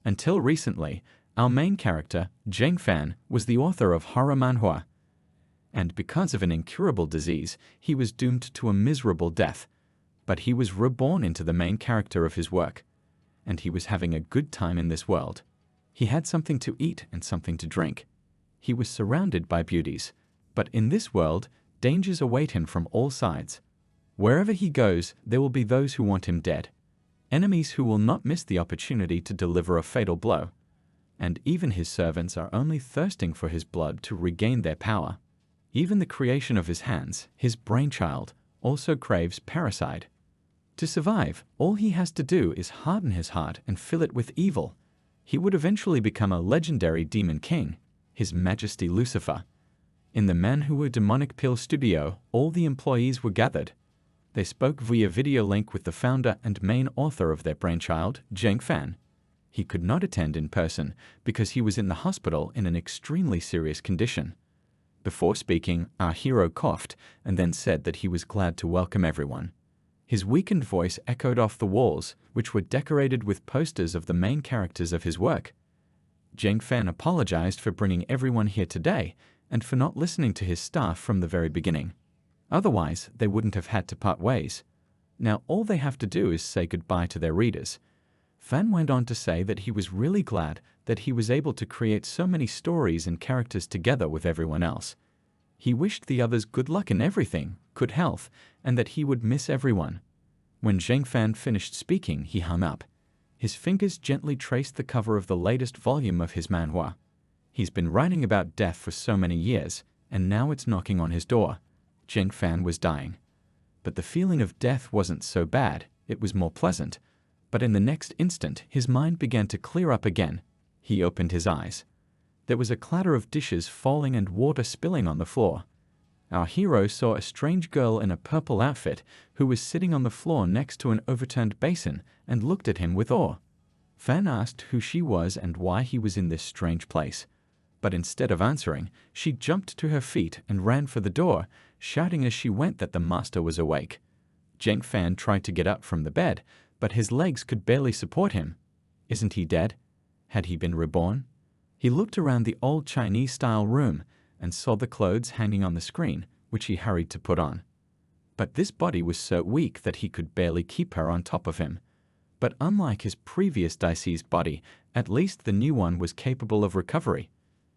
Until recently, our main character, Zheng Fan, was the author of horror manhwa, and because of an incurable disease, he was doomed to a miserable death. But he was reborn into the main character of his work, and he was having a good time in this world. He had something to eat and something to drink. He was surrounded by beauties, but in this world, dangers await him from all sides. Wherever he goes, there will be those who want him dead, enemies who will not miss the opportunity to deliver a fatal blow, and even his servants are only thirsting for his blood to regain their power. Even the creation of his hands, his brainchild, also craves parricide. To survive, all he has to do is harden his heart and fill it with evil. He would eventually become a legendary demon king, His Majesty Lucifer. In the Manhua Demonic Pill studio, all the employees were gathered. They spoke via video link with the founder and main author of their brainchild, Zheng Fan. He could not attend in person because he was in the hospital in an extremely serious condition. Before speaking, our hero coughed and then said that he was glad to welcome everyone. His weakened voice echoed off the walls, which were decorated with posters of the main characters of his work. Zheng Fan apologized for bringing everyone here today and for not listening to his staff from the very beginning. Otherwise, they wouldn't have had to part ways. Now all they have to do is say goodbye to their readers. Fan went on to say that he was really glad that he was able to create so many stories and characters together with everyone else. He wished the others good luck in everything, good health, and that he would miss everyone. When Zheng Fan finished speaking, he hung up. His fingers gently traced the cover of the latest volume of his manhwa. He's been writing about death for so many years, and now it's knocking on his door. Zheng Fan was dying. But the feeling of death wasn't so bad, it was more pleasant. But in the next instant, his mind began to clear up again. He opened his eyes. There was a clatter of dishes falling and water spilling on the floor. Our hero saw a strange girl in a purple outfit who was sitting on the floor next to an overturned basin and looked at him with awe. Fan asked who she was and why he was in this strange place. But instead of answering, she jumped to her feet and ran for the door, shouting as she went that the master was awake. Zheng Fan tried to get up from the bed, but his legs could barely support him. Isn't he dead? Had he been reborn? He looked around the old Chinese-style room and saw the clothes hanging on the screen, which he hurried to put on. But this body was so weak that he could barely keep her on top of him. But unlike his previous deceased body, at least the new one was capable of recovery.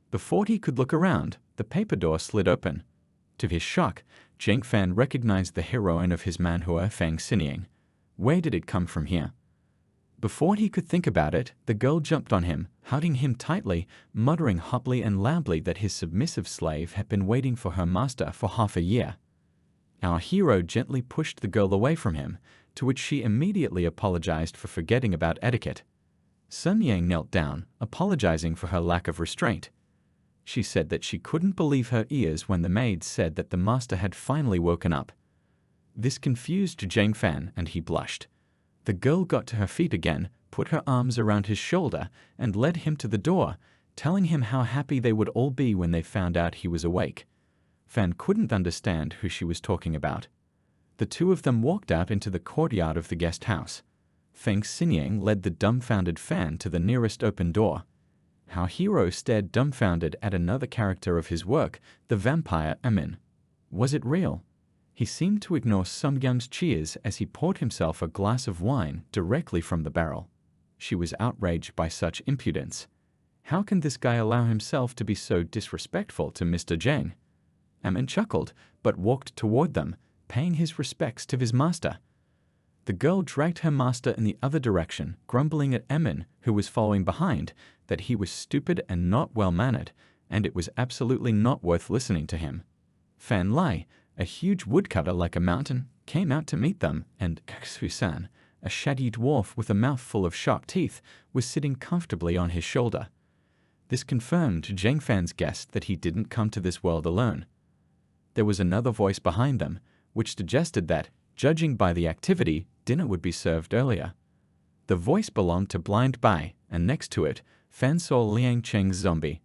Before he could look around, the paper door slid open. To his shock, Zheng Fan recognized the heroine of his manhua, Feng Xinying. Where did it come from here? Before he could think about it, the girl jumped on him, hugging him tightly, muttering hotly and loudly that his submissive slave had been waiting for her master for half a year. Our hero gently pushed the girl away from him, to which she immediately apologized for forgetting about etiquette. Sun Yang knelt down, apologizing for her lack of restraint. She said that she couldn't believe her ears when the maid said that the master had finally woken up. This confused Zheng Fan, and he blushed. The girl got to her feet again, put her arms around his shoulder, and led him to the door, telling him how happy they would all be when they found out he was awake. Fan couldn't understand who she was talking about. The two of them walked out into the courtyard of the guest house. Feng Xinying led the dumbfounded Fan to the nearest open door. Our hero stared dumbfounded at another character of his work, the vampire Emin. Was it real? He seemed to ignore Sun Yang's cheers as he poured himself a glass of wine directly from the barrel. She was outraged by such impudence. How can this guy allow himself to be so disrespectful to Mr. Zheng? Emin chuckled, but walked toward them, paying his respects to his master. The girl dragged her master in the other direction, grumbling at Emin, who was following behind, that he was stupid and not well-mannered, and it was absolutely not worth listening to him. Fan Lai, a huge woodcutter like a mountain, came out to meet them, and Xu-san, a shaggy dwarf with a mouth full of sharp teeth, was sitting comfortably on his shoulder. This confirmed Zheng Fan's guess that he didn't come to this world alone. There was another voice behind them, which suggested that, judging by the activity, dinner would be served earlier. The voice belonged to Blind Bai, and next to it, Fan saw Liang Cheng's zombie.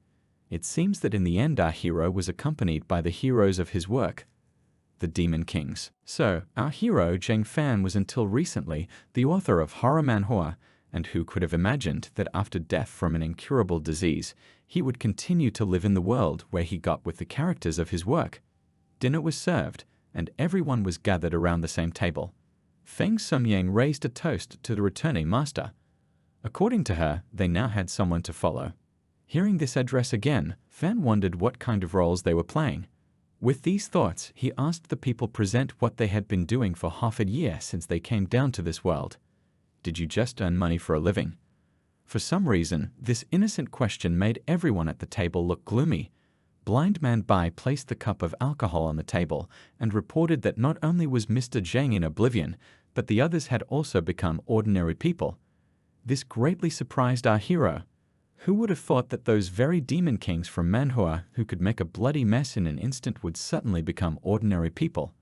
It seems that in the end our hero was accompanied by the heroes of his work, the Demon Kings. So, our hero Zheng Fan was until recently the author of horror manhua, And who could have imagined that after death from an incurable disease, he would continue to live in the world where he got with the characters of his work? Dinner was served, and everyone was gathered around the same table. Feng Sumyang raised a toast to the returning master. According to her, they now had someone to follow. Hearing this address again, Fan wondered what kind of roles they were playing. With these thoughts, he asked the people present what they had been doing for half a year since they came down to this world. Did you just earn money for a living? For some reason, this innocent question made everyone at the table look gloomy. Blind Man Bai placed the cup of alcohol on the table and reported that not only was Mr. Zhang in oblivion, but the others had also become ordinary people. This greatly surprised our hero. Who would have thought that those very demon kings from Manhua who could make a bloody mess in an instant would suddenly become ordinary people?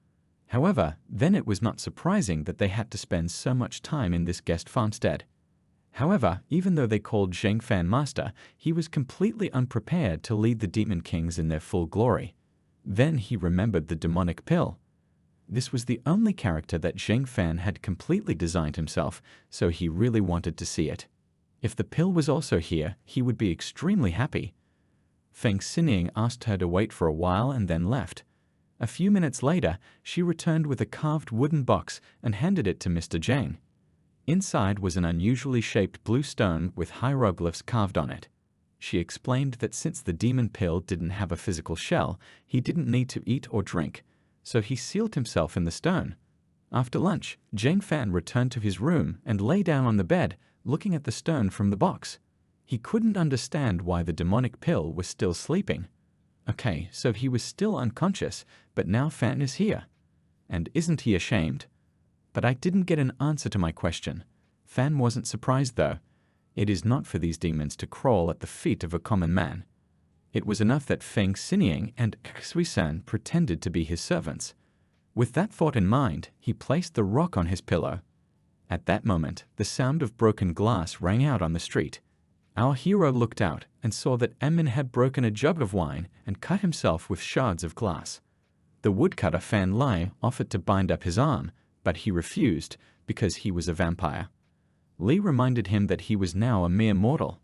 However, then it was not surprising that they had to spend so much time in this guest farmstead. However, even though they called Zheng Fan master, he was completely unprepared to lead the demon kings in their full glory. Then he remembered the demonic pill. This was the only character that Zheng Fan had completely designed himself, so he really wanted to see it. If the pill was also here, he would be extremely happy. Feng Xinying asked her to wait for a while and then left. A few minutes later, she returned with a carved wooden box and handed it to Mr. Zhang. Inside was an unusually shaped blue stone with hieroglyphs carved on it. She explained that since the demon pill didn't have a physical shell, he didn't need to eat or drink, so he sealed himself in the stone. After lunch, Zheng Fan returned to his room and lay down on the bed, looking at the stone from the box. He couldn't understand why the demonic pill was still sleeping. Okay, so he was still unconscious, but now Fan is here. And isn't he ashamed? But I didn't get an answer to my question. Fan wasn't surprised though. It is not for these demons to crawl at the feet of a common man. It was enough that Feng Xinying and Xui-san pretended to be his servants. With that thought in mind, he placed the rock on his pillow. At that moment, the sound of broken glass rang out on the street. Our hero looked out and saw that Emin had broken a jug of wine and cut himself with shards of glass. The woodcutter Fan Lai offered to bind up his arm, but he refused because he was a vampire. Li reminded him that he was now a mere mortal.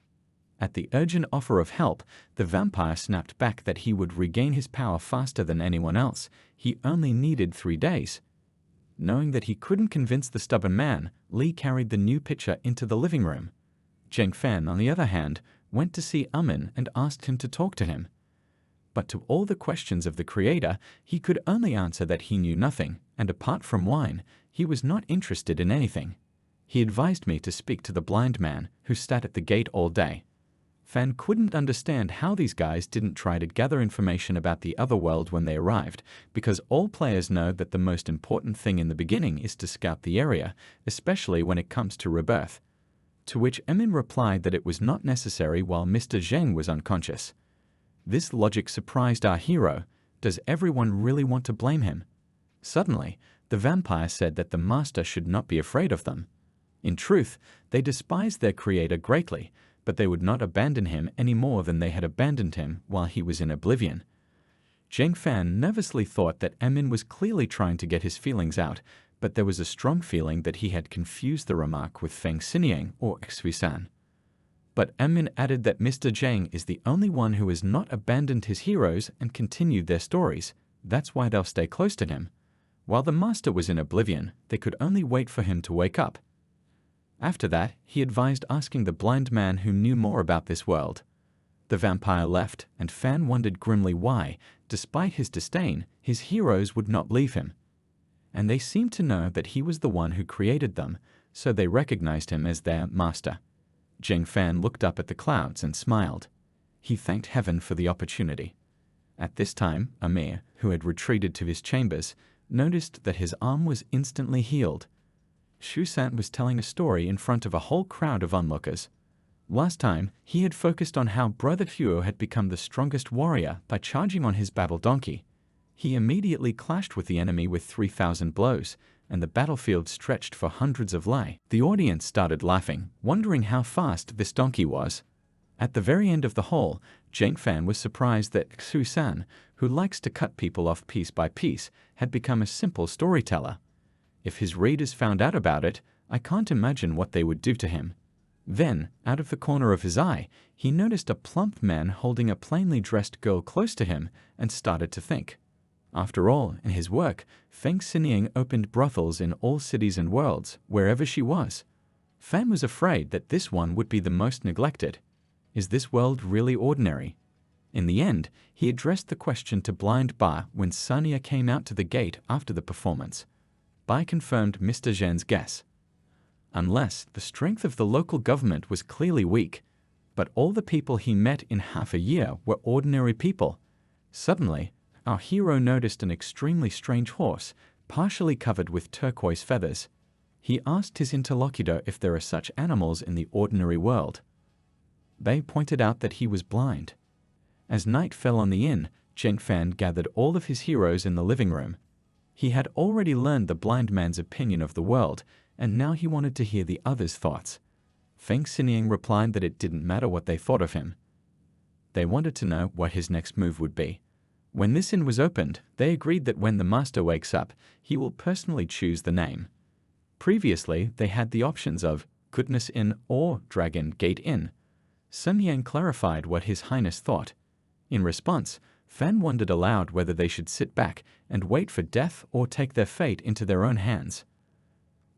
At the urgent offer of help, the vampire snapped back that he would regain his power faster than anyone else. He only needed 3 days. Knowing that he couldn't convince the stubborn man, Li carried the new pitcher into the living room. Zheng Fan, on the other hand, went to see Emin and asked him to talk to him. But to all the questions of the creator, he could only answer that he knew nothing, and apart from wine, he was not interested in anything. He advised me to speak to the blind man, who sat at the gate all day. Fan couldn't understand how these guys didn't try to gather information about the other world when they arrived, because all players know that the most important thing in the beginning is to scout the area, especially when it comes to rebirth. To which Emin replied that it was not necessary while Mr. Zheng was unconscious. This logic surprised our hero. Does everyone really want to blame him? Suddenly, the vampire said that the master should not be afraid of them. In truth, they despised their creator greatly, but they would not abandon him any more than they had abandoned him while he was in oblivion. Zheng Fan nervously thought that Emin was clearly trying to get his feelings out, but there was a strong feeling that he had confused the remark with Feng Xinying or Xui-san. But Emin added that Mr. Zheng is the only one who has not abandoned his heroes and continued their stories. That's why they'll stay close to him. While the master was in oblivion, they could only wait for him to wake up. After that, he advised asking the blind man who knew more about this world. The vampire left, and Fan wondered grimly why, despite his disdain, his heroes would not leave him. And they seemed to know that he was the one who created them, so they recognized him as their master. Zheng Fan looked up at the clouds and smiled. He thanked heaven for the opportunity. At this time, Amir, who had retreated to his chambers, noticed that his arm was instantly healed. Shu-san was telling a story in front of a whole crowd of onlookers. Last time, he had focused on how Brother Fuo had become the strongest warrior by charging on his battle donkey. He immediately clashed with the enemy with 3,000 blows, and the battlefield stretched for hundreds of li. The audience started laughing, wondering how fast this donkey was. At the very end of the hall, Zheng Fan was surprised that Xu-san, who likes to cut people off piece by piece, had become a simple storyteller. If his readers found out about it, I can't imagine what they would do to him. Then, out of the corner of his eye, he noticed a plump man holding a plainly dressed girl close to him and started to think. After all, in his work, Feng Xinying opened brothels in all cities and worlds, wherever she was. Fan was afraid that this one would be the most neglected. Is this world really ordinary? In the end, he addressed the question to Blind Ba when Sanya came out to the gate after the performance. Bai confirmed Mr. Zhen's guess. Unless the strength of the local government was clearly weak, but all the people he met in half a year were ordinary people. Suddenly, our hero noticed an extremely strange horse, partially covered with turquoise feathers. He asked his interlocutor if there are such animals in the ordinary world. Bai pointed out that he was blind. As night fell on the inn, Zheng Fan gathered all of his heroes in the living room. He had already learned the blind man's opinion of the world, and now he wanted to hear the others' thoughts. Feng Xinying replied that it didn't matter what they thought of him. They wanted to know what his next move would be. When this inn was opened, they agreed that when the master wakes up, he will personally choose the name. Previously, they had the options of Goodness Inn or Dragon Gate Inn. Sun Yang clarified what His Highness thought. In response, Fan wondered aloud whether they should sit back and wait for death or take their fate into their own hands.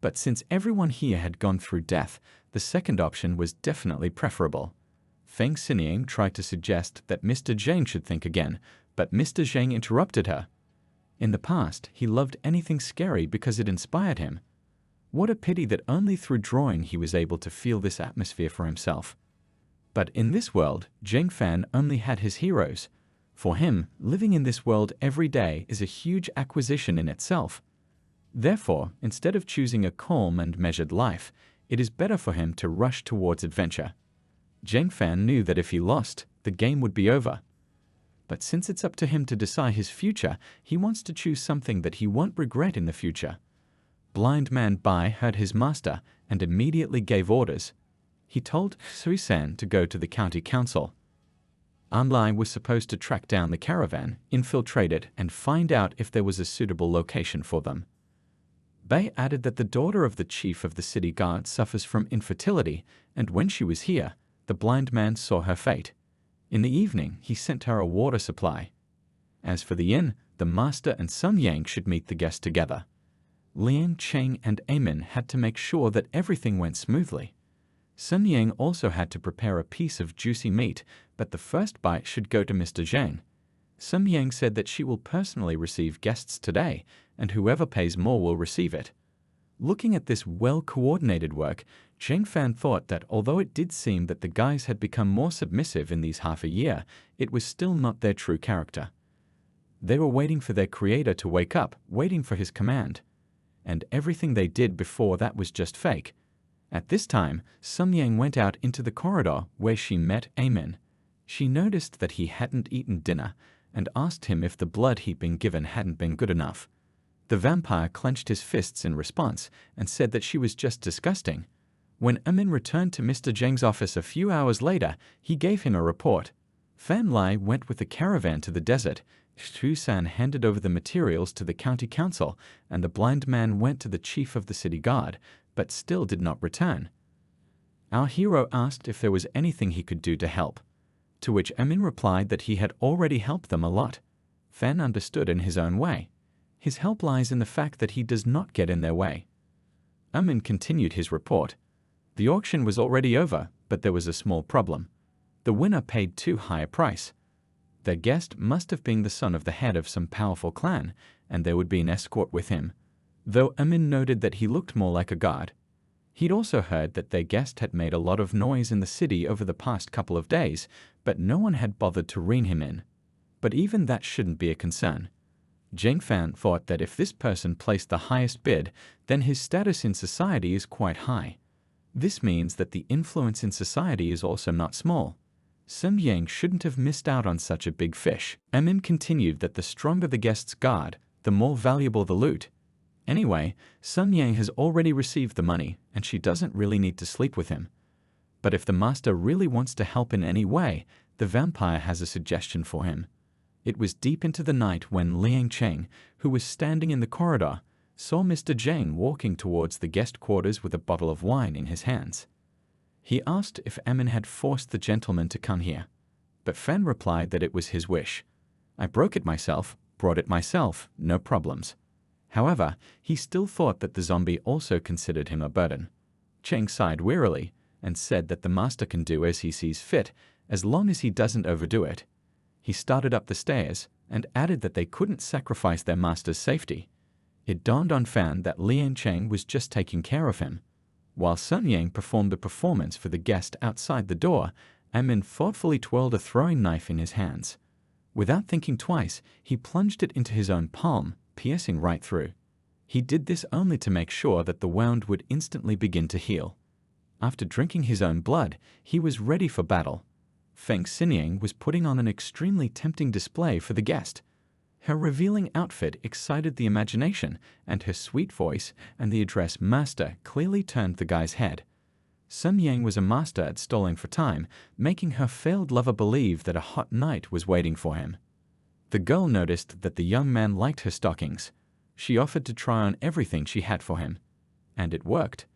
But since everyone here had gone through death, the second option was definitely preferable. Feng Xinying tried to suggest that Mr. Zhang should think again, but Mr. Zhang interrupted her. In the past, he loved anything scary because it inspired him. What a pity that only through drawing he was able to feel this atmosphere for himself. But in this world, Zheng Fan only had his heroes. For him, living in this world every day is a huge acquisition in itself. Therefore, instead of choosing a calm and measured life, it is better for him to rush towards adventure. Zheng Fan knew that if he lost, the game would be over. But since it's up to him to decide his future, he wants to choose something that he won't regret in the future. Blind Man Bai heard his master and immediately gave orders. He told Sui-san to go to the county council. Anlai was supposed to track down the caravan, infiltrate it, and find out if there was a suitable location for them. Bai added that the daughter of the chief of the city guard suffers from infertility, and when she was here, the blind man saw her fate. In the evening, he sent her a water supply. As for the inn, the master and Sun Yang should meet the guest together. Liang, Cheng, and Amin had to make sure that everything went smoothly. Sun Yang also had to prepare a piece of juicy meat, but the first bite should go to Mr. Zhang. Sun Yang said that she will personally receive guests today, and whoever pays more will receive it. Looking at this well-coordinated work, Zheng Fan thought that although it did seem that the guys had become more submissive in these half a year, it was still not their true character. They were waiting for their creator to wake up, waiting for his command. And everything they did before that was just fake. At this time, Sun Yang went out into the corridor where she met Amin. She noticed that he hadn't eaten dinner and asked him if the blood he'd been given hadn't been good enough. The vampire clenched his fists in response and said that she was just disgusting. When Amin returned to Mr. Zhang's office a few hours later, he gave him a report. Fan Lai went with the caravan to the desert. Shu-san handed over the materials to the county council, and the blind man went to the chief of the city guard, but still did not return. Our hero asked if there was anything he could do to help, to which Amin replied that he had already helped them a lot. Fan understood in his own way. His help lies in the fact that he does not get in their way. Amin continued his report. The auction was already over, but there was a small problem. The winner paid too high a price. Their guest must have been the son of the head of some powerful clan, and there would be an escort with him, though Amin noted that he looked more like a guard. He'd also heard that their guest had made a lot of noise in the city over the past couple of days, but no one had bothered to rein him in. But even that shouldn't be a concern. Zheng Fan thought that if this person placed the highest bid, then his status in society is quite high. This means that the influence in society is also not small. Sun Yang shouldn't have missed out on such a big fish. Amin continued that the stronger the guest's guard, the more valuable the loot. Anyway, Sun Yang has already received the money, and she doesn't really need to sleep with him. But if the master really wants to help in any way, the vampire has a suggestion for him. It was deep into the night when Liang Cheng, who was standing in the corridor, saw Mr. Zhang walking towards the guest quarters with a bottle of wine in his hands. He asked if Emin had forced the gentleman to come here, but Fan replied that it was his wish. I broke it myself, brought it myself, no problems. However, he still thought that the zombie also considered him a burden. Cheng sighed wearily and said that the master can do as he sees fit, as long as he doesn't overdo it. He started up the stairs and added that they couldn't sacrifice their master's safety. It dawned on Fan that Liang Cheng was just taking care of him. While Sun Yang performed the performance for the guest outside the door, Emin thoughtfully twirled a throwing knife in his hands. Without thinking twice, he plunged it into his own palm, piercing right through. He did this only to make sure that the wound would instantly begin to heal. After drinking his own blood, he was ready for battle. Feng Xinyang was putting on an extremely tempting display for the guest. Her revealing outfit excited the imagination, and her sweet voice and the address master clearly turned the guy's head. Sun Yang was a master at stalling for time, making her failed lover believe that a hot night was waiting for him. The girl noticed that the young man liked her stockings. She offered to try on everything she had for him. And it worked.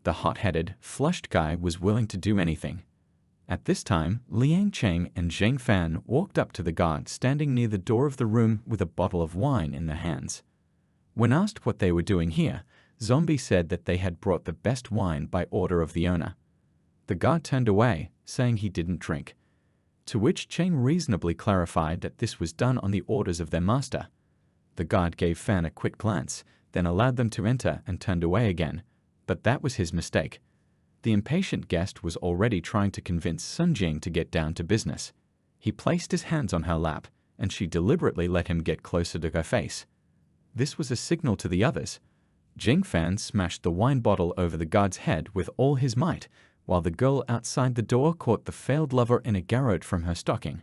The hot-headed, flushed guy was willing to do anything. At this time, Liang Cheng and Zheng Fan walked up to the guard standing near the door of the room with a bottle of wine in their hands. When asked what they were doing here, Zombie said that they had brought the best wine by order of the owner. The guard turned away, saying he didn't drink, to which Cheng reasonably clarified that this was done on the orders of their master. The guard gave Fan a quick glance, then allowed them to enter and turned away again, but that was his mistake. The impatient guest was already trying to convince Sun Jing to get down to business. He placed his hands on her lap, and she deliberately let him get closer to her face. This was a signal to the others. Jing Fan smashed the wine bottle over the guard's head with all his might, while the girl outside the door caught the failed lover in a garrote from her stocking.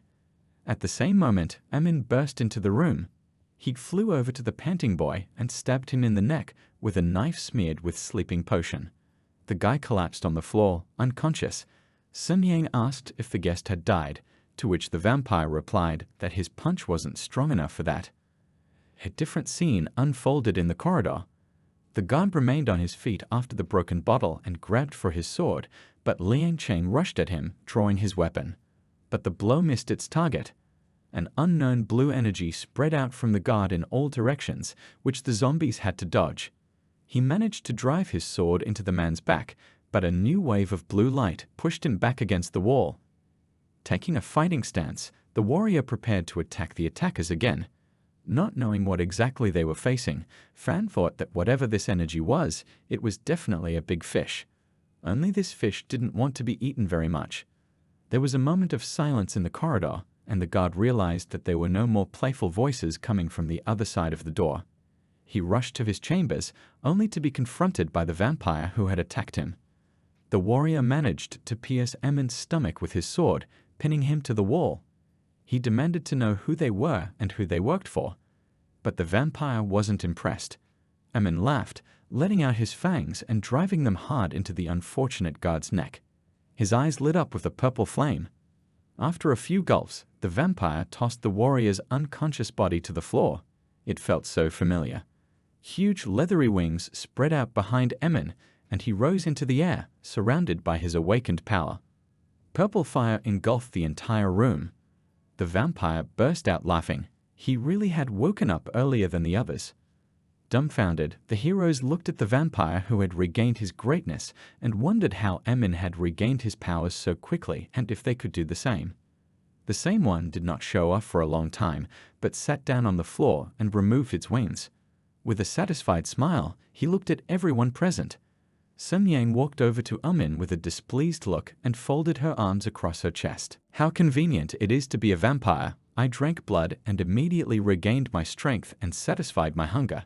At the same moment, Emin burst into the room. He flew over to the panting boy and stabbed him in the neck with a knife smeared with sleeping potion. The guy collapsed on the floor, unconscious. Sun Yang asked if the guest had died, to which the vampire replied that his punch wasn't strong enough for that. A different scene unfolded in the corridor. The guard remained on his feet after the broken bottle and grabbed for his sword, but Liang Cheng rushed at him, drawing his weapon. But the blow missed its target. An unknown blue energy spread out from the guard in all directions, which the zombies had to dodge. He managed to drive his sword into the man's back, but a new wave of blue light pushed him back against the wall. Taking a fighting stance, the warrior prepared to attack the attackers again. Not knowing what exactly they were facing, Fan thought that whatever this energy was, it was definitely a big fish. Only this fish didn't want to be eaten very much. There was a moment of silence in the corridor, and the guard realized that there were no more playful voices coming from the other side of the door. He rushed to his chambers, only to be confronted by the vampire who had attacked him. The warrior managed to pierce Emin's stomach with his sword, pinning him to the wall. He demanded to know who they were and who they worked for. But the vampire wasn't impressed. Emin laughed, letting out his fangs and driving them hard into the unfortunate guard's neck. His eyes lit up with a purple flame. After a few gulps, the vampire tossed the warrior's unconscious body to the floor. It felt so familiar. Huge leathery wings spread out behind Emin, and he rose into the air, surrounded by his awakened power. Purple fire engulfed the entire room. The vampire burst out laughing. He really had woken up earlier than the others. Dumbfounded, the heroes looked at the vampire who had regained his greatness and wondered how Emin had regained his powers so quickly and if they could do the same. The same one did not show off for a long time, but sat down on the floor and removed its wings. With a satisfied smile, he looked at everyone present. Sun Yang walked over to Emin with a displeased look and folded her arms across her chest. How convenient it is to be a vampire. I drank blood and immediately regained my strength and satisfied my hunger.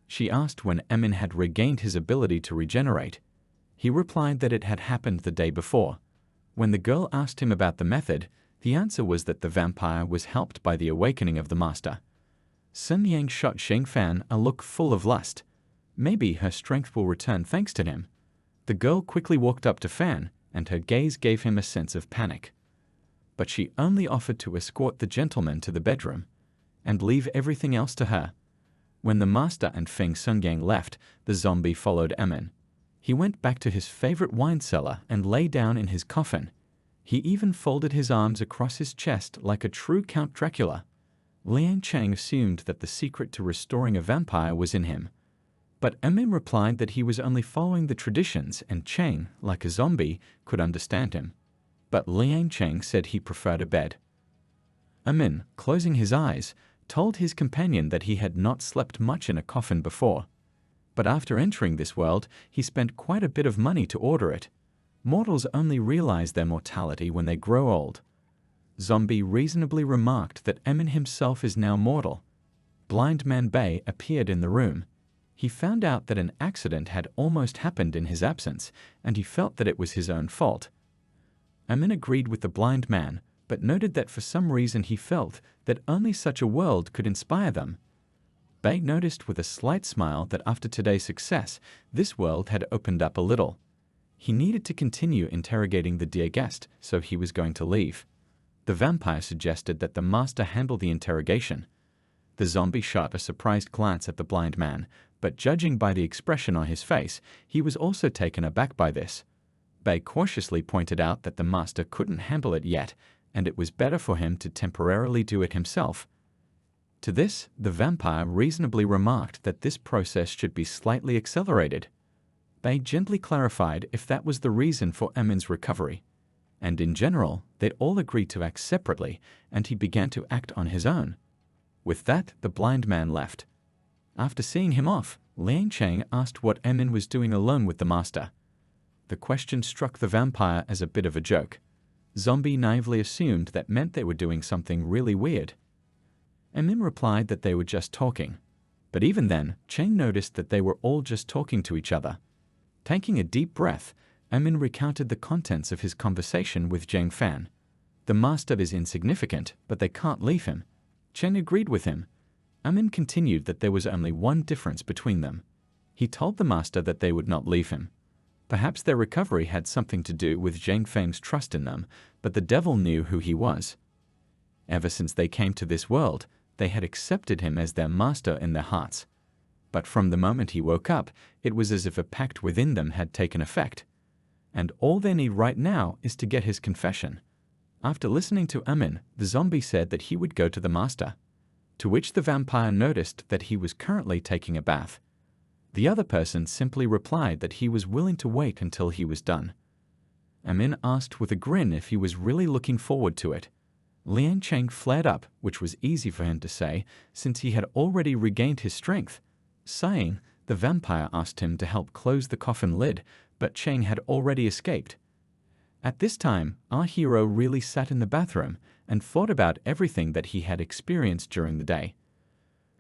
She asked when Emin had regained his ability to regenerate. He replied that it had happened the day before. When the girl asked him about the method, the answer was that the vampire was helped by the awakening of the master. Sun Yang shot Zheng Fan a look full of lust. Maybe her strength will return thanks to him. The girl quickly walked up to Fan, and her gaze gave him a sense of panic. But she only offered to escort the gentleman to the bedroom, and leave everything else to her. When the master and Feng Sungang left, the zombie followed Emin. He went back to his favorite wine cellar and lay down in his coffin. He even folded his arms across his chest like a true Count Dracula. Liang Cheng assumed that the secret to restoring a vampire was in him. But Emin replied that he was only following the traditions and Cheng, like a zombie, could understand him. But Liang Cheng said he preferred a bed. Emin, closing his eyes, told his companion that he had not slept much in a coffin before. But after entering this world, he spent quite a bit of money to order it. Mortals only realize their mortality when they grow old. Zombie reasonably remarked that Emin himself is now mortal. Blind Man Bei appeared in the room. He found out that an accident had almost happened in his absence, and he felt that it was his own fault. Emin agreed with the blind man, but noted that for some reason he felt that only such a world could inspire them. Bei noticed with a slight smile that after today's success, this world had opened up a little. He needed to continue interrogating the dear guest, so he was going to leave. The vampire suggested that the master handle the interrogation. The zombie shot a surprised glance at the blind man, but judging by the expression on his face, he was also taken aback by this. Bei cautiously pointed out that the master couldn't handle it yet, and it was better for him to temporarily do it himself. To this, the vampire reasonably remarked that this process should be slightly accelerated. Bei gently clarified if that was the reason for Emin's recovery. And in general, they all agreed to act separately, and he began to act on his own. With that, the blind man left. After seeing him off, Liang Cheng asked what Emin was doing alone with the master. The question struck the vampire as a bit of a joke. Zombie naively assumed that meant they were doing something really weird. Emin replied that they were just talking. But even then, Cheng noticed that they were all just talking to each other. Taking a deep breath, Emin recounted the contents of his conversation with Zheng Fan. The master is insignificant, but they can't leave him. Cheng agreed with him. Emin continued that there was only one difference between them. He told the master that they would not leave him. Perhaps their recovery had something to do with Zheng Fan's trust in them, but the devil knew who he was. Ever since they came to this world, they had accepted him as their master in their hearts. But from the moment he woke up, it was as if a pact within them had taken effect. And all they need right now is to get his confession. After listening to Emin, the zombie said that he would go to the master. To which the vampire noticed that he was currently taking a bath. The other person simply replied that he was willing to wait until he was done. Emin asked with a grin if he was really looking forward to it. Liang Cheng flared up, which was easy for him to say, since he had already regained his strength. Sighing, the vampire asked him to help close the coffin lid, but Cheng had already escaped. At this time, our hero really sat in the bathroom and thought about everything that he had experienced during the day.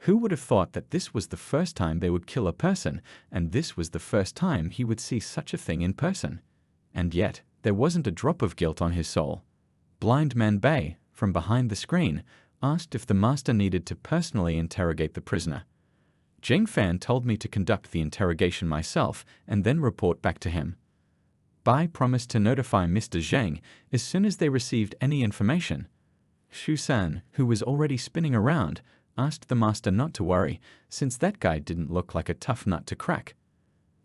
Who would have thought that this was the first time they would kill a person, and this was the first time he would see such a thing in person? And yet, there wasn't a drop of guilt on his soul. Blind Man Bei, from behind the screen, asked if the master needed to personally interrogate the prisoner. Zheng Fan told me to conduct the interrogation myself and then report back to him. Bai promised to notify Mr. Zheng as soon as they received any information. Xu San, who was already spinning around, asked the master not to worry, since that guy didn't look like a tough nut to crack.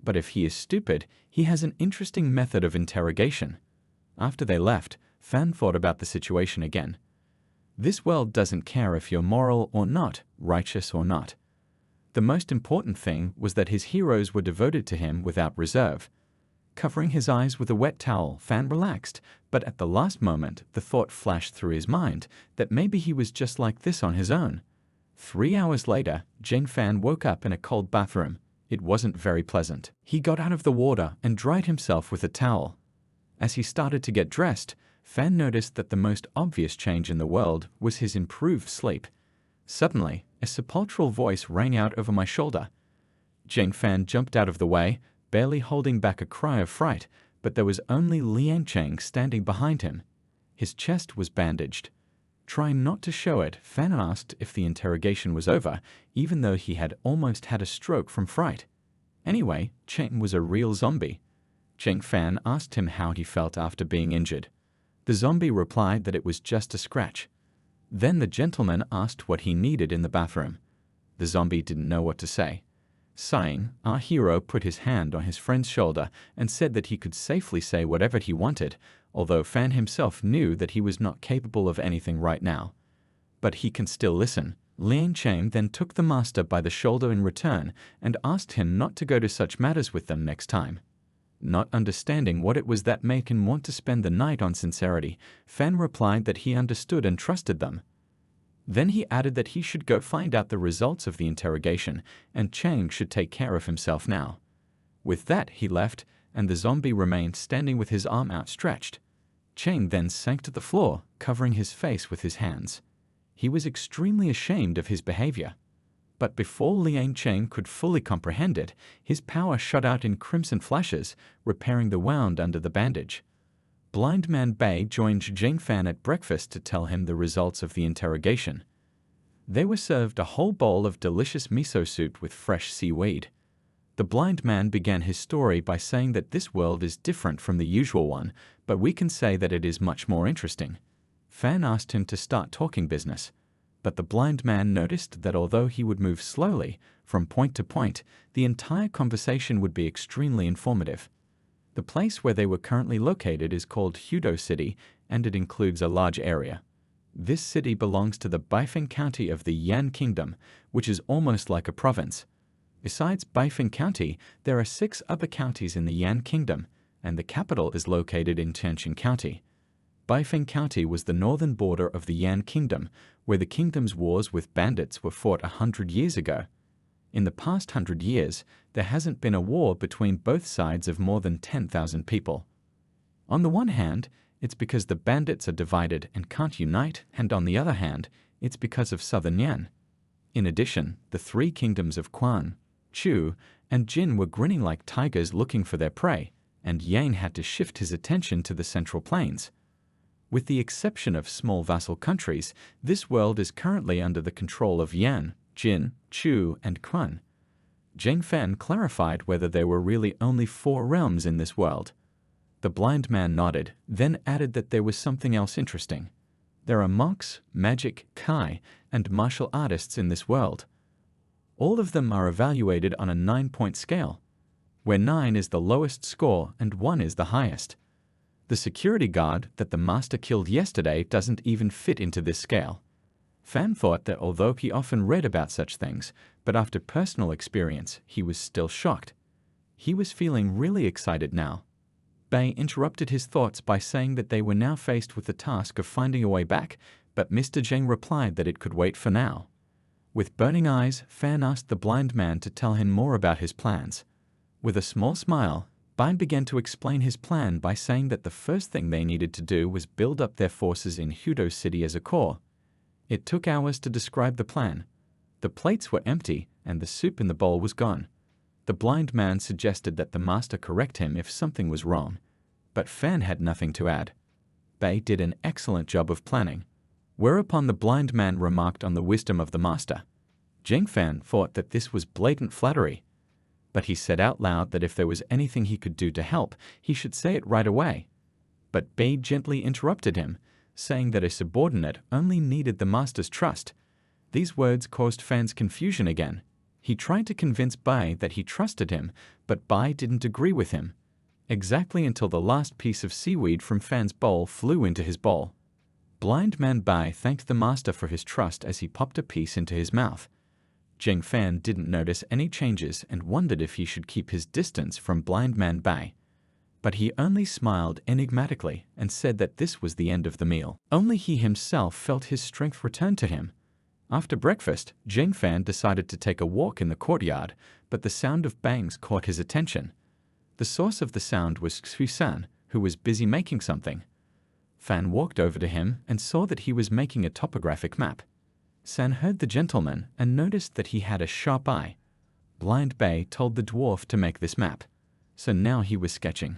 But if he is stupid, he has an interesting method of interrogation. After they left, Fan thought about the situation again. This world doesn't care if you're moral or not, righteous or not. The most important thing was that his heroes were devoted to him without reserve. Covering his eyes with a wet towel, Fan relaxed, but at the last moment the thought flashed through his mind that maybe he was just like this on his own. 3 hours later, Zheng Fan woke up in a cold bathroom. It wasn't very pleasant. He got out of the water and dried himself with a towel. As he started to get dressed, Fan noticed that the most obvious change in the world was his improved sleep. Suddenly, a sepulchral voice rang out over my shoulder. Zheng Fan jumped out of the way, barely holding back a cry of fright, but there was only Liang Cheng standing behind him. His chest was bandaged. Trying not to show it, Fan asked if the interrogation was over, even though he had almost had a stroke from fright. Anyway, Cheng was a real zombie. Zheng Fan asked him how he felt after being injured. The zombie replied that it was just a scratch. Then the gentleman asked what he needed in the bathroom. The zombie didn't know what to say. Sighing, our hero put his hand on his friend's shoulder and said that he could safely say whatever he wanted, although Fan himself knew that he was not capable of anything right now. But he can still listen. Liang Cheng then took the master by the shoulder in return and asked him not to go to such matters with them next time. Not understanding what it was that made him want to spend the night on sincerity, Fan replied that he understood and trusted them. Then he added that he should go find out the results of the interrogation, and Cheng should take care of himself now. With that, he left, and the zombie remained standing with his arm outstretched. Cheng then sank to the floor, covering his face with his hands. He was extremely ashamed of his behavior. But before Liang Cheng could fully comprehend it, his power shot out in crimson flashes, repairing the wound under the bandage. Blind Man Bei joined Jing Fan at breakfast to tell him the results of the interrogation. They were served a whole bowl of delicious miso soup with fresh seaweed. The blind man began his story by saying that this world is different from the usual one, but we can say that it is much more interesting. Fan asked him to start talking business, but the blind man noticed that although he would move slowly, from point to point, the entire conversation would be extremely informative. The place where they were currently located is called Hudo City, and it includes a large area. This city belongs to the Baifeng County of the Yan Kingdom, which is almost like a province. Besides Baifeng County, there are 6 other counties in the Yan Kingdom, and the capital is located in Tianjin County. Baifeng County was the northern border of the Yan Kingdom, where the kingdom's wars with bandits were fought 100 years ago. In the past 100 years, there hasn't been a war between both sides of more than 10,000 people. On the one hand, it's because the bandits are divided and can't unite, and on the other hand, it's because of southern Yan. In addition, the 3 kingdoms of Quan, Chu, and Jin were grinning like tigers looking for their prey, and Yang had to shift his attention to the central plains. With the exception of small vassal countries, this world is currently under the control of Yan, Jin, Chu, and Quan. Jing Fan clarified whether there were really only 4 realms in this world. The blind man nodded, then added that there was something else interesting. There are monks, magic, kai, and martial artists in this world. All of them are evaluated on a 9-point scale, where 9 is the lowest score and 1 is the highest. The security guard that the master killed yesterday doesn't even fit into this scale. Fan thought that although he often read about such things, but after personal experience, he was still shocked. He was feeling really excited now. Bei interrupted his thoughts by saying that they were now faced with the task of finding a way back, but Mr. Zheng replied that it could wait for now. With burning eyes, Fan asked the blind man to tell him more about his plans. With a small smile, Bei began to explain his plan by saying that the first thing they needed to do was build up their forces in Hudo City as a core. It took hours to describe the plan. The plates were empty, and the soup in the bowl was gone. The blind man suggested that the master correct him if something was wrong, but Fan had nothing to add. Bei did an excellent job of planning, whereupon the blind man remarked on the wisdom of the master. Jing Fan thought that this was blatant flattery, but he said out loud that if there was anything he could do to help, he should say it right away. But Bei gently interrupted him, saying that a subordinate only needed the master's trust. These words caused Fan's confusion again. He tried to convince Bei that he trusted him, but Bei didn't agree with him, exactly until the last piece of seaweed from Fan's bowl flew into his bowl. Blind Man Bei thanked the master for his trust as he popped a piece into his mouth. Jing Fan didn't notice any changes and wondered if he should keep his distance from Blind Man Bei. But he only smiled enigmatically and said that this was the end of the meal. Only he himself felt his strength return to him. After breakfast, Jing Fan decided to take a walk in the courtyard, but the sound of bangs caught his attention. The source of the sound was Xu San, who was busy making something. Fan walked over to him and saw that he was making a topographic map. San heard the gentleman and noticed that he had a sharp eye. Blind Bei told the dwarf to make this map, so now he was sketching.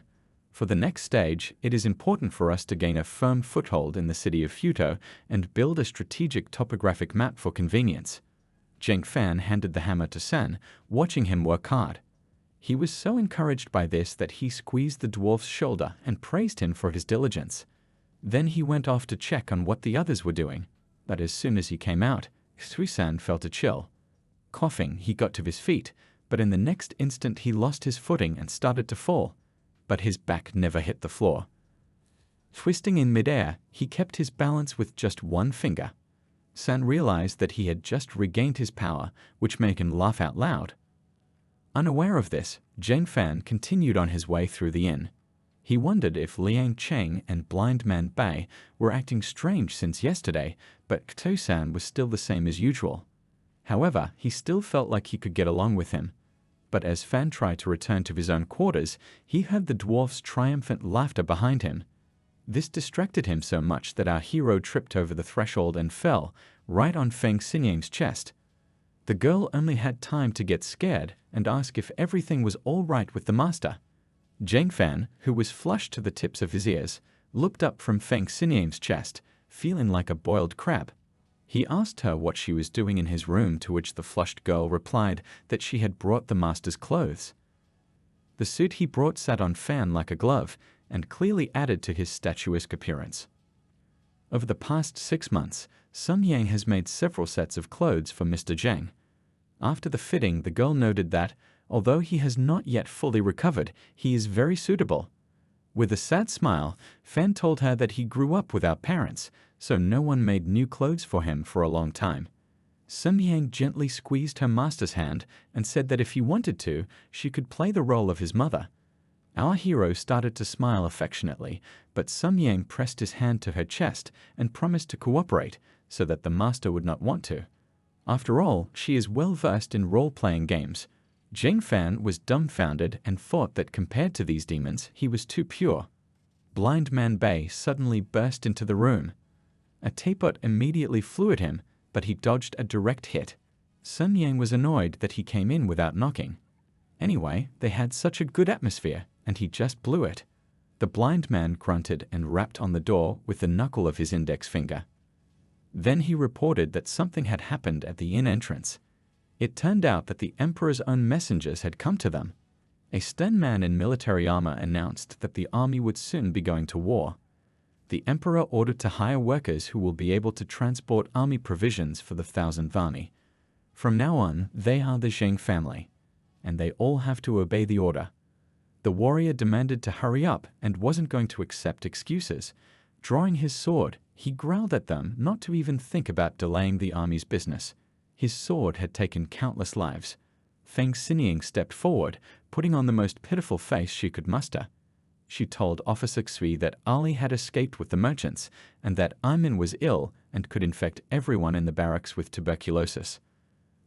For the next stage, it is important for us to gain a firm foothold in the city of Futo and build a strategic topographic map for convenience. Jing Fan handed the hammer to San, watching him work hard. He was so encouraged by this that he squeezed the dwarf's shoulder and praised him for his diligence. Then he went off to check on what the others were doing, but as soon as he came out, Xu San felt a chill. Coughing, he got to his feet, but in the next instant he lost his footing and started to fall, but his back never hit the floor. Twisting in midair, he kept his balance with just one finger. San realized that he had just regained his power, which made him laugh out loud. Unaware of this, Jane Fan continued on his way through the inn. He wondered if Liang Cheng and Blind Man Bai were acting strange since yesterday, but Kto-san was still the same as usual. However, he still felt like he could get along with him. But as Fan tried to return to his own quarters, he heard the dwarf's triumphant laughter behind him. This distracted him so much that our hero tripped over the threshold and fell, right on Feng Xinyang's chest. The girl only had time to get scared and ask if everything was all right with the master. Jane Fan, who was flushed to the tips of his ears, looked up from Feng Xinyang's chest, feeling like a boiled crab. He asked her what she was doing in his room, to which the flushed girl replied that she had brought the master's clothes. The suit he brought sat on Fan like a glove, and clearly added to his statuesque appearance. Over the past 6 months, Sun Yang has made several sets of clothes for Mr. Zhang. After the fitting, the girl noted that, although he has not yet fully recovered, he is very suitable. With a sad smile, Fan told her that he grew up without parents, so no one made new clothes for him for a long time. Sun Yang gently squeezed her master's hand and said that if he wanted to, she could play the role of his mother. Our hero started to smile affectionately, but Sun Yang pressed his hand to her chest and promised to cooperate so that the master would not want to. After all, she is well versed in role-playing games. Jane Fan was dumbfounded and thought that compared to these demons, he was too pure. Blind Man Bai suddenly burst into the room. A teapot immediately flew at him, but he dodged a direct hit. Sun Yang was annoyed that he came in without knocking. Anyway, they had such a good atmosphere, and he just blew it. The blind man grunted and rapped on the door with the knuckle of his index finger. Then he reported that something had happened at the inn entrance. It turned out that the emperor's own messengers had come to them. A stern man in military armor announced that the army would soon be going to war. The emperor ordered to hire workers who will be able to transport army provisions for the 1,000 Vani. From now on, they are the Zhang family, and they all have to obey the order. The warrior demanded to hurry up and wasn't going to accept excuses. Drawing his sword, he growled at them not to even think about delaying the army's business. His sword had taken countless lives. Feng Xinyang stepped forward, putting on the most pitiful face she could muster. She told Officer Xui that Ali had escaped with the merchants, and that Iman was ill and could infect everyone in the barracks with tuberculosis.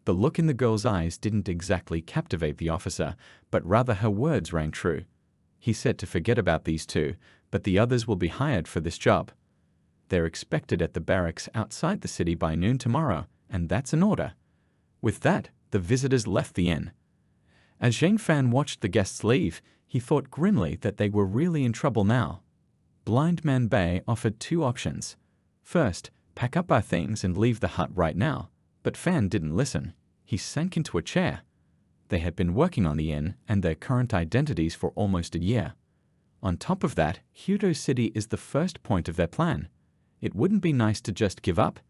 The look in the girl's eyes didn't exactly captivate the officer, but rather her words rang true. He said to forget about these two, but the others will be hired for this job. They're expected at the barracks outside the city by noon tomorrow, and that's an order. With that, the visitors left the inn. As Zhang Fan watched the guests leave, he thought grimly that they were really in trouble now. Blind Man Bai offered 2 options. First, pack up our things and leave the hut right now. But Fan didn't listen. He sank into a chair. They had been working on the inn and their current identities for almost a year. On top of that, Hyodo City is the first point of their plan. It wouldn't be nice to just give up.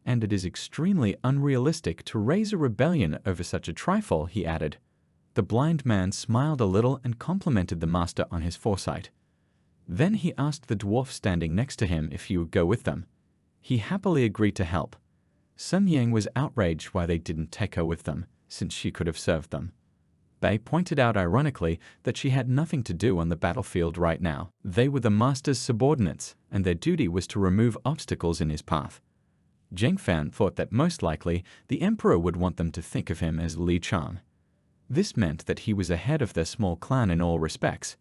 And it is extremely unrealistic to raise a rebellion over such a trifle, he added. The blind man smiled a little and complimented the master on his foresight. Then he asked the dwarf standing next to him if he would go with them. He happily agreed to help. Sun Yang was outraged why they didn't take her with them, since she could have served them. Bai pointed out ironically that she had nothing to do on the battlefield right now. They were the master's subordinates, and their duty was to remove obstacles in his path. Zhang Fan thought that most likely the emperor would want them to think of him as Li Chang. This meant that he was ahead of their small clan in all respects.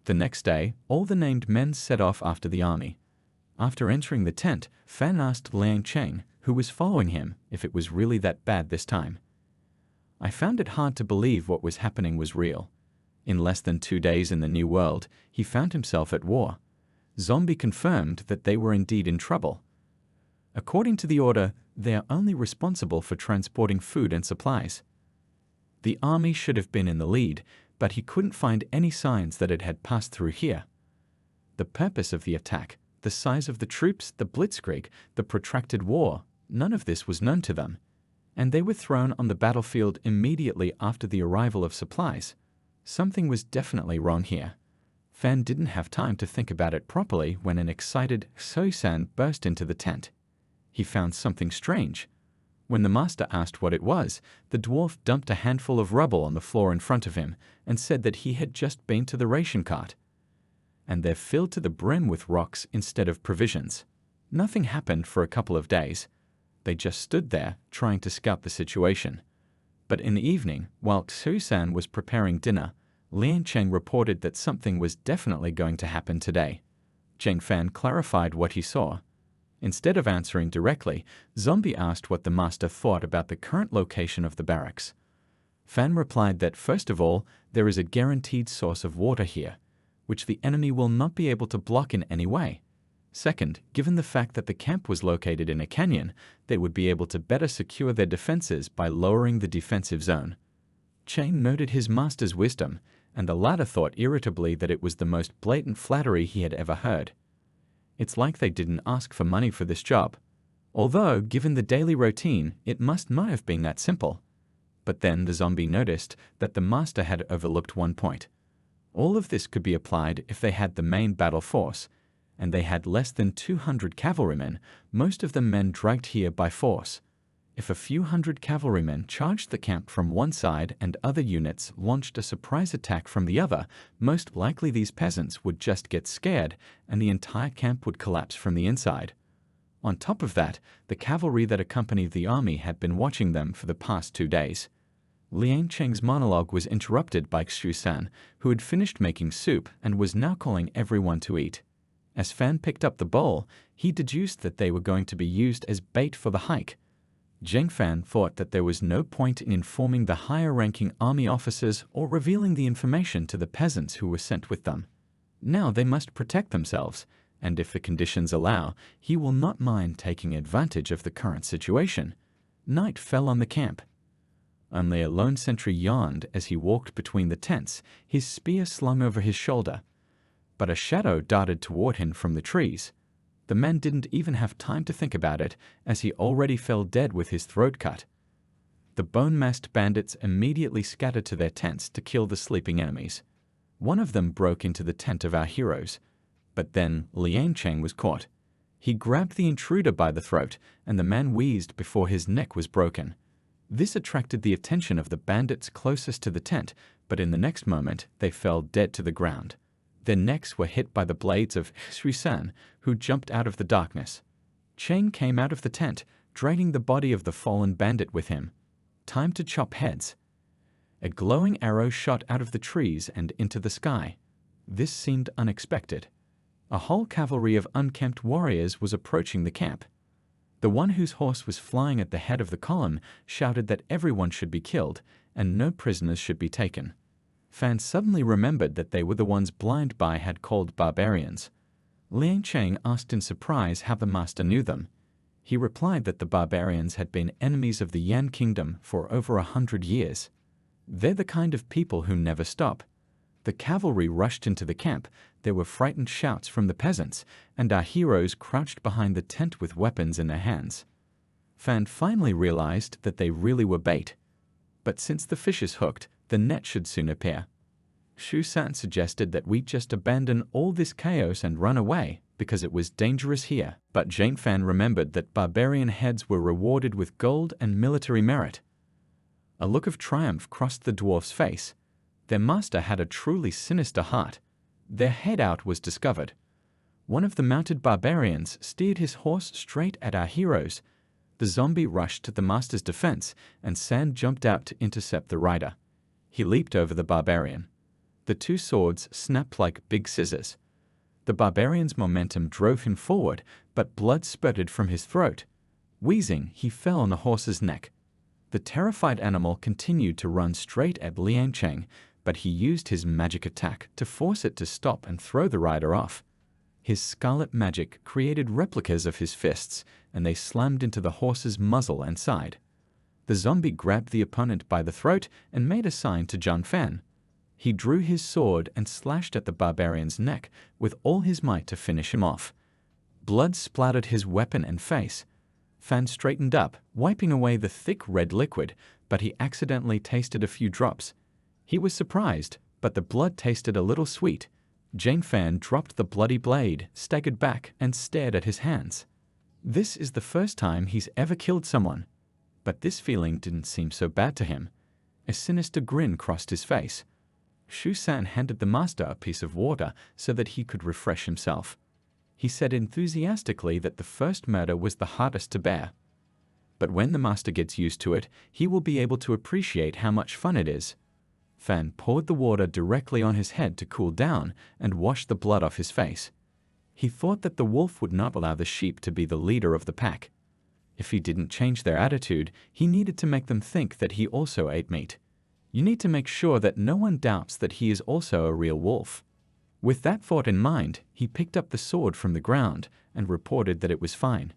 The next day, all the named men set off after the army. After entering the tent, Fan asked Liang Cheng, who was following him, if it was really that bad this time. I found it hard to believe what was happening was real. In less than 2 days in the New World, he found himself at war. Zombie confirmed that they were indeed in trouble. According to the order, they are only responsible for transporting food and supplies. The army should have been in the lead, but he couldn't find any signs that it had passed through here. The purpose of the attack, the size of the troops, the blitzkrieg, the protracted war, none of this was known to them. and they were thrown on the battlefield immediately after the arrival of supplies. Something was definitely wrong here. Fan didn't have time to think about it properly when an excited Sui-san burst into the tent. He found something strange. When the master asked what it was, the dwarf dumped a handful of rubble on the floor in front of him and said that he had just been to the ration cart. And they're filled to the brim with rocks instead of provisions. Nothing happened for a couple of days. They just stood there, trying to scout the situation. But in the evening, while Sui-san was preparing dinner, Liang Cheng reported that something was definitely going to happen today. Zheng Fan clarified what he saw. Instead of answering directly, Zombie asked what the master thought about the current location of the barracks. Fan replied that, first of all, there is a guaranteed source of water here, which the enemy will not be able to block in any way. Second, given the fact that the camp was located in a canyon, they would be able to better secure their defenses by lowering the defensive zone. Cheng noted his master's wisdom, and the latter thought irritably that it was the most blatant flattery he had ever heard. It's like they didn't ask for money for this job. Although, given the daily routine, it must not have been that simple. But then the zombie noticed that the master had overlooked one point. All of this could be applied if they had the main battle force, and they had less than 200 cavalrymen, most of them men dragged here by force. If a few hundred cavalrymen charged the camp from one side and other units launched a surprise attack from the other, most likely these peasants would just get scared and the entire camp would collapse from the inside. On top of that, the cavalry that accompanied the army had been watching them for the past 2 days. Liang Cheng's monologue was interrupted by Xu-san, who had finished making soup and was now calling everyone to eat. As Fan picked up the bowl, he deduced that they were going to be used as bait for the hike. Zheng Fan thought that there was no point in informing the higher-ranking army officers or revealing the information to the peasants who were sent with them. Now they must protect themselves, and if the conditions allow, he will not mind taking advantage of the current situation. Night fell on the camp. Only a lone sentry yawned as he walked between the tents, his spear slung over his shoulder. But a shadow darted toward him from the trees. The men didn't even have time to think about it, as he already fell dead with his throat cut. The bone-masked bandits immediately scattered to their tents to kill the sleeping enemies. One of them broke into the tent of our heroes. But then Liang Cheng was caught. He grabbed the intruder by the throat, and the man wheezed before his neck was broken. This attracted the attention of the bandits closest to the tent, but in the next moment they fell dead to the ground. Their necks were hit by the blades of Sui-san, who jumped out of the darkness. Cheng came out of the tent, dragging the body of the fallen bandit with him. Time to chop heads. A glowing arrow shot out of the trees and into the sky. This seemed unexpected. A whole cavalry of unkempt warriors was approaching the camp. The one whose horse was flying at the head of the column shouted that everyone should be killed and no prisoners should be taken. Fan suddenly remembered that they were the ones Blind Bai had called barbarians. Liang Cheng asked in surprise how the master knew them. He replied that the barbarians had been enemies of the Yan kingdom for over 100 years. They're the kind of people who never stop. The cavalry rushed into the camp. There were frightened shouts from the peasants, and our heroes crouched behind the tent with weapons in their hands. Fan finally realized that they really were bait. But since the fish is hooked, the net should soon appear. Shu-san suggested that we just abandon all this chaos and run away, because it was dangerous here. But Zheng Fan remembered that barbarian heads were rewarded with gold and military merit. A look of triumph crossed the dwarf's face. Their master had a truly sinister heart. Their hideout was discovered. One of the mounted barbarians steered his horse straight at our heroes. The zombie rushed to the master's defense, and San jumped out to intercept the rider. He leaped over the barbarian. The two swords snapped like big scissors. The barbarian's momentum drove him forward, but blood spurted from his throat. Wheezing, he fell on the horse's neck. The terrified animal continued to run straight at Liang Cheng, but he used his magic attack to force it to stop and throw the rider off. His scarlet magic created replicas of his fists, and they slammed into the horse's muzzle and side. The zombie grabbed the opponent by the throat and made a sign to Zheng Fan. He drew his sword and slashed at the barbarian's neck with all his might to finish him off. Blood splattered his weapon and face. Fan straightened up, wiping away the thick red liquid, but he accidentally tasted a few drops. He was surprised, but the blood tasted a little sweet. Jane Fan dropped the bloody blade, staggered back, and stared at his hands. This is the first time he's ever killed someone. But this feeling didn't seem so bad to him. A sinister grin crossed his face. Shu San handed the master a piece of water so that he could refresh himself. He said enthusiastically that the first murder was the hardest to bear. But when the master gets used to it, he will be able to appreciate how much fun it is. Fan poured the water directly on his head to cool down and wash the blood off his face. He thought that the wolf would not allow the sheep to be the leader of the pack. If he didn't change their attitude, he needed to make them think that he also ate meat. You need to make sure that no one doubts that he is also a real wolf. With that thought in mind, he picked up the sword from the ground and reported that it was fine.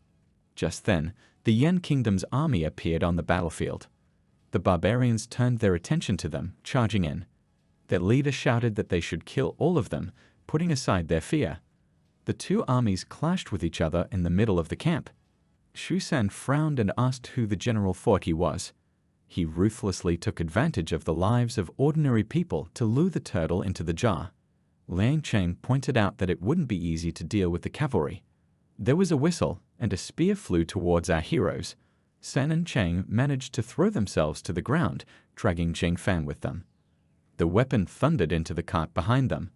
Just then, the Yen Kingdom's army appeared on the battlefield. The barbarians turned their attention to them, charging in. Their leader shouted that they should kill all of them, putting aside their fear. The two armies clashed with each other in the middle of the camp. Shu San frowned and asked who the general thought he was. He ruthlessly took advantage of the lives of ordinary people to lure the turtle into the jar. Liang Cheng pointed out that it wouldn't be easy to deal with the cavalry. There was a whistle, and a spear flew towards our heroes. San and Cheng managed to throw themselves to the ground, dragging Jing Fan with them. The weapon thundered into the cart behind them.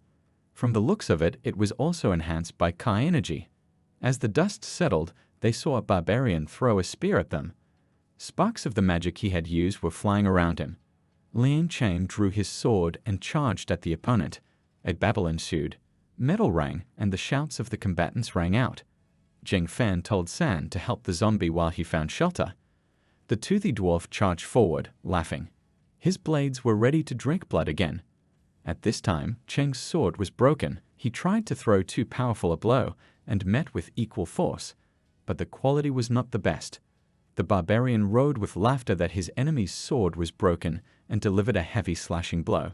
From the looks of it, it was also enhanced by Kai energy. As the dust settled, they saw a barbarian throw a spear at them. Sparks of the magic he had used were flying around him. Liang Cheng drew his sword and charged at the opponent. A battle ensued. Metal rang, and the shouts of the combatants rang out. Jing Fan told San to help the zombie while he found shelter. The toothy dwarf charged forward, laughing. His blades were ready to drink blood again. At this time, Cheng's sword was broken. He tried to throw too powerful a blow and met with equal force, but the quality was not the best. The barbarian rode with laughter that his enemy's sword was broken and delivered a heavy slashing blow.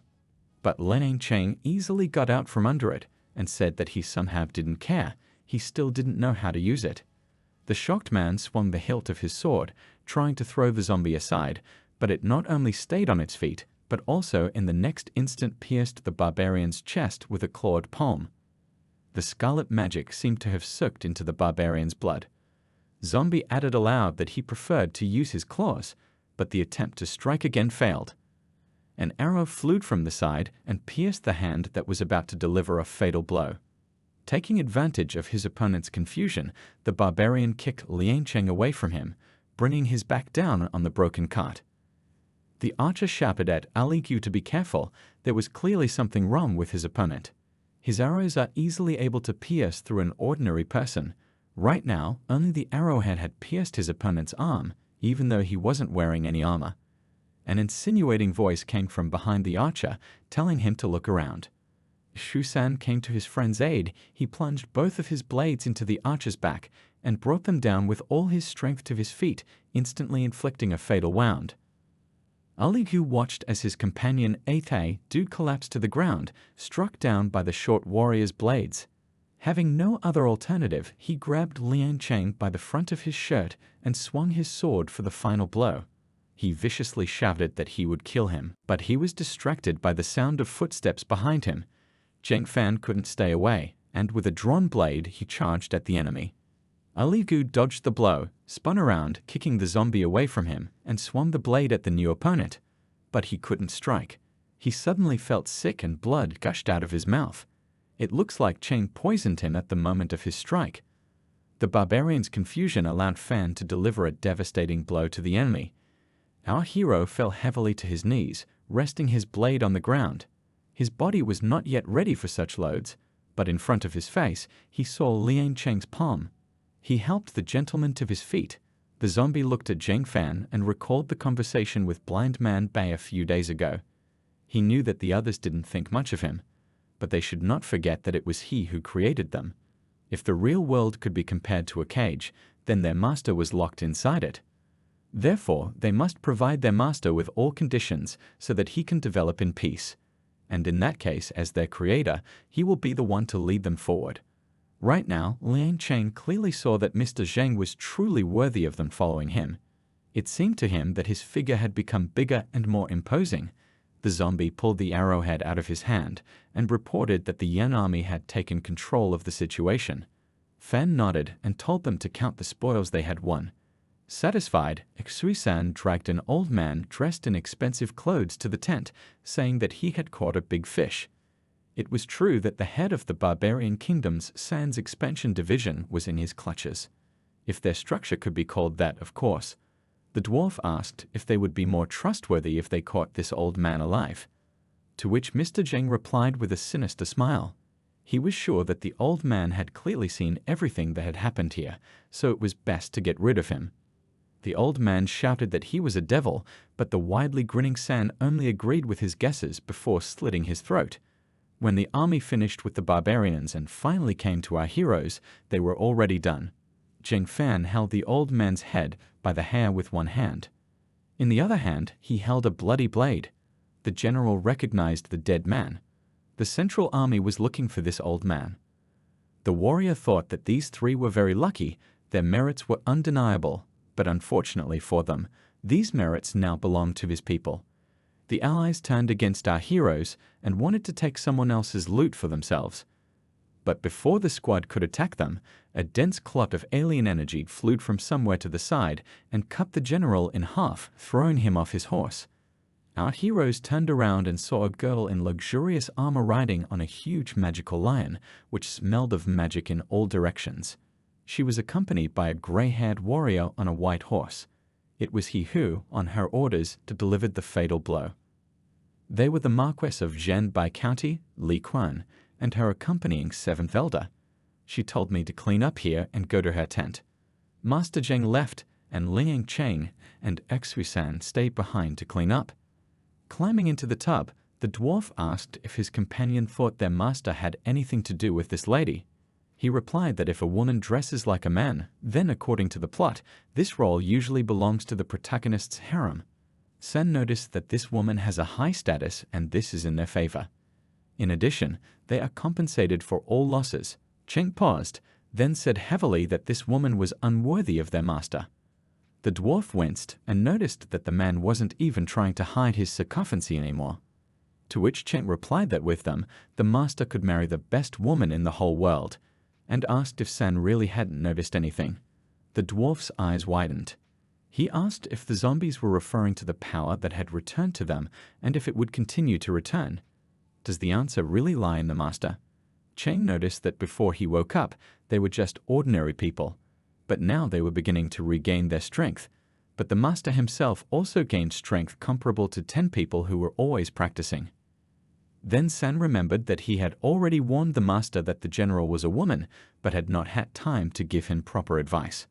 But Liang Cheng easily got out from under it and said that he somehow didn't care. He still didn't know how to use it. The shocked man swung the hilt of his sword, trying to throw the zombie aside, but it not only stayed on its feet, but also in the next instant pierced the barbarian's chest with a clawed palm. The scarlet magic seemed to have soaked into the barbarian's blood. Zombie added aloud that he preferred to use his claws, but the attempt to strike again failed. An arrow flew from the side and pierced the hand that was about to deliver a fatal blow. Taking advantage of his opponent's confusion, the barbarian kicked Liang Cheng away from him, bringing his back down on the broken cart. The archer shouted at Ali Gu to be careful. There was clearly something wrong with his opponent. His arrows are easily able to pierce through an ordinary person. Right now, only the arrowhead had pierced his opponent's arm, even though he wasn't wearing any armor. An insinuating voice came from behind the archer, telling him to look around. Shu San came to his friend's aid. He plunged both of his blades into the archer's back and brought them down with all his strength to his feet, instantly inflicting a fatal wound. Ali Gu watched as his companion Aithe Dude collapsed to the ground, struck down by the short warrior's blades. Having no other alternative, he grabbed Liang Cheng by the front of his shirt and swung his sword for the final blow. He viciously shouted that he would kill him, but he was distracted by the sound of footsteps behind him. Jing Fan couldn't stay away, and with a drawn blade he charged at the enemy. Ali Gu dodged the blow, spun around, kicking the zombie away from him, and swung the blade at the new opponent. But he couldn't strike. He suddenly felt sick and blood gushed out of his mouth. It looks like Cheng poisoned him at the moment of his strike. The barbarian's confusion allowed Fan to deliver a devastating blow to the enemy. Our hero fell heavily to his knees, resting his blade on the ground. His body was not yet ready for such loads, but in front of his face he saw Liang Cheng's palm. He helped the gentleman to his feet. The zombie looked at Jing Fan and recalled the conversation with Blind Man Bei a few days ago. He knew that the others didn't think much of him, but they should not forget that it was he who created them. If the real world could be compared to a cage, then their master was locked inside it. Therefore, they must provide their master with all conditions so that he can develop in peace. And in that case, as their creator, he will be the one to lead them forward. Right now, Liang Chen clearly saw that Mr. Zheng was truly worthy of them following him. It seemed to him that his figure had become bigger and more imposing. The zombie pulled the arrowhead out of his hand and reported that the Yan army had taken control of the situation. Fan nodded and told them to count the spoils they had won. Satisfied, Xui-san dragged an old man dressed in expensive clothes to the tent, saying that he had caught a big fish. It was true that the head of the barbarian kingdom's San's expansion division was in his clutches. If their structure could be called that, of course. The dwarf asked if they would be more trustworthy if they caught this old man alive. To which Mr. Zheng replied with a sinister smile. He was sure that the old man had clearly seen everything that had happened here, so it was best to get rid of him. The old man shouted that he was a devil, but the widely grinning San only agreed with his guesses before slitting his throat. When the army finished with the barbarians and finally came to our heroes, they were already done. Zheng Fan held the old man's head by the hair with one hand. In the other hand, he held a bloody blade. The general recognized the dead man. The central army was looking for this old man. The warrior thought that these three were very lucky. Their merits were undeniable, but unfortunately for them, these merits now belonged to his people. The allies turned against our heroes and wanted to take someone else's loot for themselves. But before the squad could attack them, a dense clot of alien energy flew from somewhere to the side and cut the general in half, throwing him off his horse. Our heroes turned around and saw a girl in luxurious armor riding on a huge magical lion, which smelled of magic in all directions. She was accompanied by a gray-haired warrior on a white horse. It was he who, on her orders, delivered the fatal blow. They were the Marquess of Zhenbai County, Li Quan, and her accompanying seventh elder. She told me to clean up here and go to her tent. Master Zheng left, and Liang Cheng and Xui-san stayed behind to clean up. Climbing into the tub, the dwarf asked if his companion thought their master had anything to do with this lady. He replied that if a woman dresses like a man, then according to the plot, this role usually belongs to the protagonist's harem. Sen noticed that this woman has a high status and this is in their favor. In addition, they are compensated for all losses. Cheng paused, then said heavily that this woman was unworthy of their master. The dwarf winced and noticed that the man wasn't even trying to hide his sycophancy anymore. To which Cheng replied that with them, the master could marry the best woman in the whole world, and asked if San really hadn't noticed anything. The dwarf's eyes widened. He asked if the zombies were referring to the power that had returned to them and if it would continue to return. Does the answer really lie in the master? Cheng noticed that before he woke up, they were just ordinary people, but now they were beginning to regain their strength. But the master himself also gained strength comparable to 10 people who were always practicing. Then San remembered that he had already warned the master that the general was a woman, but had not had time to give him proper advice.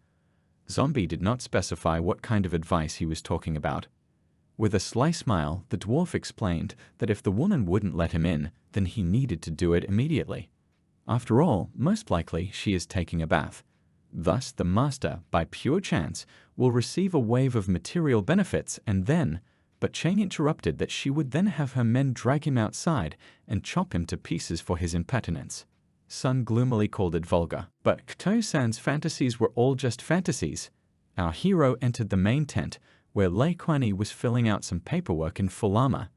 Zombie did not specify what kind of advice he was talking about. With a sly smile, the dwarf explained that if the woman wouldn't let him in, then he needed to do it immediately. After all, most likely she is taking a bath. Thus, the master, by pure chance, will receive a wave of material benefits and then... But Cheng interrupted that she would then have her men drag him outside and chop him to pieces for his impertinence. Sun gloomily called it vulgar. But Kto-san's fantasies were all just fantasies. Our hero entered the main tent, where Lei Kuan-yi was filling out some paperwork in full armor.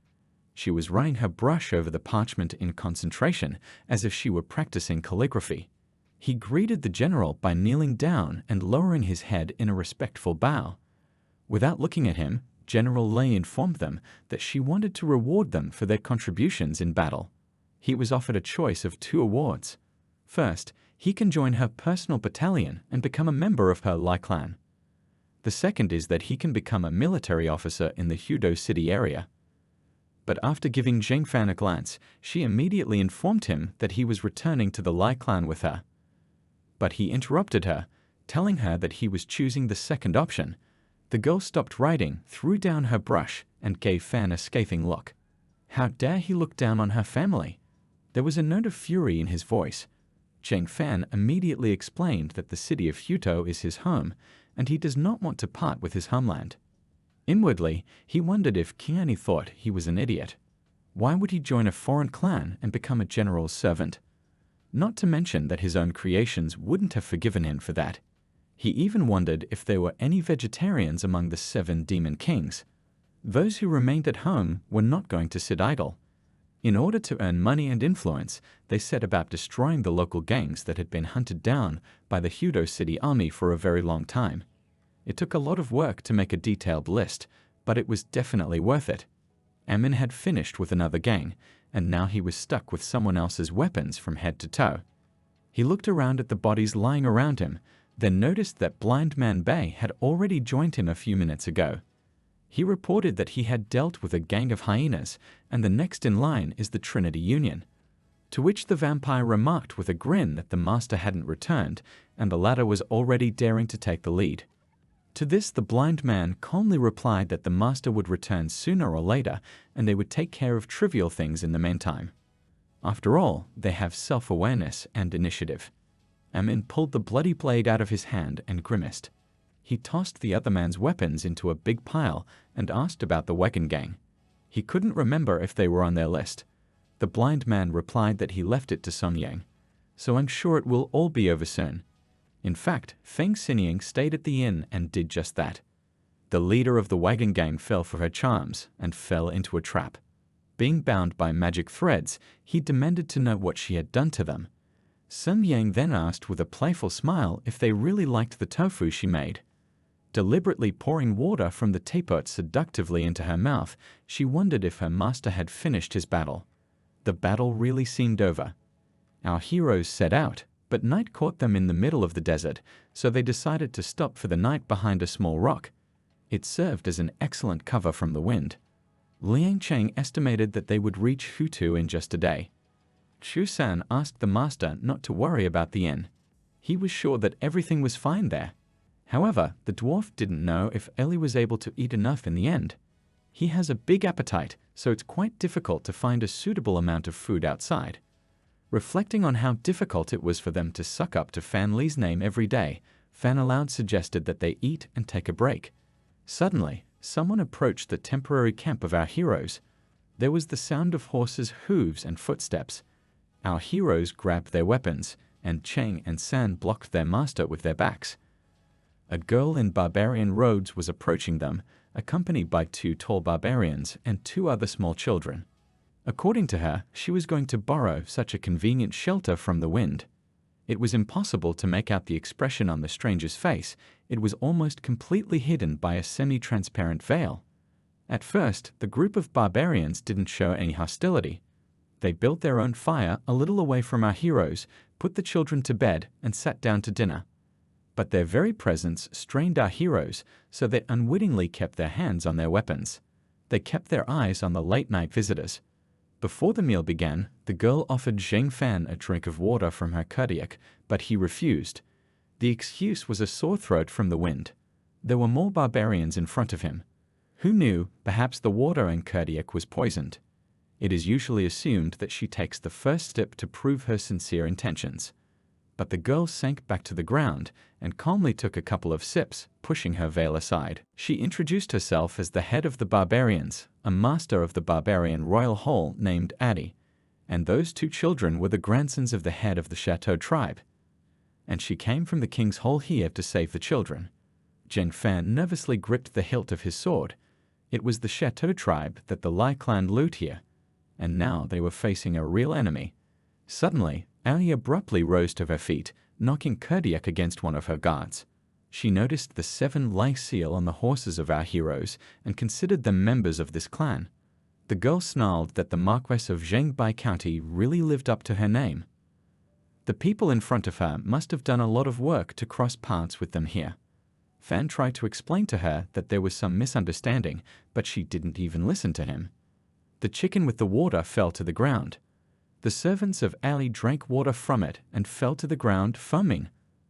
She was running her brush over the parchment in concentration, as if she were practicing calligraphy. He greeted the general by kneeling down and lowering his head in a respectful bow. Without looking at him, General Lei informed them that she wanted to reward them for their contributions in battle. He was offered a choice of 2 awards. First, he can join her personal battalion and become a member of her Lai clan. The second is that he can become a military officer in the Hudo City area. But after giving Zheng Fan a glance, she immediately informed him that he was returning to the Lai clan with her. But he interrupted her, telling her that he was choosing the second option. The girl stopped writing, threw down her brush, and gave Fan a scathing look. How dare he look down on her family? There was a note of fury in his voice. Zheng Fan immediately explained that the city of Huto is his home, and he does not want to part with his homeland. Inwardly, he wondered if Kiani thought he was an idiot. Why would he join a foreign clan and become a general's servant? Not to mention that his own creations wouldn't have forgiven him for that. He even wondered if there were any vegetarians among the 7 demon kings. Those who remained at home were not going to sit idle. In order to earn money and influence, they set about destroying the local gangs that had been hunted down by the Hudo City army for a very long time. It took a lot of work to make a detailed list, but it was definitely worth it. Amin had finished with another gang, and now he was stuck with someone else's weapons from head to toe. He looked around at the bodies lying around him, then noticed that Blind Man Bay had already joined him a few minutes ago. He reported that he had dealt with a gang of hyenas, and the next in line is the Trinity Union. To which the vampire remarked with a grin that the master hadn't returned, and the latter was already daring to take the lead. To this the blind man calmly replied that the master would return sooner or later, and they would take care of trivial things in the meantime. After all, they have self-awareness and initiative. Amin pulled the bloody blade out of his hand and grimaced. He tossed the other man's weapons into a big pile and asked about the wagon gang. He couldn't remember if they were on their list. The blind man replied that he left it to Song Yang. So I'm sure it will all be over soon. In fact, Feng Xinying stayed at the inn and did just that. The leader of the wagon gang fell for her charms and fell into a trap. Being bound by magic threads, he demanded to know what she had done to them. Sun Yang then asked with a playful smile if they really liked the tofu she made. Deliberately pouring water from the teapot seductively into her mouth, she wondered if her master had finished his battle. The battle really seemed over. Our heroes set out, but night caught them in the middle of the desert, so they decided to stop for the night behind a small rock. It served as an excellent cover from the wind. Liang Cheng estimated that they would reach Hutu in just a day. Chu San asked the master not to worry about the inn. He was sure that everything was fine there. However, the dwarf didn't know if Ellie was able to eat enough in the end. He has a big appetite, so it's quite difficult to find a suitable amount of food outside. Reflecting on how difficult it was for them to suck up to Fan Li's name every day, Fan Aloud suggested that they eat and take a break. Suddenly, someone approached the temporary camp of our heroes. There was the sound of horses' hooves and footsteps. Our heroes grabbed their weapons, and Cheng and San blocked their master with their backs. A girl in barbarian robes was approaching them, accompanied by 2 tall barbarians and 2 other small children. According to her, she was going to borrow such a convenient shelter from the wind. It was impossible to make out the expression on the stranger's face. It was almost completely hidden by a semi-transparent veil. At first, the group of barbarians didn't show any hostility. They built their own fire a little away from our heroes, put the children to bed, and sat down to dinner. But their very presence strained our heroes, so they unwittingly kept their hands on their weapons. They kept their eyes on the late-night visitors. Before the meal began, the girl offered Zheng Fan a drink of water from her Kurdiak, but he refused. The excuse was a sore throat from the wind. There were more barbarians in front of him. Who knew, perhaps the water in Kurdiak was poisoned. It is usually assumed that she takes the first step to prove her sincere intentions. But the girl sank back to the ground and calmly took a couple of sips, pushing her veil aside. She introduced herself as the head of the barbarians, a master of the barbarian royal hall named Adi, and those 2 children were the grandsons of the head of the Chateau tribe. And she came from the king's hall here to save the children. Zheng Fan nervously gripped the hilt of his sword. It was the Chateau tribe that the Lai clan loot here, and now they were facing a real enemy. Suddenly, Ali abruptly rose to her feet, knocking Kurdiak against one of her guards. She noticed the 7 Lai seal on the horses of our heroes and considered them members of this clan. The girl snarled that the Marquess of Zhengbai County really lived up to her name. The people in front of her must have done a lot of work to cross paths with them here. Fan tried to explain to her that there was some misunderstanding, but she didn't even listen to him. The chicken with the water fell to the ground. The servants of Ali drank water from it and fell to the ground foaming.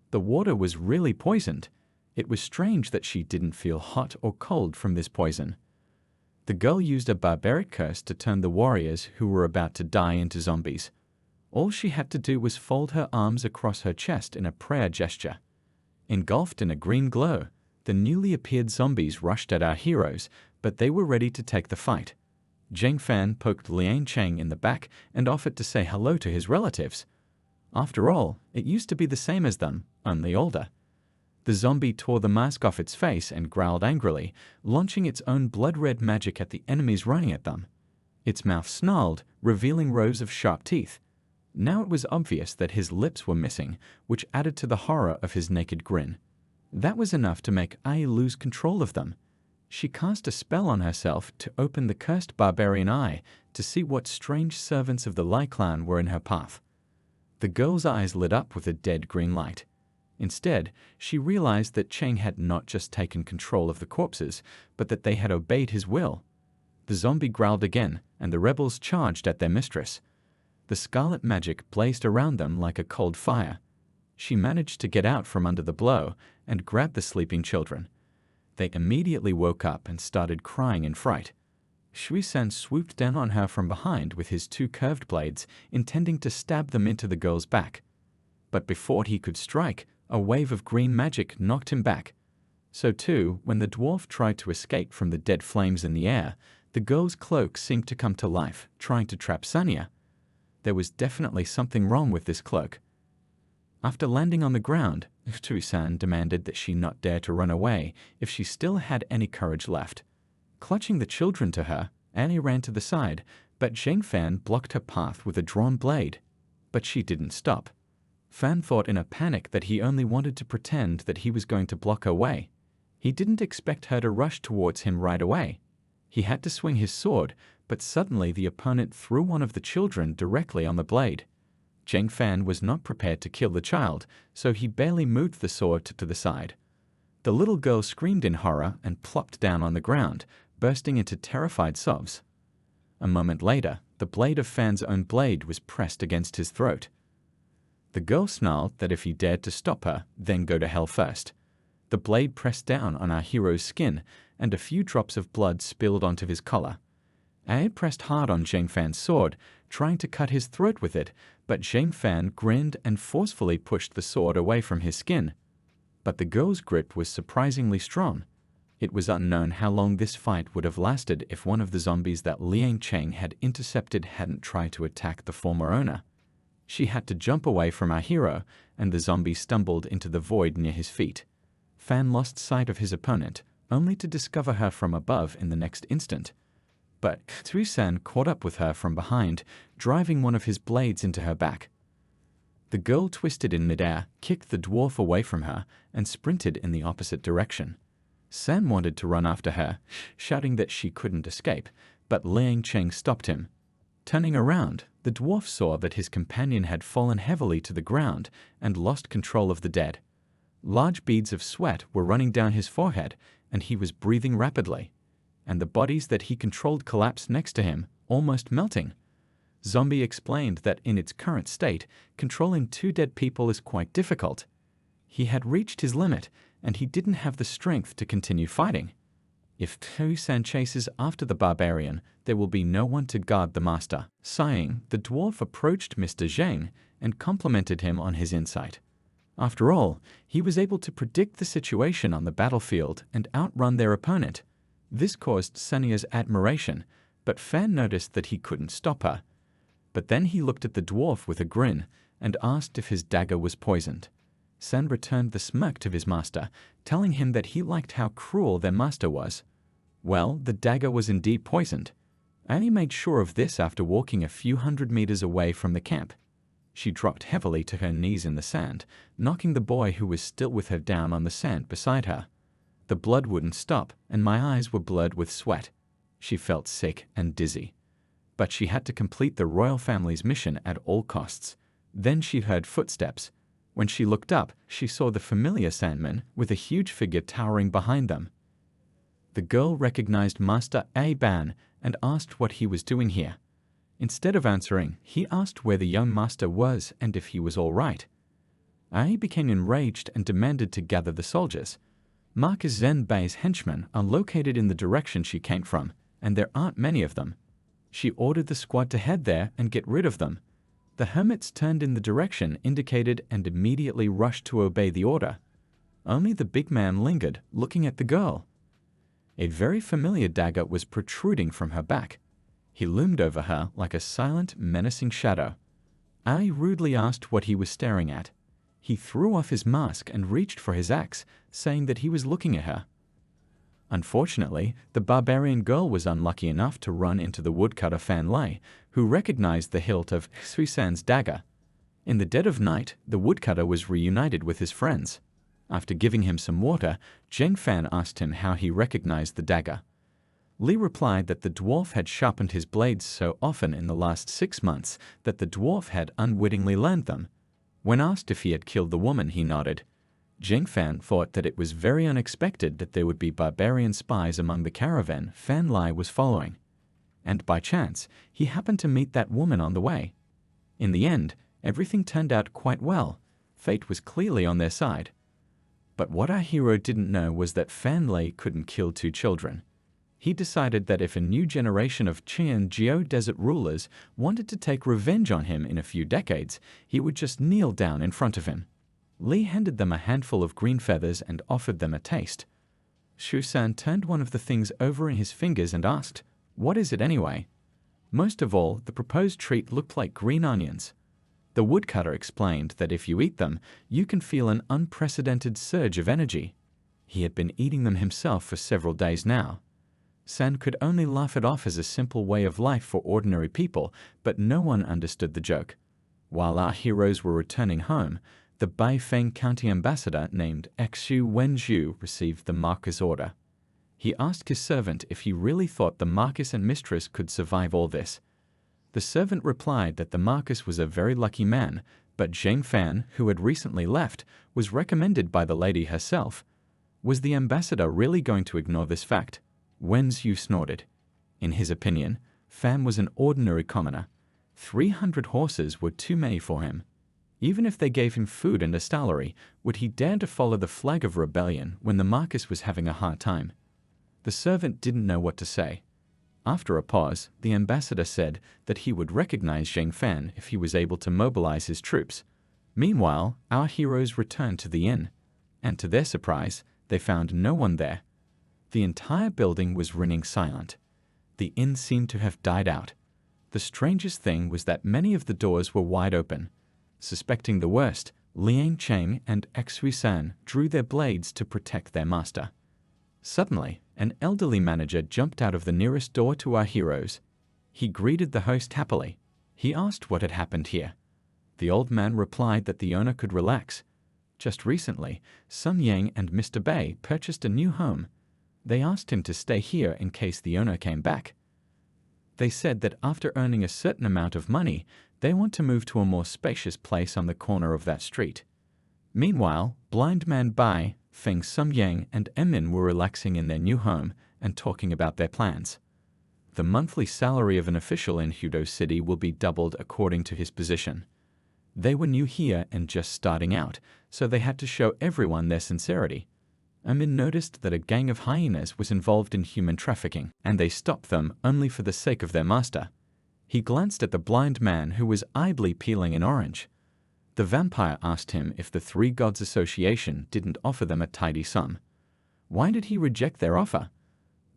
The water was really poisoned. It was strange that she didn't feel hot or cold from this poison. The girl used a barbaric curse to turn the warriors who were about to die into zombies. All she had to do was fold her arms across her chest in a prayer gesture. Engulfed in a green glow, the newly appeared zombies rushed at our heroes, but they were ready to take the fight. Zheng Fan poked Liang Cheng in the back and offered to say hello to his relatives. After all, it used to be the same as them, only older. The zombie tore the mask off its face and growled angrily, launching its own blood-red magic at the enemies running at them. Its mouth snarled, revealing rows of sharp teeth. Now it was obvious that his lips were missing, which added to the horror of his naked grin. That was enough to make Ai lose control of them. She cast a spell on herself to open the cursed barbarian eye to see what strange servants of the Lai clan were in her path. The girl's eyes lit up with a dead green light. Instead, she realized that Cheng had not just taken control of the corpses, but that they had obeyed his will. The zombie growled again, and the rebels charged at their mistress. The scarlet magic blazed around them like a cold fire. She managed to get out from under the blow and grabbed the sleeping children. They immediately woke up and started crying in fright. Shui-san swooped down on her from behind with his two curved blades, intending to stab them into the girl's back. But before he could strike, a wave of green magic knocked him back. So too, when the dwarf tried to escape from the dead flames in the air, the girl's cloak seemed to come to life, trying to trap Sanya. There was definitely something wrong with this cloak. After landing on the ground, Shui-san demanded that she not dare to run away if she still had any courage left. Clutching the children to her, Annie ran to the side, but Zheng Fan blocked her path with a drawn blade. But she didn't stop. Fan thought in a panic that he only wanted to pretend that he was going to block her way. He didn't expect her to rush towards him right away. He had to swing his sword, but suddenly the opponent threw one of the children directly on the blade. Zheng Fan was not prepared to kill the child, so he barely moved the sword to the side. The little girl screamed in horror and plopped down on the ground, bursting into terrified sobs. A moment later, the blade of Fan's own blade was pressed against his throat. The girl snarled that if he dared to stop her, then go to hell first. The blade pressed down on our hero's skin, and a few drops of blood spilled onto his collar. Ai pressed hard on Zheng Fan's sword, trying to cut his throat with it, but Zheng Fan grinned and forcefully pushed the sword away from his skin. But the girl's grip was surprisingly strong. It was unknown how long this fight would have lasted if one of the zombies that Liang Cheng had intercepted hadn't tried to attack the former owner. She had to jump away from our hero, and the zombie stumbled into the void near his feet. Fan lost sight of his opponent, only to discover her from above in the next instant. But Shui-san caught up with her from behind, driving one of his blades into her back. The girl twisted in midair, kicked the dwarf away from her, and sprinted in the opposite direction. San wanted to run after her, shouting that she couldn't escape, but Liang Cheng stopped him. Turning around, the dwarf saw that his companion had fallen heavily to the ground and lost control of the dead. Large beads of sweat were running down his forehead, and he was breathing rapidly. And the bodies that he controlled collapsed next to him, almost melting. Zombie explained that in its current state, controlling two dead people is quite difficult. He had reached his limit, and he didn't have the strength to continue fighting. If Shui-san chases after the barbarian, there will be no one to guard the master. Sighing, the dwarf approached Mr. Zheng and complimented him on his insight. After all, he was able to predict the situation on the battlefield and outrun their opponent. This caused Sanya's admiration, but Fan noticed that he couldn't stop her. But then he looked at the dwarf with a grin and asked if his dagger was poisoned. San returned the smirk to his master, telling him that he liked how cruel their master was. Well, the dagger was indeed poisoned. Annie made sure of this after walking a few hundred meters away from the camp. She dropped heavily to her knees in the sand, knocking the boy who was still with her down on the sand beside her. The blood wouldn't stop, and my eyes were blurred with sweat. She felt sick and dizzy. But she had to complete the royal family's mission at all costs. Then she heard footsteps. When she looked up, she saw the familiar Sandman with a huge figure towering behind them. The girl recognized Master A-Ban and asked what he was doing here. Instead of answering, he asked where the young master was and if he was all right. A became enraged and demanded to gather the soldiers. Marcus Zen Bei's henchmen are located in the direction she came from, and there aren't many of them. She ordered the squad to head there and get rid of them. The hermits turned in the direction indicated and immediately rushed to obey the order. Only the big man lingered, looking at the girl. A very familiar dagger was protruding from her back. He loomed over her like a silent, menacing shadow. I rudely asked what he was staring at. He threw off his mask and reached for his axe, saying that he was looking at her. Unfortunately, the barbarian girl was unlucky enough to run into the woodcutter Fan Lei, who recognized the hilt of Suisan's dagger. In the dead of night, the woodcutter was reunited with his friends. After giving him some water, Zheng Fan asked him how he recognized the dagger. Li replied that the dwarf had sharpened his blades so often in the last 6 months that the dwarf had unwittingly learned them. When asked if he had killed the woman, he nodded. Zheng Fan thought that it was very unexpected that there would be barbarian spies among the caravan Fan Lei was following. And by chance, he happened to meet that woman on the way. In the end, everything turned out quite well. Fate was clearly on their side. But what our hero didn't know was that Fan Lei couldn't kill 2 children. He decided that if a new generation of Qian Geo desert rulers wanted to take revenge on him in a few decades, he would just kneel down in front of him. Li handed them a handful of green feathers and offered them a taste. Shusan turned one of the things over in his fingers and asked, "What is it anyway?" Most of all, the proposed treat looked like green onions. The woodcutter explained that if you eat them, you can feel an unprecedented surge of energy. He had been eating them himself for several days now. San could only laugh it off as a simple way of life for ordinary people, but no one understood the joke. While our heroes were returning home, the Baifeng County ambassador named Xu Wenzhu received the Marquis' order. He asked his servant if he really thought the Marquis and mistress could survive all this. The servant replied that the Marquis was a very lucky man, but Zheng Fan, who had recently left, was recommended by the lady herself. Was the ambassador really going to ignore this fact? Wenzhu snorted. In his opinion, Fan was an ordinary commoner. 300 horses were too many for him. Even if they gave him food and a salary, would he dare to follow the flag of rebellion when the Marquis was having a hard time? The servant didn't know what to say. After a pause, the ambassador said that he would recognize Zheng Fan if he was able to mobilize his troops. Meanwhile, our heroes returned to the inn, and to their surprise, they found no one there. The entire building was ringing silent. The inn seemed to have died out. The strangest thing was that many of the doors were wide open. Suspecting the worst, Liang Cheng and Xu San drew their blades to protect their master. Suddenly, an elderly manager jumped out of the nearest door to our heroes. He greeted the host happily. He asked what had happened here. The old man replied that the owner could relax. Just recently, Sun Yang and Mr. Bei purchased a new home. They asked him to stay here in case the owner came back. They said that after earning a certain amount of money, they want to move to a more spacious place on the corner of that street. Meanwhile, Blind Man Bai, Feng Sum Yang, and Emin were relaxing in their new home and talking about their plans. The monthly salary of an official in Hudo City will be doubled according to his position. They were new here and just starting out, so they had to show everyone their sincerity. Emin noticed that a gang of hyenas was involved in human trafficking, and they stopped them only for the sake of their master. He glanced at the blind man who was idly peeling an orange. The vampire asked him if the Three Gods Association didn't offer them a tidy sum. Why did he reject their offer?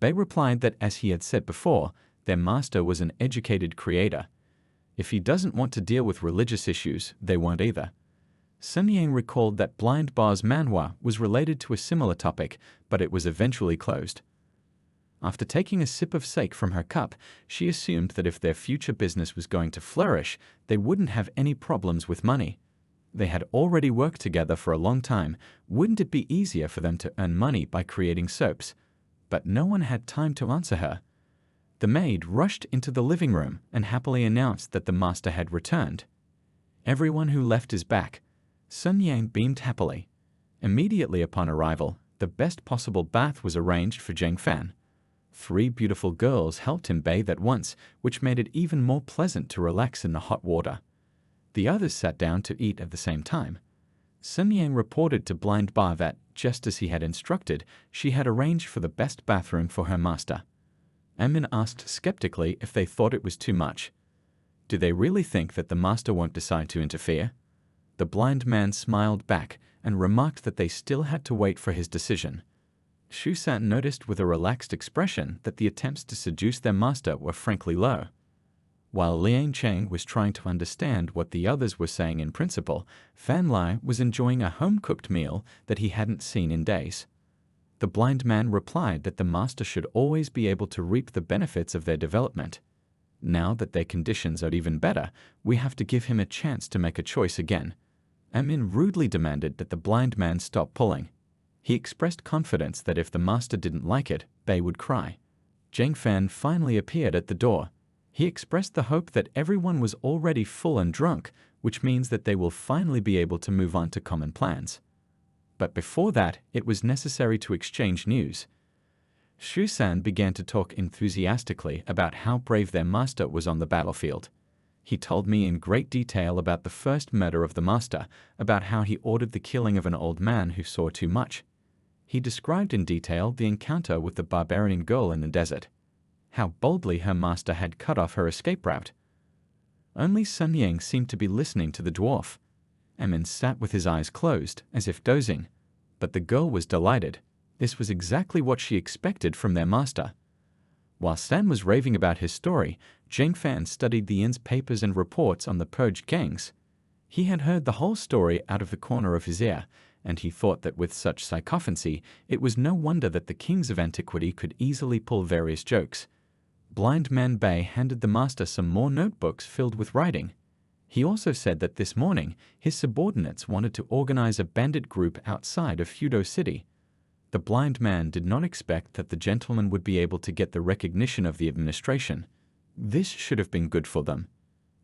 Bei replied that, as he had said before, their master was an educated creator. If he doesn't want to deal with religious issues, they won't either. Sun Yang recalled that Blind Bar's manhwa was related to a similar topic, but it was eventually closed. After taking a sip of sake from her cup, she assumed that if their future business was going to flourish, they wouldn't have any problems with money. They had already worked together for a long time. Wouldn't it be easier for them to earn money by creating soaps? But no one had time to answer her. The maid rushed into the living room and happily announced that the master had returned. Everyone who left is back. Sun Yang beamed happily. Immediately upon arrival, the best possible bath was arranged for Zheng Fan. 3 beautiful girls helped him bathe at once, which made it even more pleasant to relax in the hot water. The others sat down to eat at the same time. Sun Yang reported to Blind Bar that, just as he had instructed, she had arranged for the best bathroom for her master. Emin asked skeptically if they thought it was too much. Do they really think that the master won't decide to interfere? The blind man smiled back and remarked that they still had to wait for his decision. Shu San noticed with a relaxed expression that the attempts to seduce their master were frankly low. While Liang Cheng was trying to understand what the others were saying in principle, Fan Lai was enjoying a home-cooked meal that he hadn't seen in days. The blind man replied that the master should always be able to reap the benefits of their development. Now that their conditions are even better, we have to give him a chance to make a choice again. Amin rudely demanded that the blind man stop pulling. He expressed confidence that if the master didn't like it, Bei would cry. Zheng Fan finally appeared at the door. He expressed the hope that everyone was already full and drunk, which means that they will finally be able to move on to common plans. But before that, it was necessary to exchange news. Xu San began to talk enthusiastically about how brave their master was on the battlefield. He told me in great detail about the first murder of the master, about how he ordered the killing of an old man who saw too much. He described in detail the encounter with the barbarian girl in the desert, how boldly her master had cut off her escape route. Only Sun Yang seemed to be listening to the dwarf. Amin sat with his eyes closed, as if dozing, but the girl was delighted. This was exactly what she expected from their master. While Stan was raving about his story, Zheng Fan studied the inn's papers and reports on the purged gangs. He had heard the whole story out of the corner of his ear, and he thought that with such sycophancy, it was no wonder that the kings of antiquity could easily pull various jokes. Blind Man Bei handed the master some more notebooks filled with writing. He also said that this morning, his subordinates wanted to organize a bandit group outside of Fudo City. The blind man did not expect that the gentleman would be able to get the recognition of the administration. This should have been good for them.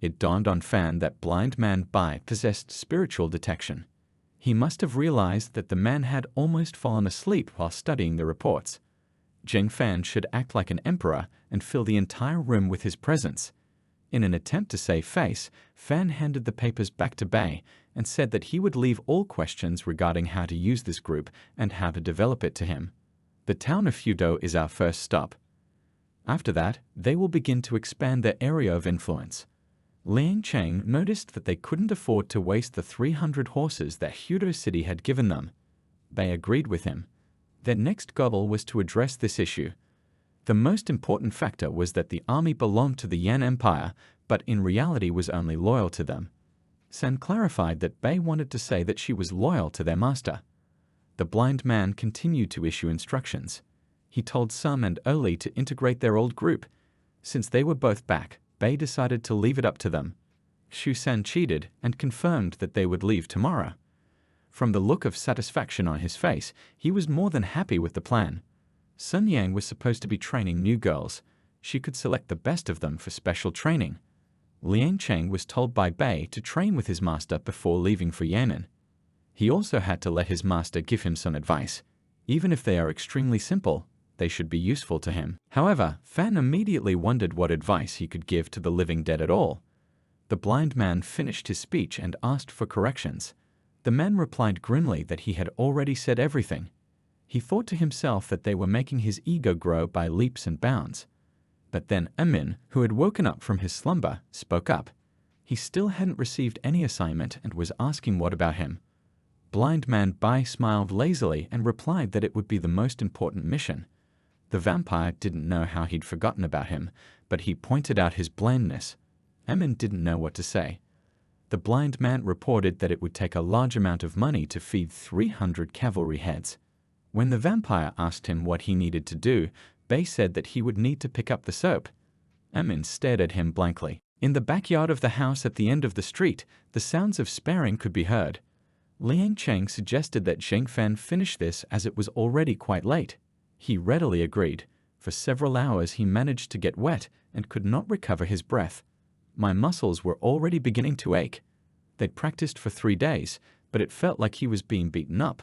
It dawned on Fan that Blind Man Bai possessed spiritual detection. He must have realized that the man had almost fallen asleep while studying the reports. Zheng Fan should act like an emperor and fill the entire room with his presence. In an attempt to save face, Fan handed the papers back to Bei and said that he would leave all questions regarding how to use this group and how to develop it to him. The town of Fudo is our first stop. After that, they will begin to expand their area of influence. Liang Cheng noticed that they couldn't afford to waste the 300 horses that Fudo City had given them. Bei agreed with him. Their next goal was to address this issue. The most important factor was that the army belonged to the Yan Empire, but in reality was only loyal to them. San clarified that Bei wanted to say that she was loyal to their master. The blind man continued to issue instructions. He told Sum and Oli to integrate their old group. Since they were both back, Bei decided to leave it up to them. Xu San cheated and confirmed that they would leave tomorrow. From the look of satisfaction on his face, he was more than happy with the plan. Sun Yang was supposed to be training new girls. She could select the best of them for special training. Liang Cheng was told by Bei to train with his master before leaving for Yan'an. He also had to let his master give him some advice. Even if they are extremely simple, they should be useful to him. However, Fan immediately wondered what advice he could give to the living dead at all. The blind man finished his speech and asked for corrections. The man replied grimly that he had already said everything. He thought to himself that they were making his ego grow by leaps and bounds. But then Amin, who had woken up from his slumber, spoke up. He still hadn't received any assignment and was asking what about him. Blind Man Bai smiled lazily and replied that it would be the most important mission. The vampire didn't know how he'd forgotten about him, but he pointed out his blandness. Amin didn't know what to say. The blind man reported that it would take a large amount of money to feed 300 cavalry heads. When the vampire asked him what he needed to do, Bei said that he would need to pick up the soap. Amin stared at him blankly. In the backyard of the house at the end of the street, the sounds of sparring could be heard. Liang Cheng suggested that Zheng Fan finish this as it was already quite late. He readily agreed. For several hours he managed to get wet and could not recover his breath. My muscles were already beginning to ache. They'd practiced for 3 days, but it felt like he was being beaten up.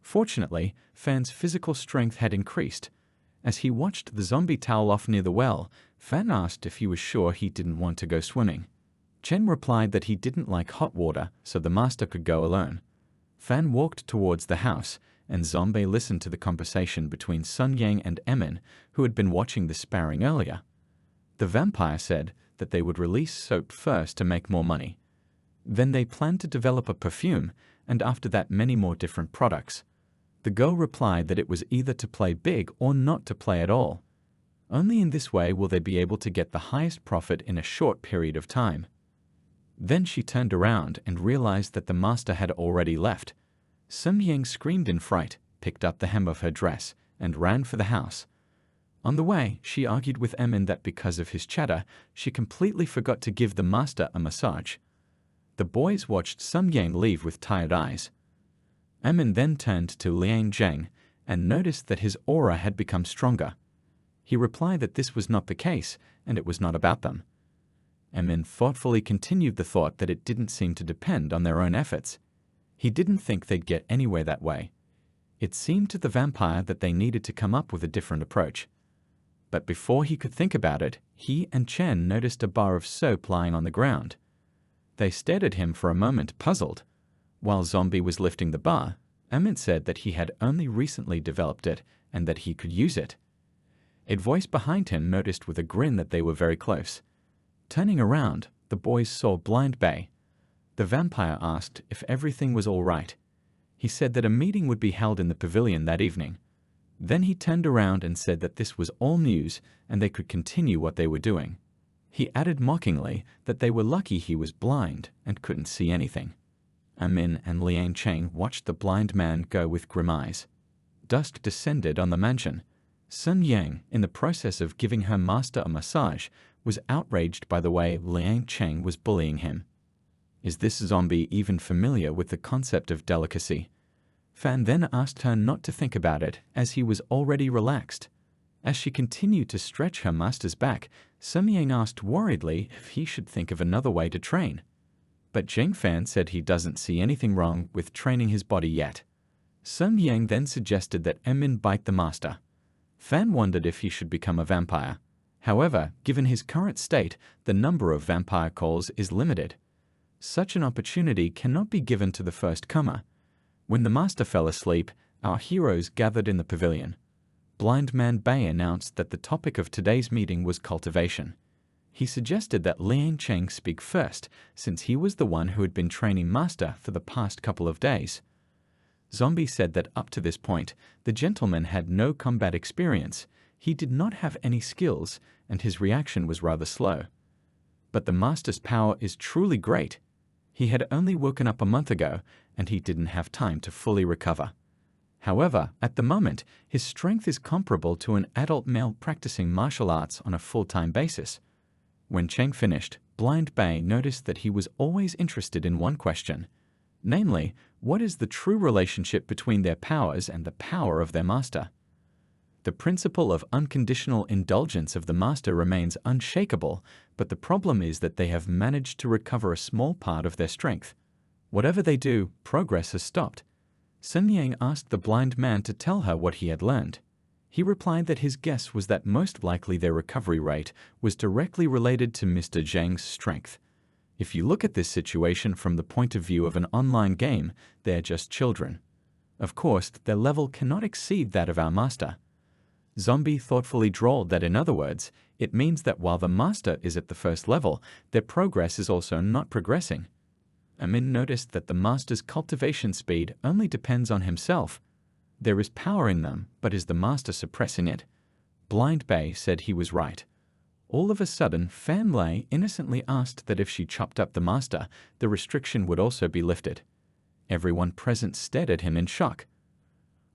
Fortunately, Fan's physical strength had increased. As he watched the zombie towel off near the well, Fan asked if he was sure he didn't want to go swimming. Chen replied that he didn't like hot water, so the master could go alone. Fan walked towards the house, and Zombie listened to the conversation between Sun Yang and Emin, who had been watching the sparring earlier. The vampire said that they would release soap first to make more money. Then they planned to develop a perfume, and after that many more different products. The girl replied that it was either to play big or not to play at all. Only in this way will they be able to get the highest profit in a short period of time. Then she turned around and realized that the master had already left. Sun Yang screamed in fright, picked up the hem of her dress, and ran for the house. On the way, she argued with Emin that because of his chatter, she completely forgot to give the master a massage. The boys watched Sun Yang leave with tired eyes. Emin then turned to Liang Zhang and noticed that his aura had become stronger. He replied that this was not the case, and it was not about them. Emin thoughtfully continued the thought that it didn't seem to depend on their own efforts. He didn't think they'd get anywhere that way. It seemed to the vampire that they needed to come up with a different approach. But before he could think about it, he and Chen noticed a bar of soap lying on the ground. They stared at him for a moment, puzzled. While Zombie was lifting the bar, Emin said that he had only recently developed it and that he could use it. A voice behind him noticed with a grin that they were very close. Turning around, the boys saw Blind Bay. The vampire asked if everything was all right. He said that a meeting would be held in the pavilion that evening. Then he turned around and said that this was all news and they could continue what they were doing. He added mockingly that they were lucky he was blind and couldn't see anything. Amin and Liang Cheng watched the blind man go with grim eyes. Dusk descended on the mansion. Sun Yang, in the process of giving her master a massage, was outraged by the way Liang Cheng was bullying him. Is this zombie even familiar with the concept of delicacy? Fan then asked her not to think about it, as he was already relaxed. As she continued to stretch her master's back, Sun Yang asked worriedly if he should think of another way to train. But Zheng Fan said he doesn't see anything wrong with training his body yet. Sun Yang then suggested that Emin bite the master. Fan wondered if he should become a vampire. However, given his current state, the number of vampire calls is limited. Such an opportunity cannot be given to the first comer. When the master fell asleep, our heroes gathered in the pavilion. Blind Man Bei announced that the topic of today's meeting was cultivation. He suggested that Liang Cheng speak first, since he was the one who had been training master for the past couple of days. Zombie said that up to this point, the gentleman had no combat experience, he did not have any skills, and his reaction was rather slow. But the master's power is truly great. He had only woken up a month ago, and he didn't have time to fully recover. However, at the moment, his strength is comparable to an adult male practicing martial arts on a full-time basis. When Cheng finished, Blind Bei noticed that he was always interested in one question. Namely, what is the true relationship between their powers and the power of their master? The principle of unconditional indulgence of the master remains unshakable, but the problem is that they have managed to recover a small part of their strength. Whatever they do, progress has stopped. Sun Yang asked the blind man to tell her what he had learned. He replied that his guess was that most likely their recovery rate was directly related to Mr. Zhang's strength. If you look at this situation from the point of view of an online game, they're just children. Of course, their level cannot exceed that of our master. Zombie thoughtfully drawled that in other words, it means that while the master is at the first level, their progress is also not progressing. Amin noticed that the master's cultivation speed only depends on himself. There is power in them, but is the master suppressing it? Blind Bei said he was right. All of a sudden, Fan Lei innocently asked that if she chopped up the master, the restriction would also be lifted. Everyone present stared at him in shock.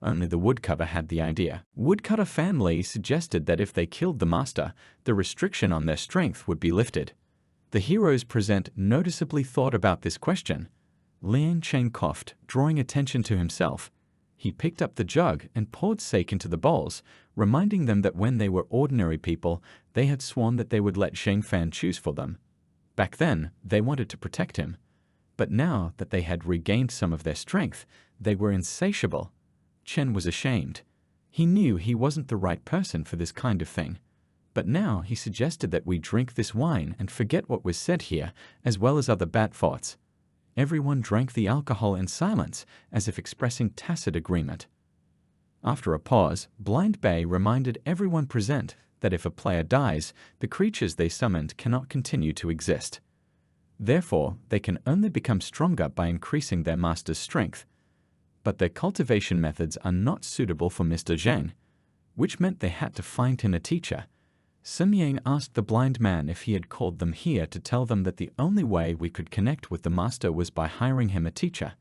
Only the woodcutter had the idea. Woodcutter Fan Lei suggested that if they killed the master, the restriction on their strength would be lifted. The heroes present noticeably thought about this question. Liang Cheng coughed, drawing attention to himself. He picked up the jug and poured sake into the bowls, reminding them that when they were ordinary people, they had sworn that they would let Zheng Fan choose for them. Back then, they wanted to protect him. But now that they had regained some of their strength, they were insatiable. Chen was ashamed. He knew he wasn't the right person for this kind of thing. But now he suggested that we drink this wine and forget what was said here, as well as other bad thoughts. Everyone drank the alcohol in silence, as if expressing tacit agreement. After a pause, Blind Bei reminded everyone present that if a player dies, the creatures they summoned cannot continue to exist. Therefore, they can only become stronger by increasing their master's strength. But their cultivation methods are not suitable for Mr. Zhang, which meant they had to find him a teacher. Sun Yang asked the blind man if he had called them here to tell them that the only way we could connect with the master was by hiring him a teacher.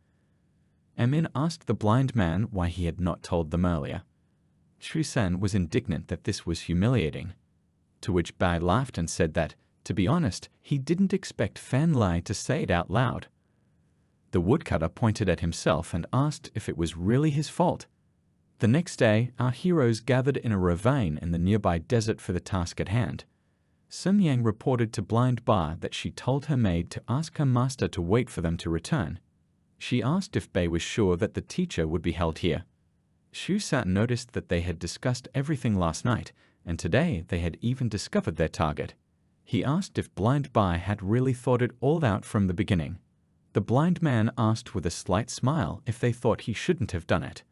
Amin asked the blind man why he had not told them earlier. Shu San was indignant that this was humiliating, to which Bai laughed and said that, to be honest, he didn't expect Fan Lai to say it out loud. The woodcutter pointed at himself and asked if it was really his fault. The next day, our heroes gathered in a ravine in the nearby desert for the task at hand. Sun Yang reported to Blind Bai that she told her maid to ask her master to wait for them to return. She asked if Bai was sure that the teacher would be held here. Shu San noticed that they had discussed everything last night, and today they had even discovered their target. He asked if Blind Bai had really thought it all out from the beginning. The blind man asked with a slight smile if they thought he shouldn't have done it.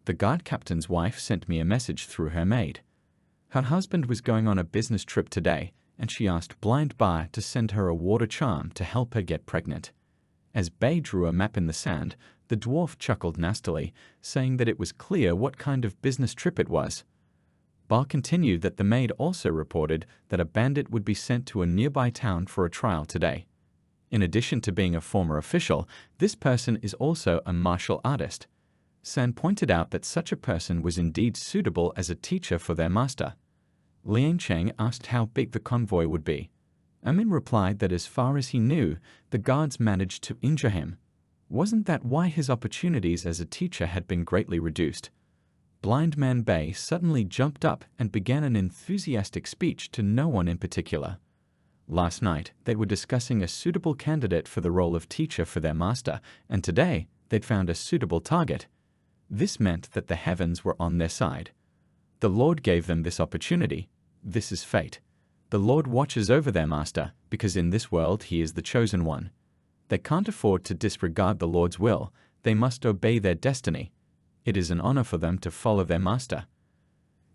The guard captain's wife sent me a message through her maid. Her husband was going on a business trip today, and she asked Blind Bai to send her a water charm to help her get pregnant. As Bai drew a map in the sand, the dwarf chuckled nastily, saying that it was clear what kind of business trip it was. Bar continued that the maid also reported that a bandit would be sent to a nearby town for a trial today. In addition to being a former official, this person is also a martial artist. San pointed out that such a person was indeed suitable as a teacher for their master. Lian Cheng asked how big the convoy would be. Amin replied that as far as he knew, the guards managed to injure him. Wasn't that why his opportunities as a teacher had been greatly reduced? Blind Man Bai suddenly jumped up and began an enthusiastic speech to no one in particular. Last night, they were discussing a suitable candidate for the role of teacher for their master, and today they'd found a suitable target. This meant that the heavens were on their side. The Lord gave them this opportunity. This is fate. The Lord watches over their master, because in this world he is the chosen one. They can't afford to disregard the Lord's will. They must obey their destiny. It is an honor for them to follow their master.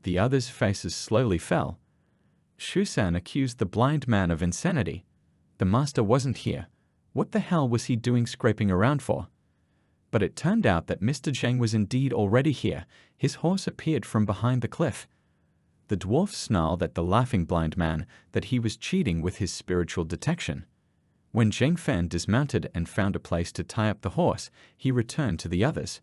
The others' faces slowly fell. Shu San accused the blind man of insanity. The master wasn't here. What the hell was he doing scraping around for? But it turned out that Mr. Zheng was indeed already here. His horse appeared from behind the cliff. The dwarf snarled at the laughing blind man that he was cheating with his spiritual detection. When Zheng Fan dismounted and found a place to tie up the horse, he returned to the others.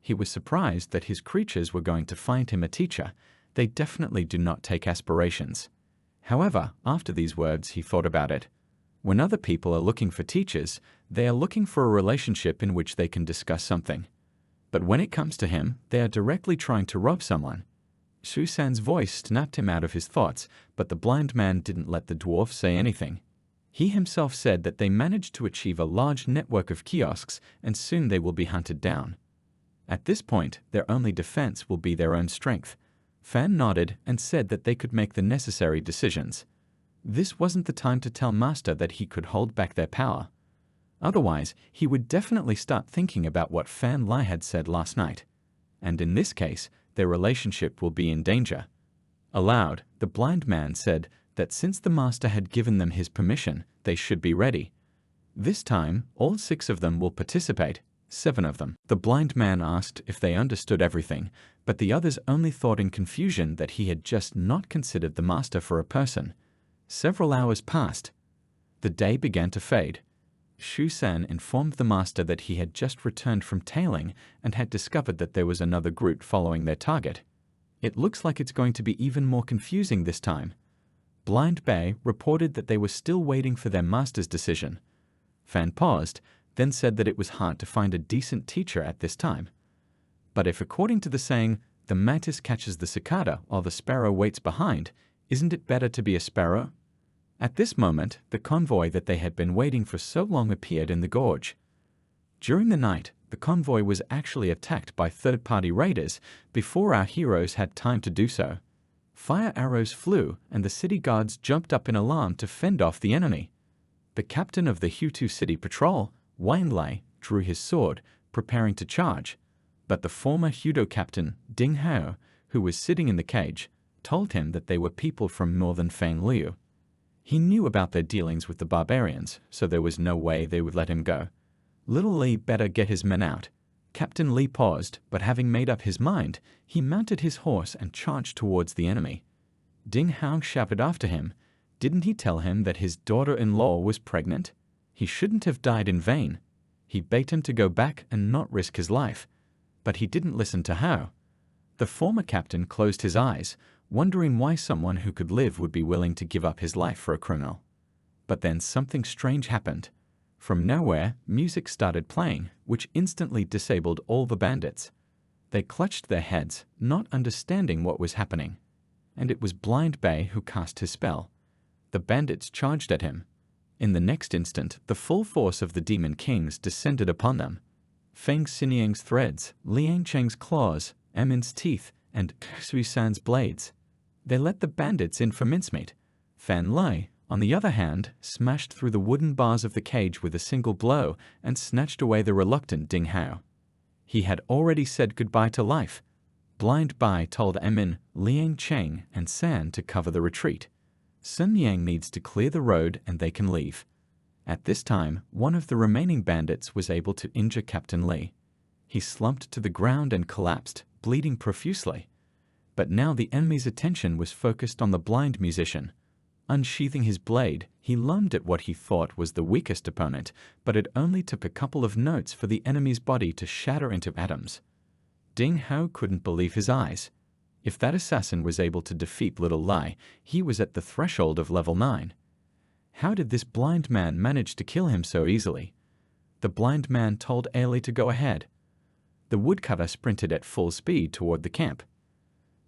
He was surprised that his creatures were going to find him a teacher. They definitely do not take aspirations. However, after these words, he thought about it. When other people are looking for teachers, they are looking for a relationship in which they can discuss something. But when it comes to him, they are directly trying to rob someone. Shu San's voice snapped him out of his thoughts, but the blind man didn't let the dwarf say anything. He himself said that they managed to achieve a large network of kiosks, and soon they will be hunted down. At this point, their only defense will be their own strength. Fan nodded and said that they could make the necessary decisions. This wasn't the time to tell Master that he could hold back their power. Otherwise, he would definitely start thinking about what Fan Lai had said last night. And in this case, their relationship will be in danger. Aloud, the blind man said that since the Master had given them his permission, they should be ready. This time, all 6 of them will participate, 7 of them. The blind man asked if they understood everything, but the others only thought in confusion that he had just not considered the Master for a person. Several hours passed. The day began to fade. Shu San informed the Master that he had just returned from tailing and had discovered that there was another group following their target. It looks like it's going to be even more confusing this time. Blind Bai reported that they were still waiting for their Master's decision. Fan paused, then said that it was hard to find a decent teacher at this time. But if, according to the saying, the mantis catches the cicada while the sparrow waits behind, isn't it better to be a sparrow? At this moment, the convoy that they had been waiting for so long appeared in the gorge. During the night, the convoy was actually attacked by third-party raiders before our heroes had time to do so. Fire arrows flew, and the city guards jumped up in alarm to fend off the enemy. The captain of the Hutu City Patrol, Wayne Lei, drew his sword, preparing to charge, but the former Hudo captain, Ding Hao, who was sitting in the cage, told him that they were people from northern Fang Liu. He knew about their dealings with the barbarians, so there was no way they would let him go. Little Li better get his men out. Captain Li paused, but having made up his mind, he mounted his horse and charged towards the enemy. Ding Hao shouted after him. Didn't he tell him that his daughter-in-law was pregnant? He shouldn't have died in vain. He begged him to go back and not risk his life. But he didn't listen to Hao. The former captain closed his eyes, wondering why someone who could live would be willing to give up his life for a criminal. But then something strange happened. From nowhere, music started playing, which instantly disabled all the bandits. They clutched their heads, not understanding what was happening. And it was Blind Bei who cast his spell. The bandits charged at him. In the next instant, the full force of the Demon Kings descended upon them. Feng Xiniang's threads, Liang Cheng's claws, Emin's teeth, and Sui San's blades. They let the bandits in for mincemeat. Fan Lei, on the other hand, smashed through the wooden bars of the cage with a single blow and snatched away the reluctant Ding Hao. He had already said goodbye to life. Blind Bai told Emin, Liang Cheng, and San to cover the retreat. Sun Yang needs to clear the road and they can leave. At this time, one of the remaining bandits was able to injure Captain Li. He slumped to the ground and collapsed, bleeding profusely. But now the enemy's attention was focused on the blind musician. Unsheathing his blade, he lunged at what he thought was the weakest opponent, but it only took a couple of notes for the enemy's body to shatter into atoms. Ding Hao couldn't believe his eyes. If that assassin was able to defeat Little Lai, he was at the threshold of level 9. How did this blind man manage to kill him so easily? The blind man told Ailey to go ahead. The woodcutter sprinted at full speed toward the camp.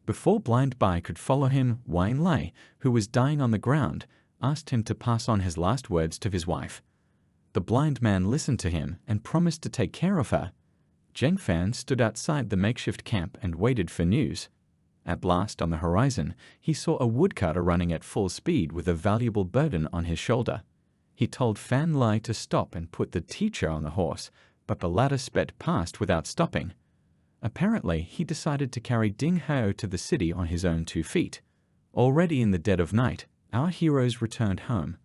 Before Blind Bai could follow him, Wang Lei, who was dying on the ground, asked him to pass on his last words to his wife. The blind man listened to him and promised to take care of her. Zheng Fan stood outside the makeshift camp and waited for news. At last, on the horizon, he saw a woodcutter running at full speed with a valuable burden on his shoulder. He told Fan Lei to stop and put the teacher on the horse, but the latter sped past without stopping. Apparently, he decided to carry Ding Hao to the city on his own 2 feet. Already in the dead of night, our heroes returned home.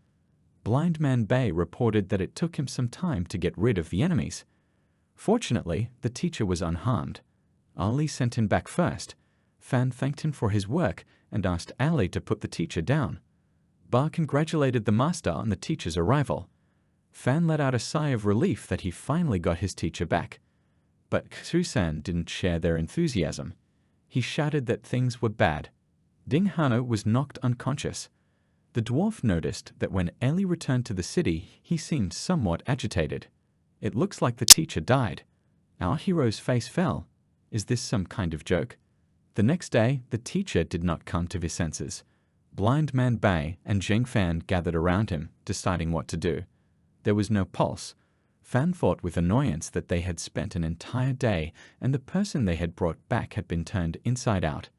Blind Man Bei reported that it took him some time to get rid of the enemies. Fortunately, the teacher was unharmed. Ali sent him back first. Fan thanked him for his work and asked Ali to put the teacher down. Ba congratulated the master on the teacher's arrival. Fan let out a sigh of relief that he finally got his teacher back. But Xusan didn't share their enthusiasm. He shouted that things were bad. Ding Hao was knocked unconscious. The dwarf noticed that when Eli returned to the city, he seemed somewhat agitated. It looks like the teacher died. Our hero's face fell. Is this some kind of joke? The next day, the teacher did not come to his senses. Blind Man Bei and Zheng Fan gathered around him, deciding what to do. There was no pulse. Fan thought with annoyance that they had spent an entire day and the person they had brought back had been turned inside out.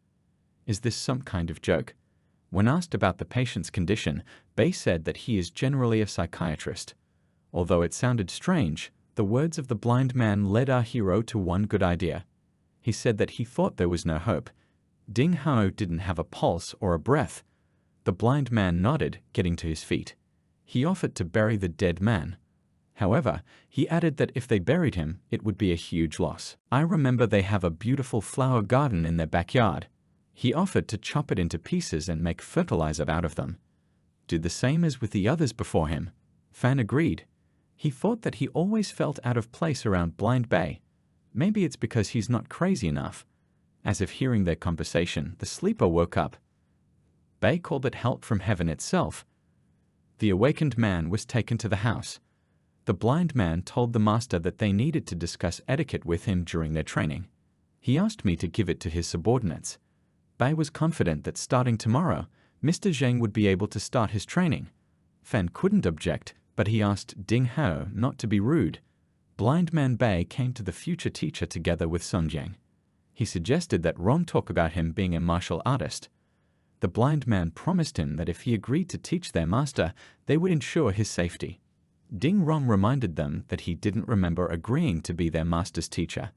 Is this some kind of joke? When asked about the patient's condition, Bei said that he is generally a psychiatrist. Although it sounded strange, the words of the blind man led our hero to one good idea. He said that he thought there was no hope. Ding Hao didn't have a pulse or a breath. The blind man nodded, getting to his feet. He offered to bury the dead man. However, he added that if they buried him, it would be a huge loss. I remember they have a beautiful flower garden in their backyard. He offered to chop it into pieces and make fertilizer out of them. Do the same as with the others before him. Fan agreed. He thought that he always felt out of place around Blind Bei. Maybe it's because he's not crazy enough. As if hearing their conversation, the sleeper woke up. Bei called it help from heaven itself. The awakened man was taken to the house. The blind man told the master that they needed to discuss etiquette with him during their training. He asked me to give it to his subordinates. Bei was confident that starting tomorrow, Mr. Zheng would be able to start his training. Fan couldn't object, but he asked Ding Hao not to be rude. Blind Man Bei came to the future teacher together with Sun Jiang. He suggested that Ron talk about him being a martial artist. The blind man promised him that if he agreed to teach their master, they would ensure his safety. Ding Rong reminded them that he didn't remember agreeing to be their master's teacher.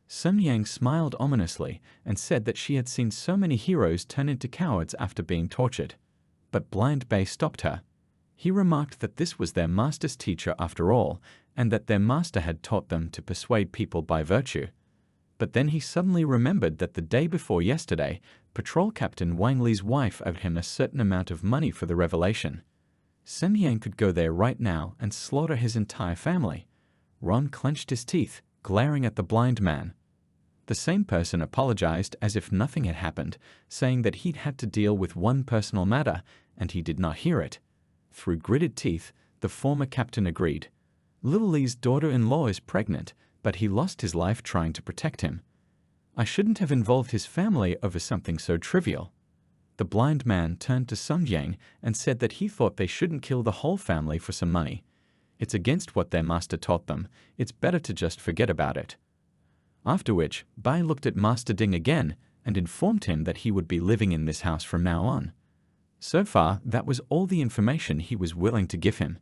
Sun Yang smiled ominously and said that she had seen so many heroes turn into cowards after being tortured. But Blind Bei stopped her. He remarked that this was their master's teacher after all, and that their master had taught them to persuade people by virtue. But then he suddenly remembered that the day before yesterday, Patrol Captain Wang Li's wife owed him a certain amount of money for the revelation. Sun Yang could go there right now and slaughter his entire family. Ron clenched his teeth, glaring at the blind man. The same person apologized as if nothing had happened, saying that he'd had to deal with one personal matter, and he did not hear it. Through gritted teeth, the former captain agreed. Little Li's daughter-in-law is pregnant, but he lost his life trying to protect him. I shouldn't have involved his family over something so trivial. The blind man turned to Sun Yang and said that he thought they shouldn't kill the whole family for some money. It's against what their master taught them. It's better to just forget about it. After which, Bai looked at Master Ding again and informed him that he would be living in this house from now on. So far, that was all the information he was willing to give him.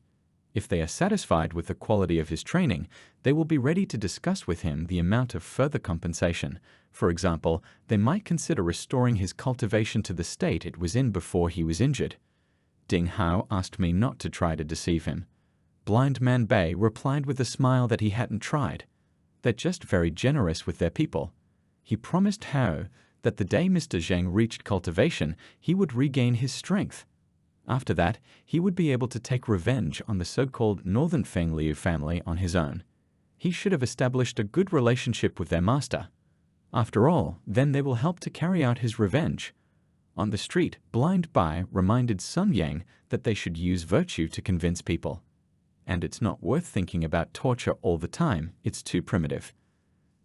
If they are satisfied with the quality of his training, they will be ready to discuss with him the amount of further compensation. For example, they might consider restoring his cultivation to the state it was in before he was injured. Ding Hao asked me not to try to deceive him. Blind Man Bai replied with a smile that he hadn't tried. They're just very generous with their people. He promised Hao that the day Mr. Zheng reached cultivation, he would regain his strength. After that, he would be able to take revenge on the so-called Northern Feng Liu family on his own. He should have established a good relationship with their master. After all, then they will help to carry out his revenge. On the street, Blind Bai reminded Sun Yang that they should use virtue to convince people. And it's not worth thinking about torture all the time, it's too primitive.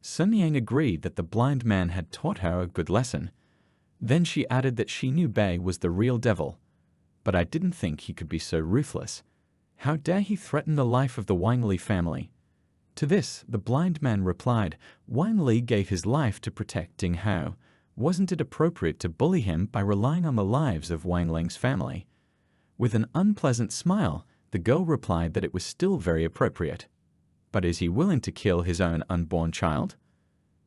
Sun Yang agreed that the blind man had taught her a good lesson. Then she added that she knew Bai was the real devil. But I didn't think he could be so ruthless. How dare he threaten the life of the Wang Li family? To this, the blind man replied, Wang Li gave his life to protect Ding Hao. Wasn't it appropriate to bully him by relying on the lives of Wang Ling's family? With an unpleasant smile, the girl replied that it was still very appropriate. But is he willing to kill his own unborn child?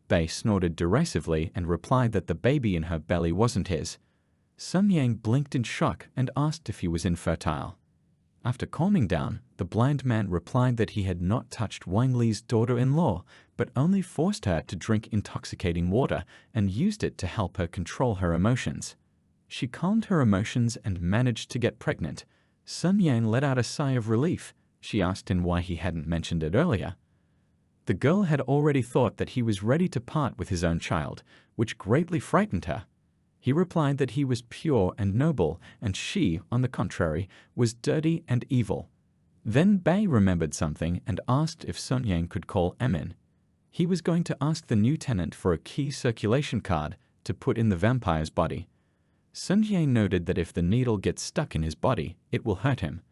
Bai snorted derisively and replied that the baby in her belly wasn't his. Sun Yang blinked in shock and asked if he was infertile. After calming down, the blind man replied that he had not touched Wang Li's daughter-in-law, but only forced her to drink intoxicating water and used it to help her control her emotions. She calmed her emotions and managed to get pregnant. Sun Yang let out a sigh of relief. She asked him why he hadn't mentioned it earlier. The girl had already thought that he was ready to part with his own child, which greatly frightened her. He replied that he was pure and noble, and she, on the contrary, was dirty and evil. Then Bai remembered something and asked if Sun Yang could call Emin. He was going to ask the new tenant for a key circulation card to put in the vampire's body. Sun Yang noted that if the needle gets stuck in his body, it will hurt him.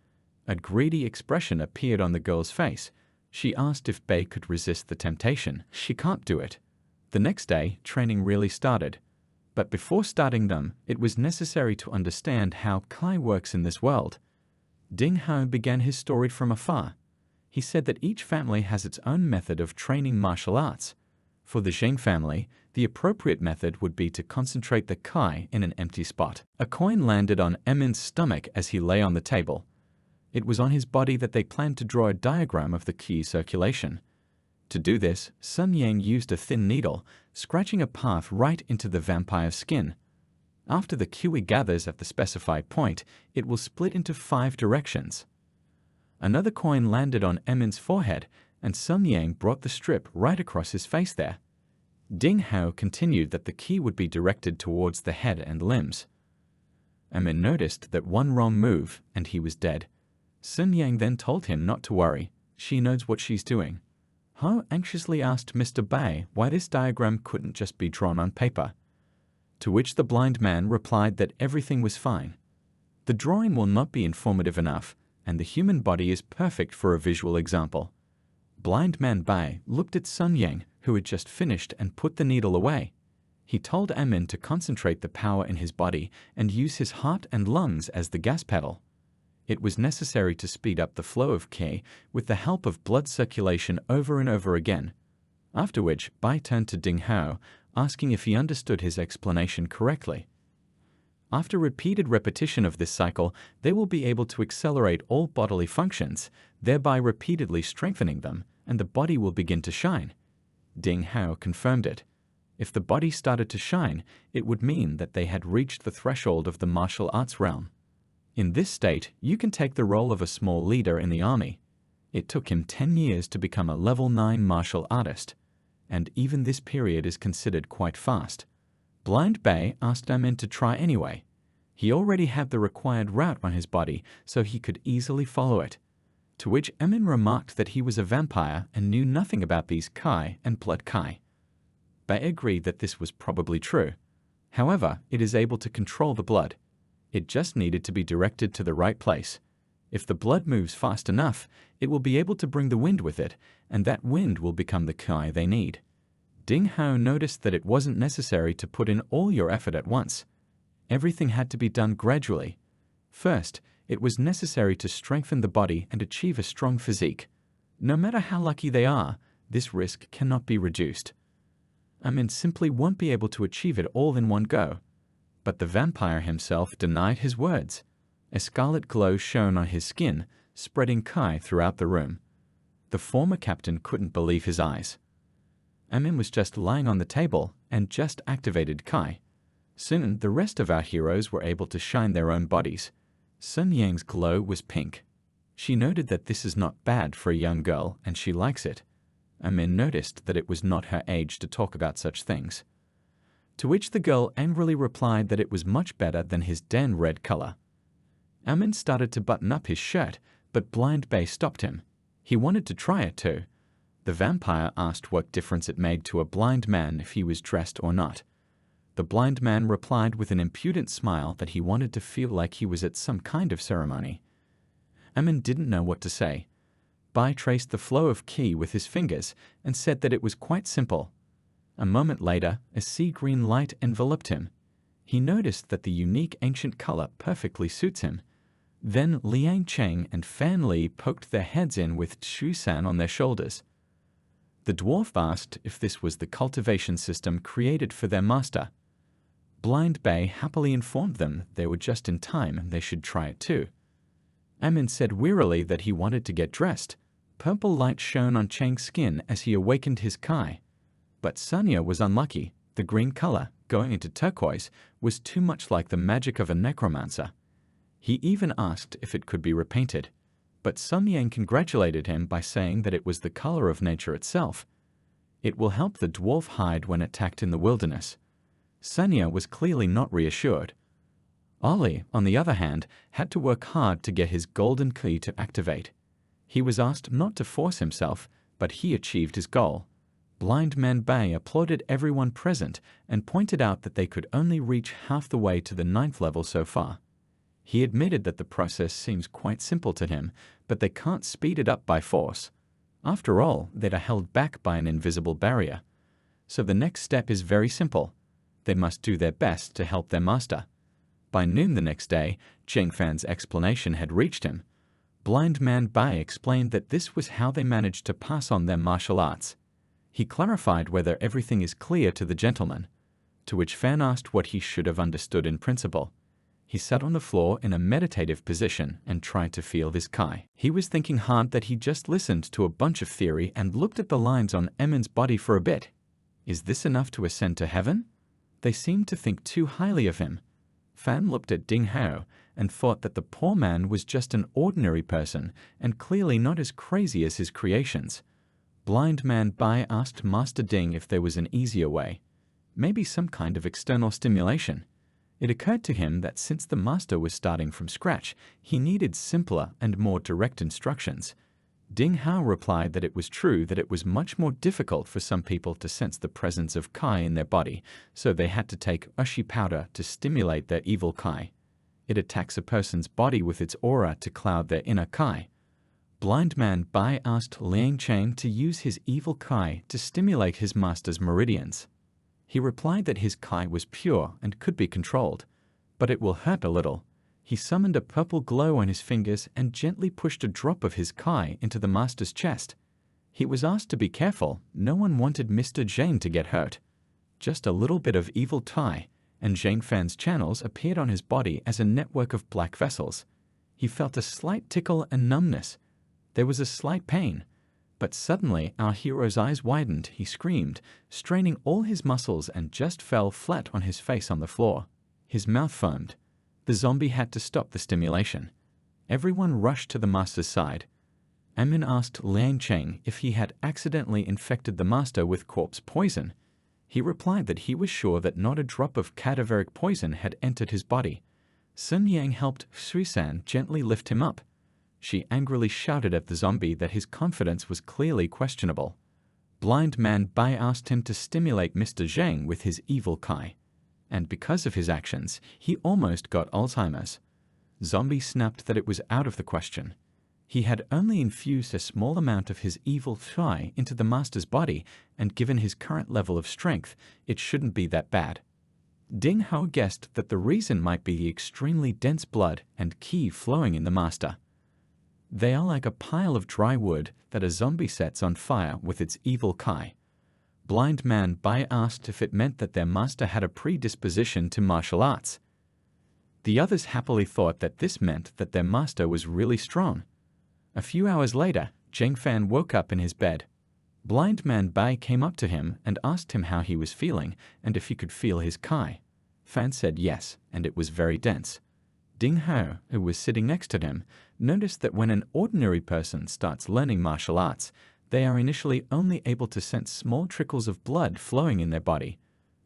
A greedy expression appeared on the girl's face. She asked if Bai could resist the temptation. She can't do it. The next day, training really started. But before starting them, it was necessary to understand how Kai works in this world. Ding Hao began his story from afar. He said that each family has its own method of training martial arts. For the Zheng family, the appropriate method would be to concentrate the Kai in an empty spot. A coin landed on Emin's stomach as he lay on the table. It was on his body that they planned to draw a diagram of the Ki circulation. To do this, Sun Yang used a thin needle, scratching a path right into the vampire's skin. After the Kiwi gathers at the specified point, it will split into 5 directions. Another coin landed on Emin's forehead, and Sun Yang brought the strip right across his face there. Ding Hao continued that the Ki would be directed towards the head and limbs. Emin noticed that one wrong move, and he was dead. Sun Yang then told him not to worry. She knows what she's doing. Hao anxiously asked Mr. Bai why this diagram couldn't just be drawn on paper. To which the blind man replied that everything was fine. The drawing will not be informative enough, and the human body is perfect for a visual example. Blind Man Bai looked at Sun Yang, who had just finished, and put the needle away. He told Emin to concentrate the power in his body and use his heart and lungs as the gas pedal. It was necessary to speed up the flow of Ki with the help of blood circulation over and over again. After which, Bai turned to Ding Hao, asking if he understood his explanation correctly. After repeated repetition of this cycle, they will be able to accelerate all bodily functions, thereby repeatedly strengthening them, and the body will begin to shine. Ding Hao confirmed it. If the body started to shine, it would mean that they had reached the threshold of the martial arts realm. In this state, you can take the role of a small leader in the army. It took him 10 years to become a level 9 martial artist, and even this period is considered quite fast. Blind Bei asked Amin to try anyway. He already had the required route on his body, so he could easily follow it. To which Amin remarked that he was a vampire and knew nothing about these Kai and blood Kai. Bei agreed that this was probably true. However, it is able to control the blood. It just needed to be directed to the right place. If the blood moves fast enough, it will be able to bring the wind with it, and that wind will become the Kai they need. Ding Hao noticed that it wasn't necessary to put in all your effort at once. Everything had to be done gradually. First, it was necessary to strengthen the body and achieve a strong physique. No matter how lucky they are, this risk cannot be reduced. Amin simply won't be able to achieve it all in one go. But the vampire himself denied his words. A scarlet glow shone on his skin, spreading Kai throughout the room. The former captain couldn't believe his eyes. Amin was just lying on the table and just activated Kai. Soon, the rest of our heroes were able to shine their own bodies. Sun Yang's glow was pink. She noted that this is not bad for a young girl, and she likes it. Amin noticed that it was not her age to talk about such things. To which the girl angrily replied that it was much better than his den red color. Amin started to button up his shirt, but Blind Bei stopped him. He wanted to try it too. The vampire asked what difference it made to a blind man if he was dressed or not. The blind man replied with an impudent smile that he wanted to feel like he was at some kind of ceremony. Amin didn't know what to say. Bai traced the flow of qi with his fingers and said that it was quite simple. A moment later, a sea-green light enveloped him. He noticed that the unique ancient color perfectly suits him. Then Liang Cheng and Fan Li poked their heads in with Xu San on their shoulders. The dwarf asked if this was the cultivation system created for their master. Blind Bei happily informed them they were just in time and they should try it too. Amin said wearily that he wanted to get dressed. Purple light shone on Cheng's skin as he awakened his Kai. But Sanya was unlucky. The green color, going into turquoise, was too much like the magic of a necromancer. He even asked if it could be repainted. But Sun Yang congratulated him by saying that it was the color of nature itself. It will help the dwarf hide when attacked in the wilderness. Sanya was clearly not reassured. Ollie, on the other hand, had to work hard to get his golden key to activate. He was asked not to force himself, but he achieved his goal. Blind Man Bei applauded everyone present and pointed out that they could only reach half the way to the 9th level so far. He admitted that the process seems quite simple to him, but they can't speed it up by force. After all, they are held back by an invisible barrier. So the next step is very simple. They must do their best to help their master. By noon the next day, Cheng Fan's explanation had reached him. Blind Man Bai explained that this was how they managed to pass on their martial arts. He clarified whether everything is clear to the gentleman, to which Fan asked what he should have understood in principle. He sat on the floor in a meditative position and tried to feel his Kai. He was thinking hard that he just listened to a bunch of theory and looked at the lines on Emin's body for a bit. Is this enough to ascend to heaven? They seemed to think too highly of him. Fan looked at Ding Hao and thought that the poor man was just an ordinary person and clearly not as crazy as his creations. Blind Man Bai asked Master Ding if there was an easier way, maybe some kind of external stimulation. It occurred to him that since the master was starting from scratch, he needed simpler and more direct instructions. Ding Hao replied that it was true that it was much more difficult for some people to sense the presence of Kai in their body, so they had to take Ushi powder to stimulate their evil Kai. It attacks a person's body with its aura to cloud their inner Kai. Blind Man Bai asked Liang Cheng to use his evil Kai to stimulate his master's meridians. He replied that his Kai was pure and could be controlled, but it will hurt a little. He summoned a purple glow on his fingers and gently pushed a drop of his Kai into the master's chest. He was asked to be careful. No one wanted Mr. Zhang to get hurt. Just a little bit of evil Tai, and Zhang Fan's channels appeared on his body as a network of black vessels. He felt a slight tickle and numbness. There was a slight pain, But suddenly our hero's eyes widened, he screamed, straining all his muscles, and just fell flat on his face on the floor. His mouth foamed. The zombie had to stop the stimulation. Everyone rushed to the master's side. Amin asked Liang Cheng if he had accidentally infected the master with corpse poison. He replied that he was sure that not a drop of cadaveric poison had entered his body. Sun Yang helped Suisan gently lift him up. She angrily shouted at the zombie that his confidence was clearly questionable. Blind Man Bai asked him to stimulate Mr. Zheng with his evil Kai, and because of his actions, he almost got Alzheimer's. Zombie snapped that it was out of the question. He had only infused a small amount of his evil Kai into the master's body, and given his current level of strength, it shouldn't be that bad. Ding Hao guessed that the reason might be the extremely dense blood and Qi flowing in the master. They are like a pile of dry wood that a zombie sets on fire with its evil Kai. Blind Man Bai asked if it meant that their master had a predisposition to martial arts. The others happily thought that this meant that their master was really strong. A few hours later, Zheng Fan woke up in his bed. Blind Man Bai came up to him and asked him how he was feeling and if he could feel his Kai. Fan said yes, and it was very dense. Ding Hao, who was sitting next to him, noticed that when an ordinary person starts learning martial arts, they are initially only able to sense small trickles of blood flowing in their body.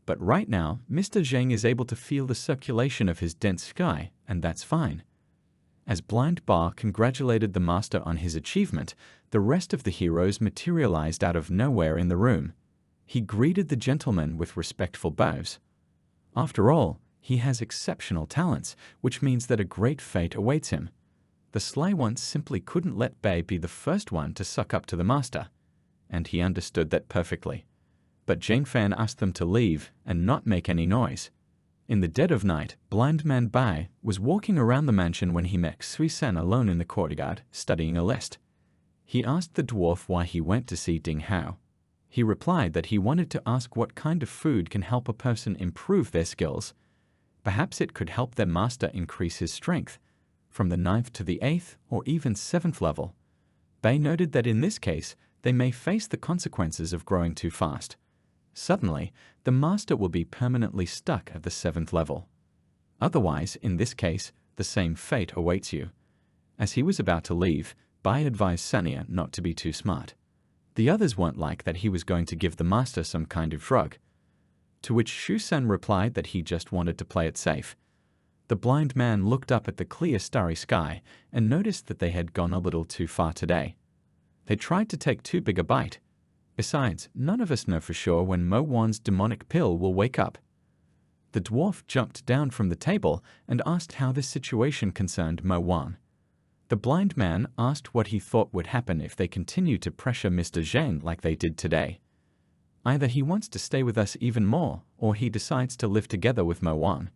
But right now, Mr. Zheng is able to feel the circulation of his dense sky, and that's fine. As Blind Bar congratulated the master on his achievement, the rest of the heroes materialized out of nowhere in the room. He greeted the gentleman with respectful bows. After all, he has exceptional talents, which means that a great fate awaits him. The sly ones simply couldn't let Bei be the first one to suck up to the master, and he understood that perfectly. But Zheng Fan asked them to leave and not make any noise. In the dead of night, Blind Man Bai was walking around the mansion when he met Suisan alone in the courtyard, studying a list. He asked the dwarf why he went to see Ding Hao. He replied that he wanted to ask what kind of food can help a person improve their skills. Perhaps it could help their master increase his strength, from the 9th to the 8th or even 7th level. Bei noted that in this case, they may face the consequences of growing too fast. Suddenly, the master will be permanently stuck at the 7th level. Otherwise, in this case, the same fate awaits you. As he was about to leave, Bai advised Sania not to be too smart. The others weren't like that he was going to give the master some kind of drug. To which Shusen replied that he just wanted to play it safe. The blind man looked up at the clear starry sky and noticed that they had gone a little too far today. They tried to take too big a bite. Besides, none of us know for sure when Mo Wan's demonic pill will wake up. The dwarf jumped down from the table and asked how this situation concerned Mo Wan. The blind man asked what he thought would happen if they continued to pressure Mr. Zheng like they did today. Either he wants to stay with us even more, or he decides to live together with Mo Wan.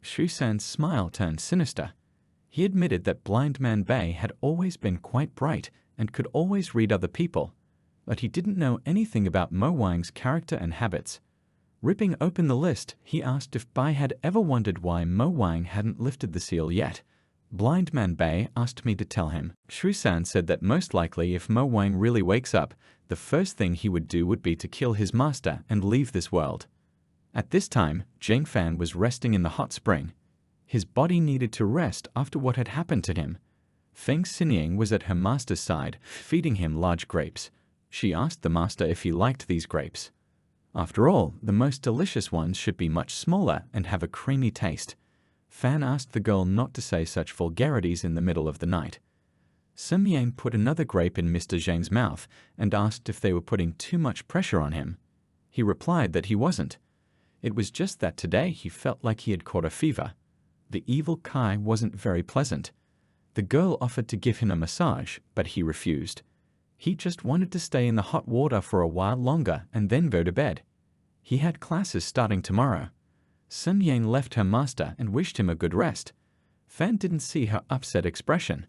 Shusan's smile turned sinister. He admitted that Blind Man Bai had always been quite bright and could always read other people, but he didn't know anything about Mo Wang's character and habits. Ripping open the list, he asked if Bai had ever wondered why Mo Wang hadn't lifted the seal yet. Blind Man Bai asked me to tell him. Shusan said that most likely if Mo Wang really wakes up, the first thing he would do would be to kill his master and leave this world. At this time, Zheng Fan was resting in the hot spring. His body needed to rest after what had happened to him. Feng Xinying was at her master's side, feeding him large grapes. She asked the master if he liked these grapes. After all, the most delicious ones should be much smaller and have a creamy taste. Fan asked the girl not to say such vulgarities in the middle of the night. Sun Yang put another grape in Mr. Zheng's mouth and asked if they were putting too much pressure on him. He replied that he wasn't. It was just that today he felt like he had caught a fever. The evil Kai wasn't very pleasant. The girl offered to give him a massage, but he refused. He just wanted to stay in the hot water for a while longer and then go to bed. He had classes starting tomorrow. Sun Yang left her master and wished him a good rest. Fan didn't see her upset expression.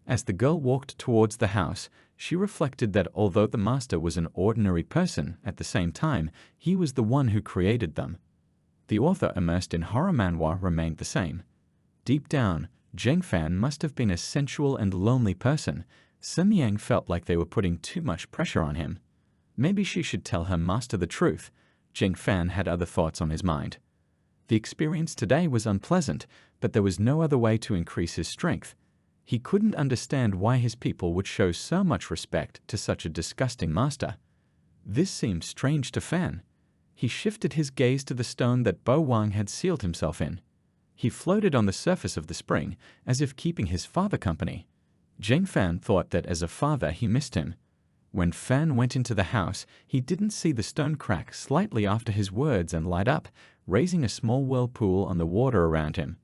As the girl walked towards the house, she reflected that although the master was an ordinary person, at the same time, he was the one who created them. The author immersed in horror manhwa remained the same. Deep down, Zheng Fan must have been a sensual and lonely person, Sun Yang felt like they were putting too much pressure on him. Maybe she should tell her master the truth. Jing Fan had other thoughts on his mind. The experience today was unpleasant, but there was no other way to increase his strength. He couldn't understand why his people would show so much respect to such a disgusting master. This seemed strange to Fan. He shifted his gaze to the stone that Bo Wang had sealed himself in. He floated on the surface of the spring, as if keeping his father company. Jing Fan thought that as a father he missed him. When Fan went into the house, he didn't see the stone crack slightly after his words and light up, raising a small whirlpool on the water around him.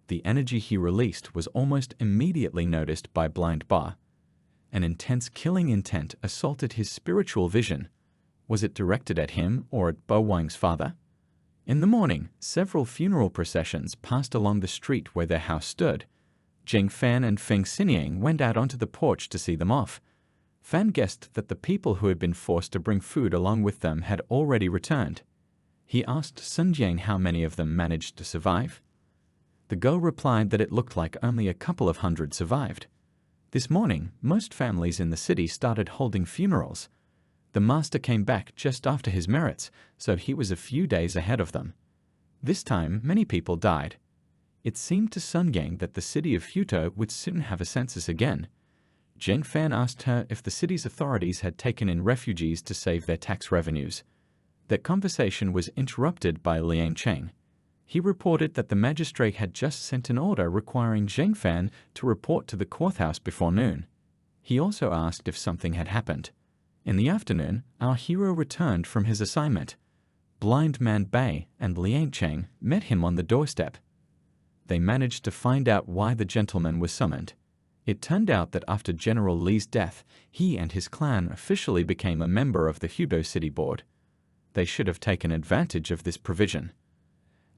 The energy he released was almost immediately noticed by Blind Ba. An intense killing intent assaulted his spiritual vision. Was it directed at him or at Bo Wang's father? In the morning, several funeral processions passed along the street where their house stood. Jing Fan and Feng Xinying went out onto the porch to see them off. Fan guessed that the people who had been forced to bring food along with them had already returned. He asked Sun Jian how many of them managed to survive. The girl replied that it looked like only a couple of hundred survived. This morning, most families in the city started holding funerals. The master came back just after his merits, so he was a few days ahead of them. This time, many people died. It seemed to Sun Yang that the city of Futo would soon have a census again. Jing Fan asked her if the city's authorities had taken in refugees to save their tax revenues. Their conversation was interrupted by Liang Cheng. He reported that the magistrate had just sent an order requiring Jing Fan to report to the courthouse before noon. He also asked if something had happened. In the afternoon, our hero returned from his assignment. Blind Man Bei and Liang Cheng met him on the doorstep. They managed to find out why the gentleman was summoned. It turned out that after General Li's death, he and his clan officially became a member of the Hudo City Board. They should have taken advantage of this provision.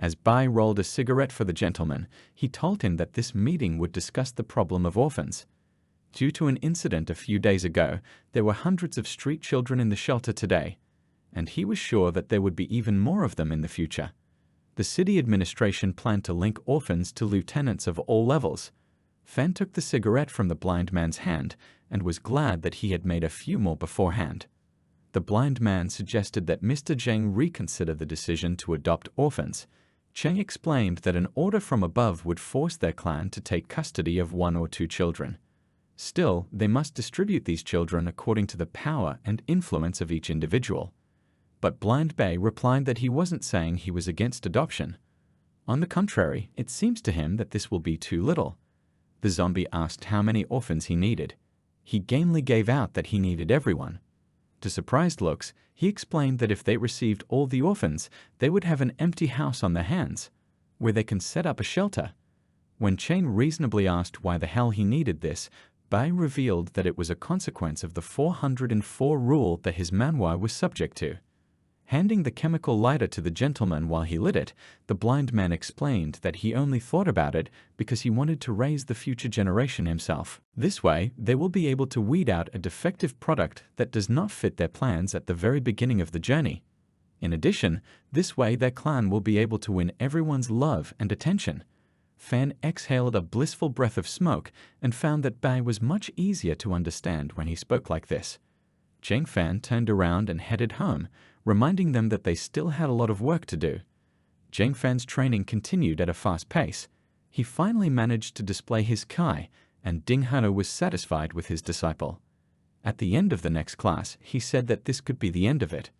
As Bai rolled a cigarette for the gentleman, he told him that this meeting would discuss the problem of orphans. Due to an incident a few days ago, there were hundreds of street children in the shelter today, and he was sure that there would be even more of them in the future. The city administration planned to link orphans to lieutenants of all levels. Fan took the cigarette from the blind man's hand and was glad that he had made a few more beforehand. The blind man suggested that Mr. Zheng reconsider the decision to adopt orphans. Cheng explained that an order from above would force their clan to take custody of 1 or 2 children. Still, they must distribute these children according to the power and influence of each individual. But Blind Bei replied that he wasn't saying he was against adoption. On the contrary, it seems to him that this will be too little. The zombie asked how many orphans he needed. He gamely gave out that he needed everyone. To surprised looks, he explained that if they received all the orphans, they would have an empty house on their hands, where they can set up a shelter. When Chen reasonably asked why the hell he needed this, Bai revealed that it was a consequence of the 404 rule that his manhwa was subject to. Handing the chemical lighter to the gentleman while he lit it, the blind man explained that he only thought about it because he wanted to raise the future generation himself. This way, they will be able to weed out a defective product that does not fit their plans at the very beginning of the journey. In addition, this way their clan will be able to win everyone's love and attention. Fan exhaled a blissful breath of smoke and found that Bai was much easier to understand when he spoke like this. Cheng Fan turned around and headed home, reminding them that they still had a lot of work to do. Cheng Fan's training continued at a fast pace. He finally managed to display his Kai, and Ding Hano was satisfied with his disciple. At the end of the next class, he said that this could be the end of it.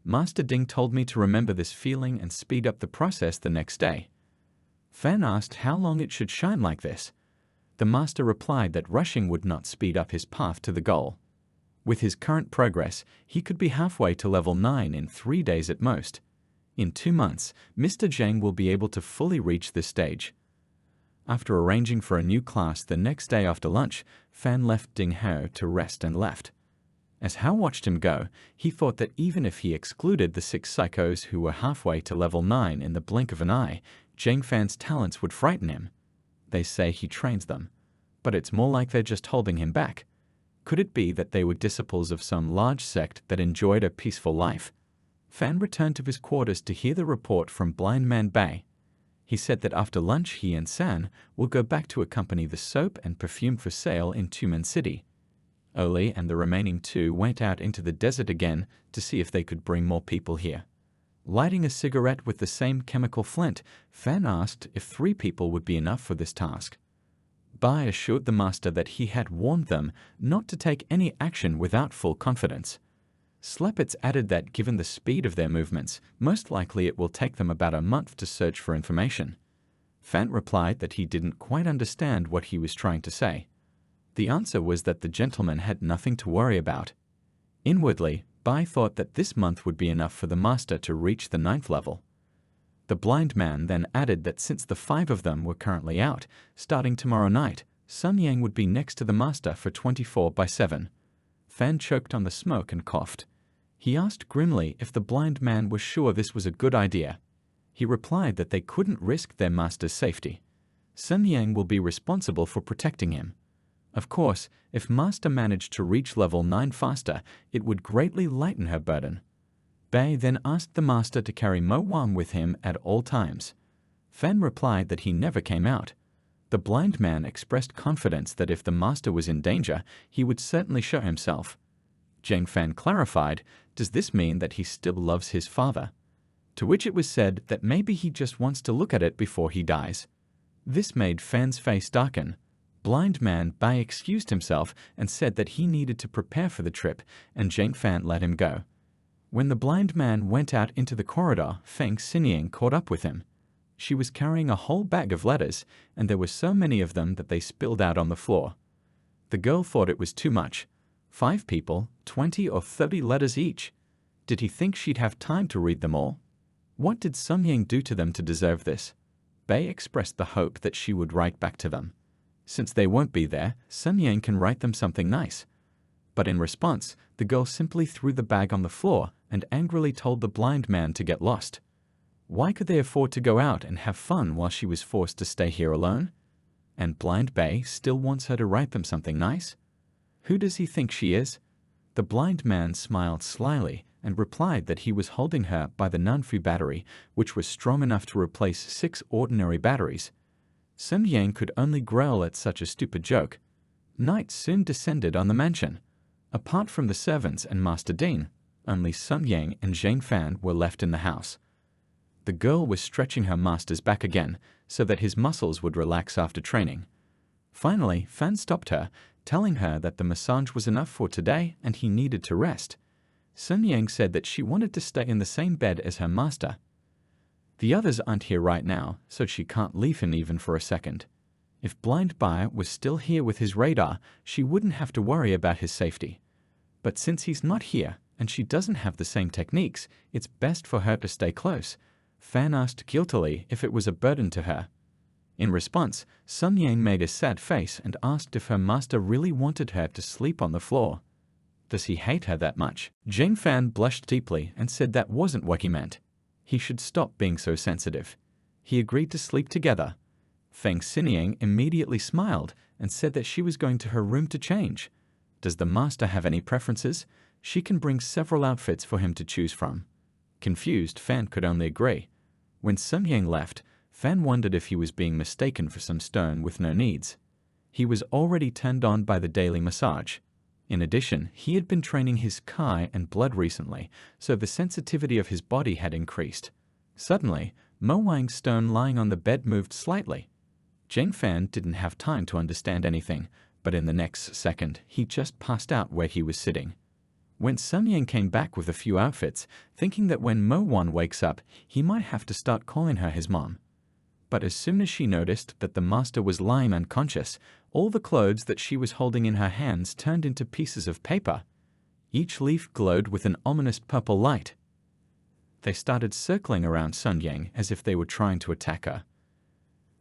Master Ding told me to remember this feeling and speed up the process the next day. Fan asked how long it should shine like this. The master replied that rushing would not speed up his path to the goal. With his current progress, he could be halfway to level 9 in 3 days at most. In 2 months, Mr. Zhang will be able to fully reach this stage. After arranging for a new class the next day after lunch, Fan left Ding Hao to rest and left. As Hao watched him go, he thought that even if he excluded the 6 psychos who were halfway to level 9 in the blink of an eye, Zhang Fan's talents would frighten him. They say he trains them, but it's more like they're just holding him back. Could it be that they were disciples of some large sect that enjoyed a peaceful life? Fan returned to his quarters to hear the report from Blind Man Bei. He said that after lunch he and San will go back to accompany the soap and perfume for sale in Tumen City. Oli and the remaining two went out into the desert again to see if they could bring more people here. Lighting a cigarette with the same chemical flint, Fan asked if 3 people would be enough for this task. Bai assured the master that he had warned them not to take any action without full confidence. Slepets added that given the speed of their movements, most likely it will take them about a month to search for information. Fan replied that he didn't quite understand what he was trying to say. The answer was that the gentleman had nothing to worry about. Inwardly, Bai thought that this month would be enough for the master to reach the 9th level. The blind man then added that since the 5 of them were currently out, starting tomorrow night, Sun Yang would be next to the master for 24/7. Fan choked on the smoke and coughed. He asked grimly if the blind man was sure this was a good idea. He replied that they couldn't risk their master's safety. Sun Yang will be responsible for protecting him. Of course, if Master managed to reach level 9 faster, it would greatly lighten her burden. Bai then asked the master to carry Mo Wan with him at all times. Fan replied that he never came out. The blind man expressed confidence that if the master was in danger, he would certainly show himself. Zhang Fan clarified, does this mean that he still loves his father? To which it was said that maybe he just wants to look at it before he dies. This made Fan's face darken. Blind man Bai excused himself and said that he needed to prepare for the trip, and Zhang Fan let him go. When the blind man went out into the corridor, Feng Xinying caught up with him. She was carrying a whole bag of letters, and there were so many of them that they spilled out on the floor. The girl thought it was too much. 5 people, 20 or 30 letters each. Did he think she'd have time to read them all? What did Sun Yang do to them to deserve this? Bai expressed the hope that she would write back to them. Since they won't be there, Sun Yang can write them something nice. But in response, the girl simply threw the bag on the floor and angrily told the blind man to get lost. Why could they afford to go out and have fun while she was forced to stay here alone? And blind Bai still wants her to write them something nice? Who does he think she is? The blind man smiled slyly and replied that he was holding her by the Nanfu battery, which was strong enough to replace 6 ordinary batteries. Sun Yang could only growl at such a stupid joke. Night soon descended on the mansion. Apart from the servants and Master Dean, only Sun Yang and Zhang Fan were left in the house. The girl was stretching her master's back again so that his muscles would relax after training. Finally, Fan stopped her, telling her that the massage was enough for today and he needed to rest. Sun Yang said that she wanted to stay in the same bed as her master. The others aren't here right now, so she can't leave him even for a second. If Blind Bai was still here with his radar, she wouldn't have to worry about his safety. But since he's not here, and she doesn't have the same techniques, it's best for her to stay close. Fan asked guiltily if it was a burden to her. In response, Sun Yang made a sad face and asked if her master really wanted her to sleep on the floor. Does he hate her that much? Zhang Fan blushed deeply and said that wasn't what he meant. He should stop being so sensitive. He agreed to sleep together. Feng Xinying immediately smiled and said that she was going to her room to change. Does the master have any preferences? She can bring several outfits for him to choose from. Confused, Fan could only agree. When Sun Yang left, Fan wondered if he was being mistaken for some stone with no needs. He was already turned on by the daily massage. In addition, he had been training his Kai and blood recently, so the sensitivity of his body had increased. Suddenly, Mo Wang's stone lying on the bed moved slightly. Zhang Fan didn't have time to understand anything, but in the next second, he just passed out where he was sitting. When Sun Yang came back with a few outfits, thinking that when Mo Wan wakes up, he might have to start calling her his mom. But as soon as she noticed that the master was lying unconscious, all the clothes that she was holding in her hands turned into pieces of paper. Each leaf glowed with an ominous purple light. They started circling around Sun Yang as if they were trying to attack her.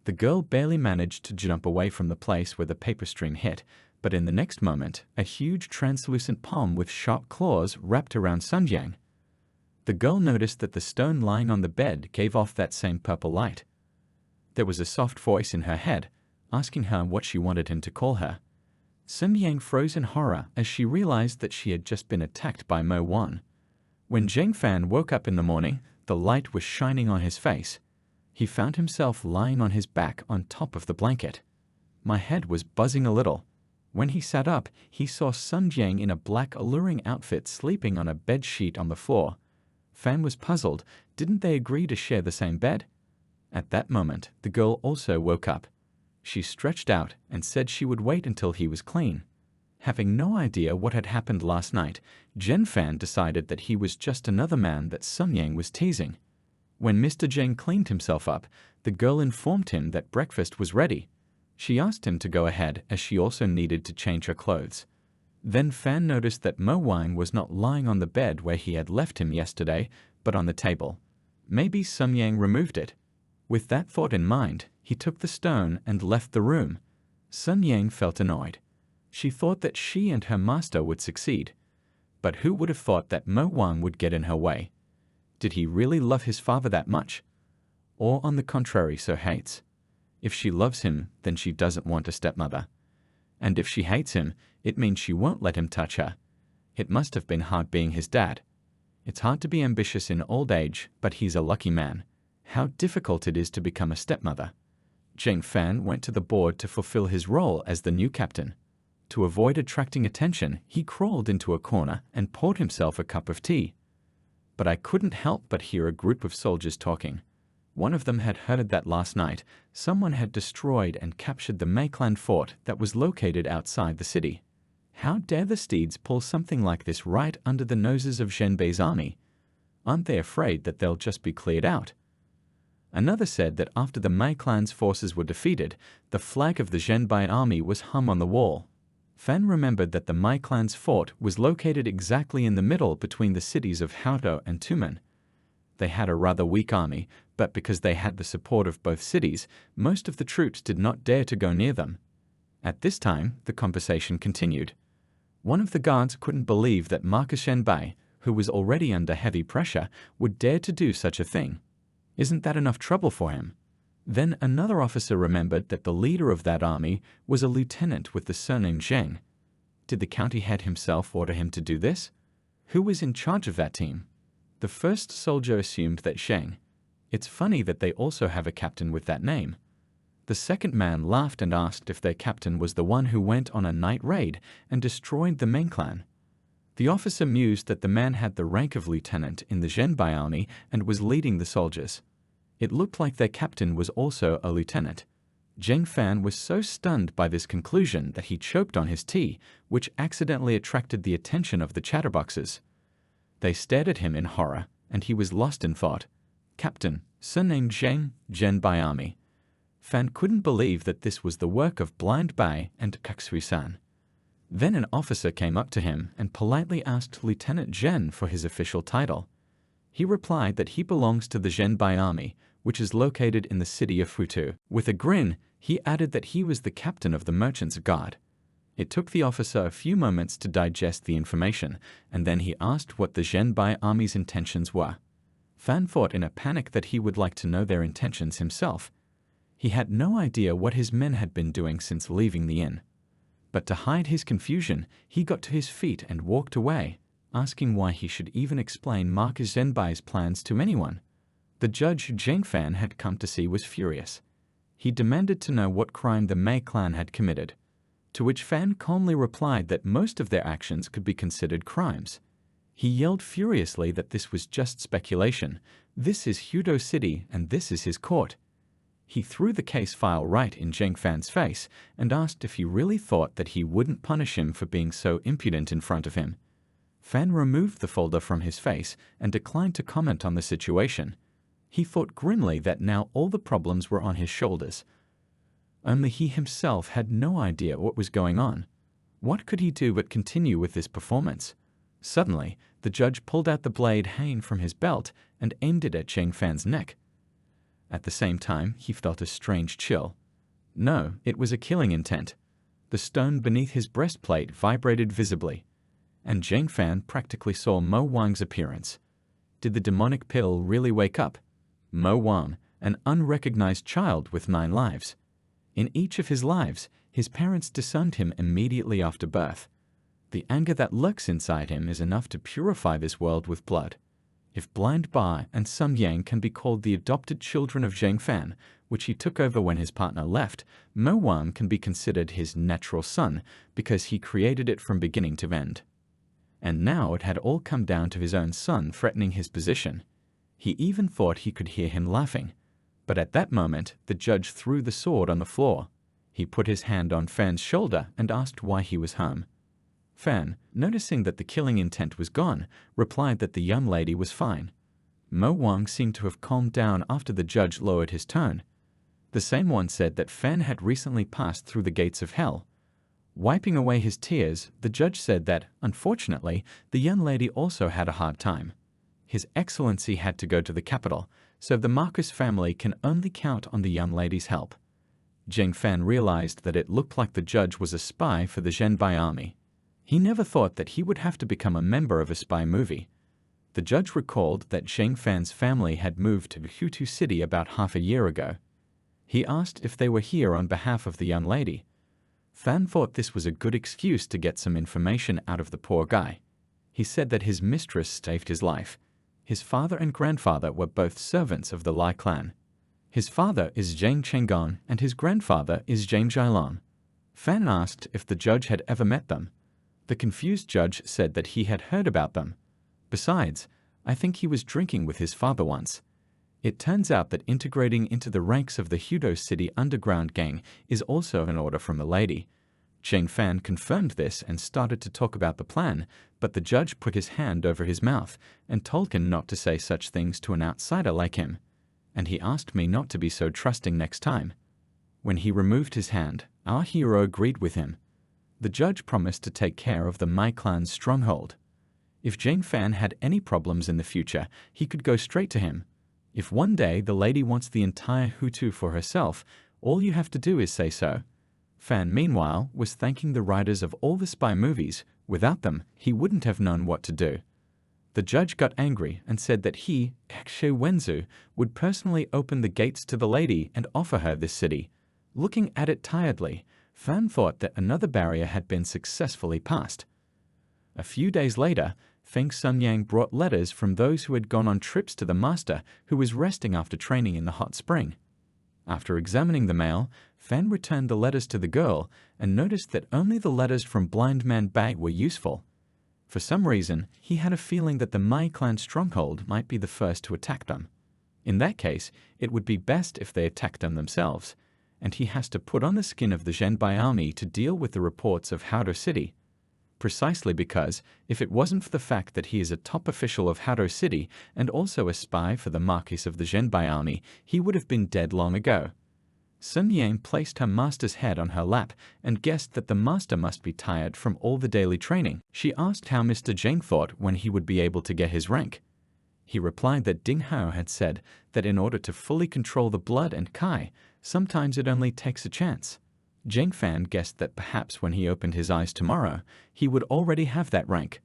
The girl barely managed to jump away from the place where the paper stream hit, but in the next moment, a huge translucent palm with sharp claws wrapped around Sun Yang. The girl noticed that the stone lying on the bed gave off that same purple light. There was a soft voice in her head, asking her what she wanted him to call her. Sun Yang froze in horror as she realized that she had just been attacked by Mo Wan. When Zhang Fan woke up in the morning, the light was shining on his face. He found himself lying on his back on top of the blanket. My head was buzzing a little. When he sat up, he saw Sun Jiang in a black alluring outfit sleeping on a bed sheet on the floor. Fan was puzzled. Didn't they agree to share the same bed? At that moment, the girl also woke up. She stretched out and said she would wait until he was clean. Having no idea what had happened last night, Zhen Fan decided that he was just another man that Sun Yang was teasing. When Mr. Zheng cleaned himself up, the girl informed him that breakfast was ready. She asked him to go ahead as she also needed to change her clothes. Then Fan noticed that Mo Wang was not lying on the bed where he had left him yesterday, but on the table. Maybe Sun Yang removed it. With that thought in mind, he took the stone and left the room. Sun Yang felt annoyed. She thought that she and her master would succeed. But who would have thought that Mo Wang would get in her way? Did he really love his father that much? Or on the contrary, so hates? If she loves him, then she doesn't want a stepmother. And if she hates him, it means she won't let him touch her. It must have been hard being his dad. It's hard to be ambitious in old age, but he's a lucky man. How difficult it is to become a stepmother. Zheng Fan went to the board to fulfill his role as the new captain. To avoid attracting attention, he crawled into a corner and poured himself a cup of tea. But I couldn't help but hear a group of soldiers talking. One of them had heard that last night someone had destroyed and captured the Meiklan fort that was located outside the city. How dare the steeds pull something like this right under the noses of Zhenbei's army? Aren't they afraid that they'll just be cleared out? Another said that after the Meiklan's forces were defeated, the flag of the Zhenbai army was hung on the wall. Fan remembered that the Meiklan's fort was located exactly in the middle between the cities of Haotou and Tumen. They had a rather weak army, but because they had the support of both cities, most of the troops did not dare to go near them. At this time, the conversation continued. One of the guards couldn't believe that Marcus Zhenbai, who was already under heavy pressure, would dare to do such a thing. Isn't that enough trouble for him? Then another officer remembered that the leader of that army was a lieutenant with the surname Zheng. Did the county head himself order him to do this? Who was in charge of that team? The first soldier assumed that Zheng. It's funny that they also have a captain with that name. The second man laughed and asked if their captain was the one who went on a night raid and destroyed the Meiklan. The officer mused that the man had the rank of lieutenant in the Zhenbai army and was leading the soldiers. It looked like their captain was also a lieutenant. Zheng Fan was so stunned by this conclusion that he choked on his tea, which accidentally attracted the attention of the chatterboxes. They stared at him in horror, and he was lost in thought. Captain, surnamed Zheng, Zhenbai army. Fan couldn't believe that this was the work of Blind Bai and Kaksui-san. Then an officer came up to him and politely asked Lieutenant Zhen for his official title. He replied that he belongs to the Zhenbai army, which is located in the city of Futu. With a grin, he added that he was the captain of the merchant's guard. It took the officer a few moments to digest the information, and then he asked what the Zhenbai army's intentions were. Fan thought in a panic that he would like to know their intentions himself. He had no idea what his men had been doing since leaving the inn. But to hide his confusion, he got to his feet and walked away, asking why he should even explain Marcus Zhenbai's plans to anyone. The judge Zheng Fan had come to see was furious. He demanded to know what crime the Mei clan had committed, to which Fan calmly replied that most of their actions could be considered crimes. He yelled furiously that this was just speculation. This is Hudo City and this is his court. He threw the case file right in Zheng Fan's face and asked if he really thought that he wouldn't punish him for being so impudent in front of him. Fan removed the folder from his face and declined to comment on the situation. He thought grimly that now all the problems were on his shoulders. Only he himself had no idea what was going on. What could he do but continue with this performance? Suddenly, the judge pulled out the blade hanging from his belt and aimed it at Zheng Fan's neck. At the same time, he felt a strange chill. No, it was a killing intent. The stone beneath his breastplate vibrated visibly, and Zheng Fan practically saw Mo Wang's appearance. Did the demonic pill really wake up? Mo Wang, an unrecognized child with 9 lives. In each of his lives, his parents disowned him immediately after birth. The anger that lurks inside him is enough to purify this world with blood. If Blind Ba and Sun Yang can be called the adopted children of Zhang Fan, which he took over when his partner left, Mo Wang can be considered his natural son because he created it from beginning to end. And now it had all come down to his own son threatening his position. He even thought he could hear him laughing. But at that moment, the judge threw the sword on the floor. He put his hand on Fan's shoulder and asked why he was home. Fan, noticing that the killing intent was gone, replied that the young lady was fine. Mo Wang seemed to have calmed down after the judge lowered his tone. The same one said that Fan had recently passed through the gates of hell. Wiping away his tears, the judge said that, unfortunately, the young lady also had a hard time. His Excellency had to go to the capital, so the Marcus family can only count on the young lady's help. Zhang Fan realized that it looked like the judge was a spy for the Zhenbai army. He never thought that he would have to become a member of a spy movie. The judge recalled that Zhang Fan's family had moved to Hutu City about half a year ago. He asked if they were here on behalf of the young lady. Fan thought this was a good excuse to get some information out of the poor guy. He said that his mistress saved his life. His father and grandfather were both servants of the Lai clan. His father is Zhang Chenggong and his grandfather is Zhang Zhailong. Fan asked if the judge had ever met them. The confused judge said that he had heard about them. Besides, I think he was drinking with his father once. It turns out that integrating into the ranks of the Hutu City underground gang is also an order from the lady. Zhang Fan confirmed this and started to talk about the plan, but the judge put his hand over his mouth and told him not to say such things to an outsider like him. And he asked me not to be so trusting next time. When he removed his hand, our hero agreed with him. The judge promised to take care of the Mai clan's stronghold. If Zhang Fan had any problems in the future, he could go straight to him. If one day the lady wants the entire Hutu for herself, all you have to do is say so. Fan, meanwhile, was thanking the writers of all the spy movies. Without them, he wouldn't have known what to do. The judge got angry and said that he, Akshay Wenzu, would personally open the gates to the lady and offer her this city. Looking at it tiredly, Fan thought that another barrier had been successfully passed. A few days later, Feng Sunyang brought letters from those who had gone on trips to the master who was resting after training in the hot spring. After examining the mail, Fan returned the letters to the girl and noticed that only the letters from Blind Man Bai were useful. For some reason, he had a feeling that the Mai clan stronghold might be the first to attack them. In that case, it would be best if they attacked them themselves, and he has to put on the skin of the Zhenbai army to deal with the reports of Hutu City. Precisely because, if it wasn't for the fact that he is a top official of Hutu City and also a spy for the Marquis of the Zhenbai army, he would have been dead long ago. Sun Yang placed her master's head on her lap and guessed that the master must be tired from all the daily training. She asked how Mr. Zheng thought when he would be able to get his rank. He replied that Ding Hao had said that in order to fully control the blood and Kai, sometimes it only takes a chance. Zhang Fan guessed that perhaps when he opened his eyes tomorrow, he would already have that rank.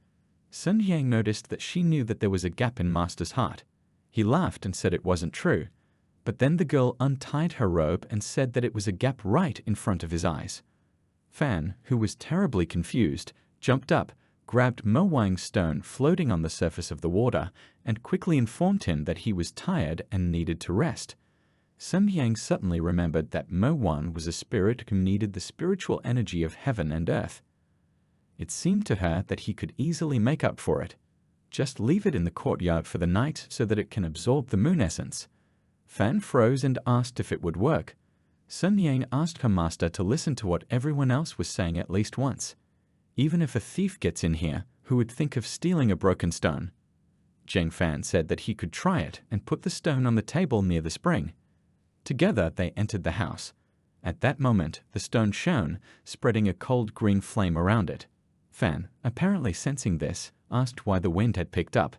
Sun Yang noticed that she knew that there was a gap in Master's heart. He laughed and said it wasn't true. But then the girl untied her robe and said that it was a gap right in front of his eyes. Fan, who was terribly confused, jumped up, grabbed Mo Wang's stone floating on the surface of the water, and quickly informed him that he was tired and needed to rest. Sun Yang suddenly remembered that Mo Wan was a spirit who needed the spiritual energy of heaven and earth. It seemed to her that he could easily make up for it. Just leave it in the courtyard for the night so that it can absorb the moon essence. Fan froze and asked if it would work. Sun Yang asked her master to listen to what everyone else was saying at least once. Even if a thief gets in here, who would think of stealing a broken stone? Zhang Fan said that he could try it and put the stone on the table near the spring. Together they entered the house. At that moment, the stone shone, spreading a cold green flame around it. Fan, apparently sensing this, asked why the wind had picked up.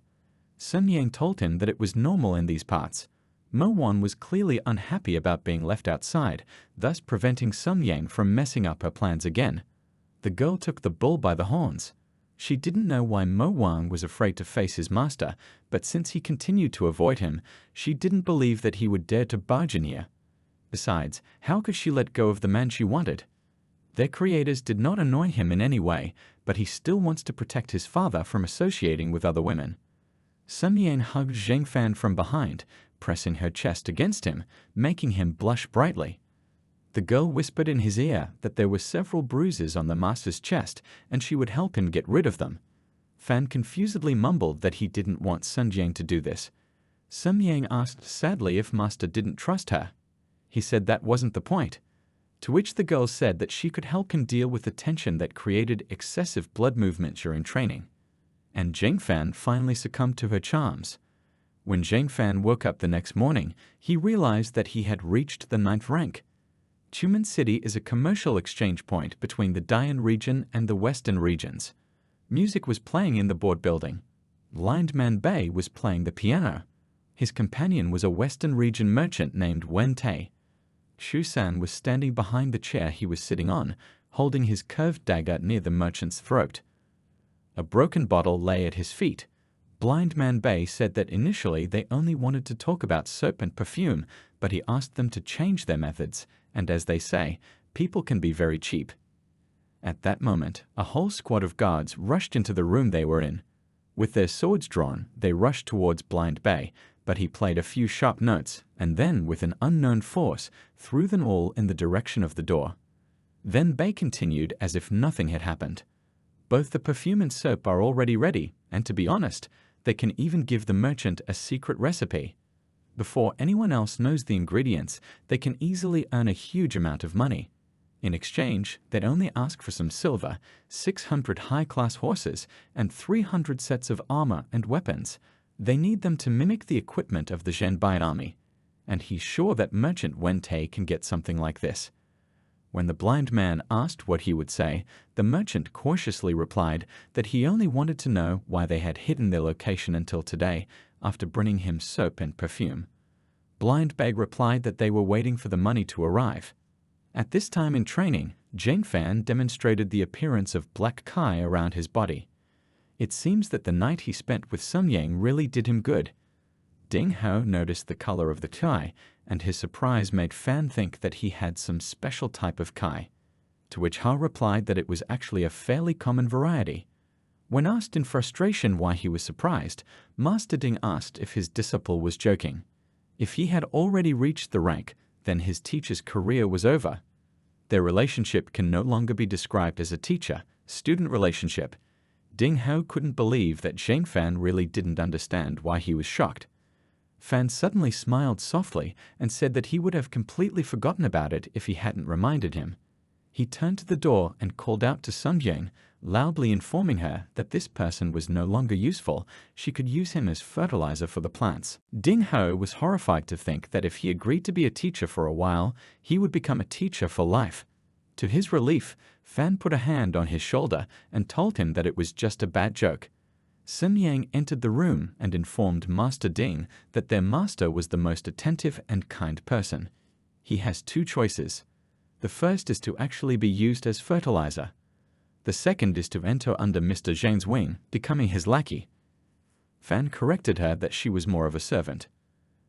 Sun Yang told him that it was normal in these parts. Mo Wan was clearly unhappy about being left outside, thus preventing Sun Yang from messing up her plans again. The girl took the bull by the horns. She didn't know why Mo Wang was afraid to face his master, but since he continued to avoid him, she didn't believe that he would dare to barge in here. Besides, how could she let go of the man she wanted? Their creators did not annoy him in any way, but he still wants to protect his father from associating with other women. Sun Yang hugged Zheng Fan from behind, pressing her chest against him, making him blush brightly. The girl whispered in his ear that there were several bruises on the master's chest and she would help him get rid of them. Fan confusedly mumbled that he didn't want Sun Yang to do this. Sun Yang asked sadly if master didn't trust her. He said that wasn't the point, to which the girl said that she could help him deal with the tension that created excessive blood movement during training. And Zheng Fan finally succumbed to her charms. When Zheng Fan woke up the next morning, he realized that he had reached the 9th rank. Tumen City is a commercial exchange point between the Dayan region and the western regions. Music was playing in the board building. Blind Man Bei was playing the piano. His companion was a western region merchant named Wen Tai. Shu San was standing behind the chair he was sitting on, holding his curved dagger near the merchant's throat. A broken bottle lay at his feet. Blind Man Bei said that initially they only wanted to talk about soap and perfume, but he asked them to change their methods, and as they say, people can be very cheap. At that moment, a whole squad of guards rushed into the room they were in. With their swords drawn, they rushed towards Blind Bei, but he played a few sharp notes, and then, with an unknown force, threw them all in the direction of the door. Then Bei continued as if nothing had happened. Both the perfume and soap are already ready, and to be honest, they can even give the merchant a secret recipe. Before anyone else knows the ingredients, they can easily earn a huge amount of money. In exchange, they'd only ask for some silver, 600 high-class horses, and 300 sets of armor and weapons. They need them to mimic the equipment of the Zhenbai army, and he's sure that merchant Wen Tai can get something like this. When the blind man asked what he would say, the merchant cautiously replied that he only wanted to know why they had hidden their location until today, after bringing him soap and perfume. Blind Bei replied that they were waiting for the money to arrive. At this time in training, Zheng Fan demonstrated the appearance of black Kai around his body. It seems that the night he spent with Sun Yang really did him good. Ding Hao noticed the color of the Kai, and his surprise made Fan think that he had some special type of Kai, to which Hao replied that it was actually a fairly common variety. When asked in frustration why he was surprised, Master Ding asked if his disciple was joking. If he had already reached the rank, then his teacher's career was over. Their relationship can no longer be described as a teacher-student relationship. Ding Hao couldn't believe that Zheng Fan really didn't understand why he was shocked. Fan suddenly smiled softly and said that he would have completely forgotten about it if he hadn't reminded him. He turned to the door and called out to Sun Yang, loudly informing her that this person was no longer useful. She could use him as fertilizer for the plants. Ding Hao was horrified to think that if he agreed to be a teacher for a while, he would become a teacher for life. To his relief, Fan put a hand on his shoulder and told him that it was just a bad joke. Sun Yang entered the room and informed Master Ding that their master was the most attentive and kind person. He has two choices. The first is to actually be used as fertilizer. The second is to enter under Mr. Zheng's wing, becoming his lackey. Fan corrected her that she was more of a servant.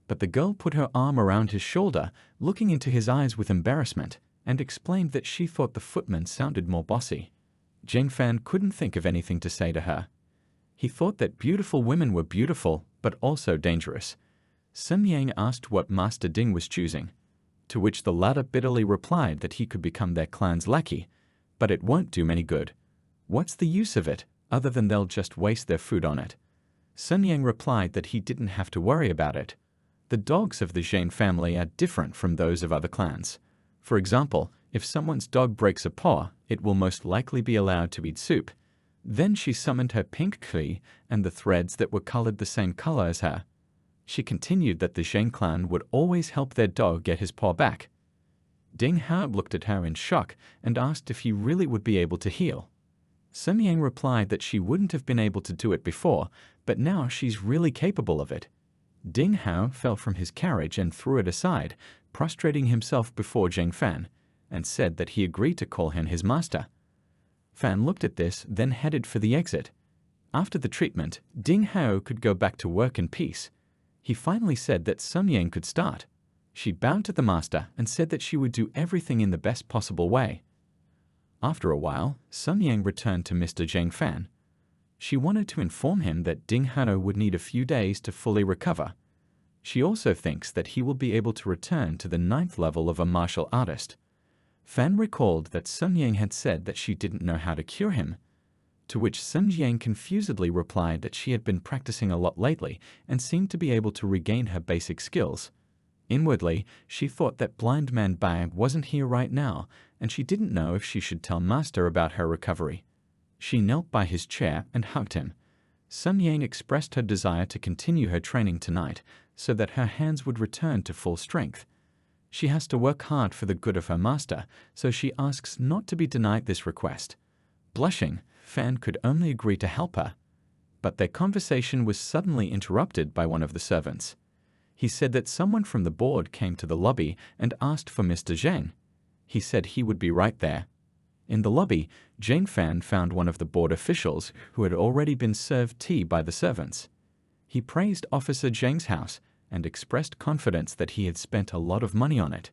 But the girl put her arm around his shoulder, looking into his eyes with embarrassment, and explained that she thought the footman sounded more bossy. Zheng Fan couldn't think of anything to say to her. He thought that beautiful women were beautiful, but also dangerous. Sun Yang asked what Master Ding was choosing, to which the latter bitterly replied that he could become their clan's lackey, but it won't do many good. What's the use of it, other than they'll just waste their food on it? Sun Yang replied that he didn't have to worry about it. The dogs of the Zheng family are different from those of other clans. For example, if someone's dog breaks a paw, it will most likely be allowed to eat soup. Then she summoned her pink Kui and the threads that were colored the same color as her. She continued that the Zheng clan would always help their dog get his paw back. Ding Hao looked at her in shock and asked if he really would be able to heal. Sun Yang replied that she wouldn't have been able to do it before, but now she's really capable of it. Ding Hao fell from his carriage and threw it aside, prostrating himself before Zheng Fan, and said that he agreed to call him his master. Fan looked at this, then headed for the exit. After the treatment, Ding Hao could go back to work in peace. He finally said that Sun Yang could start. She bowed to the master and said that she would do everything in the best possible way. After a while, Sun Yang returned to Mr. Zheng Fan. She wanted to inform him that Ding Hao would need a few days to fully recover. She also thinks that he will be able to return to the 9th level of a martial artist. Fan recalled that Sun Yang had said that she didn't know how to cure him, to which Sun Yang confusedly replied that she had been practicing a lot lately and seemed to be able to regain her basic skills. Inwardly, she thought that Blind Man Bai wasn't here right now, and she didn't know if she should tell Master about her recovery. She knelt by his chair and hugged him. Sun Yang expressed her desire to continue her training tonight so that her hands would return to full strength. She has to work hard for the good of her master, so she asks not to be denied this request. Blushing, Fan could only agree to help her. But their conversation was suddenly interrupted by one of the servants. He said that someone from the board came to the lobby and asked for Mr. Zhang. He said he would be right there. In the lobby, Zhang Fan found one of the board officials who had already been served tea by the servants. He praised Officer Zhang's house and expressed confidence that he had spent a lot of money on it.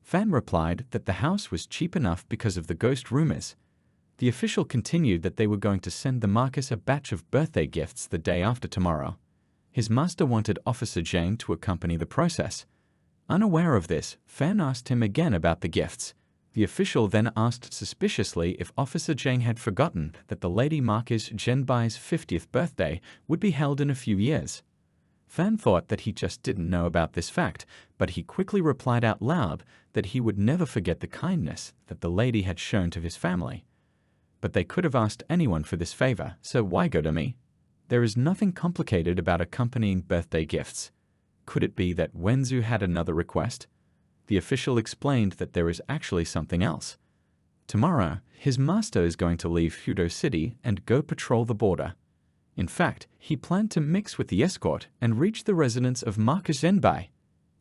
Fan replied that the house was cheap enough because of the ghost rumors. The official continued that they were going to send the Marcus a batch of birthday gifts the day after tomorrow. His master wanted Officer Zhang to accompany the process. Unaware of this, Fan asked him again about the gifts. The official then asked suspiciously if Officer Zhang had forgotten that the Lady Marcus Zhenbai's 50th birthday would be held in a few years. Fan thought that he just didn't know about this fact, but he quickly replied out loud that he would never forget the kindness that the lady had shown to his family. But they could have asked anyone for this favor, so why go to me? There is nothing complicated about accompanying birthday gifts. Could it be that Wenzu had another request? The official explained that there is actually something else. Tomorrow, his master is going to leave Fudo City and go patrol the border. In fact, he planned to mix with the escort and reach the residence of Marcus Zhenbai.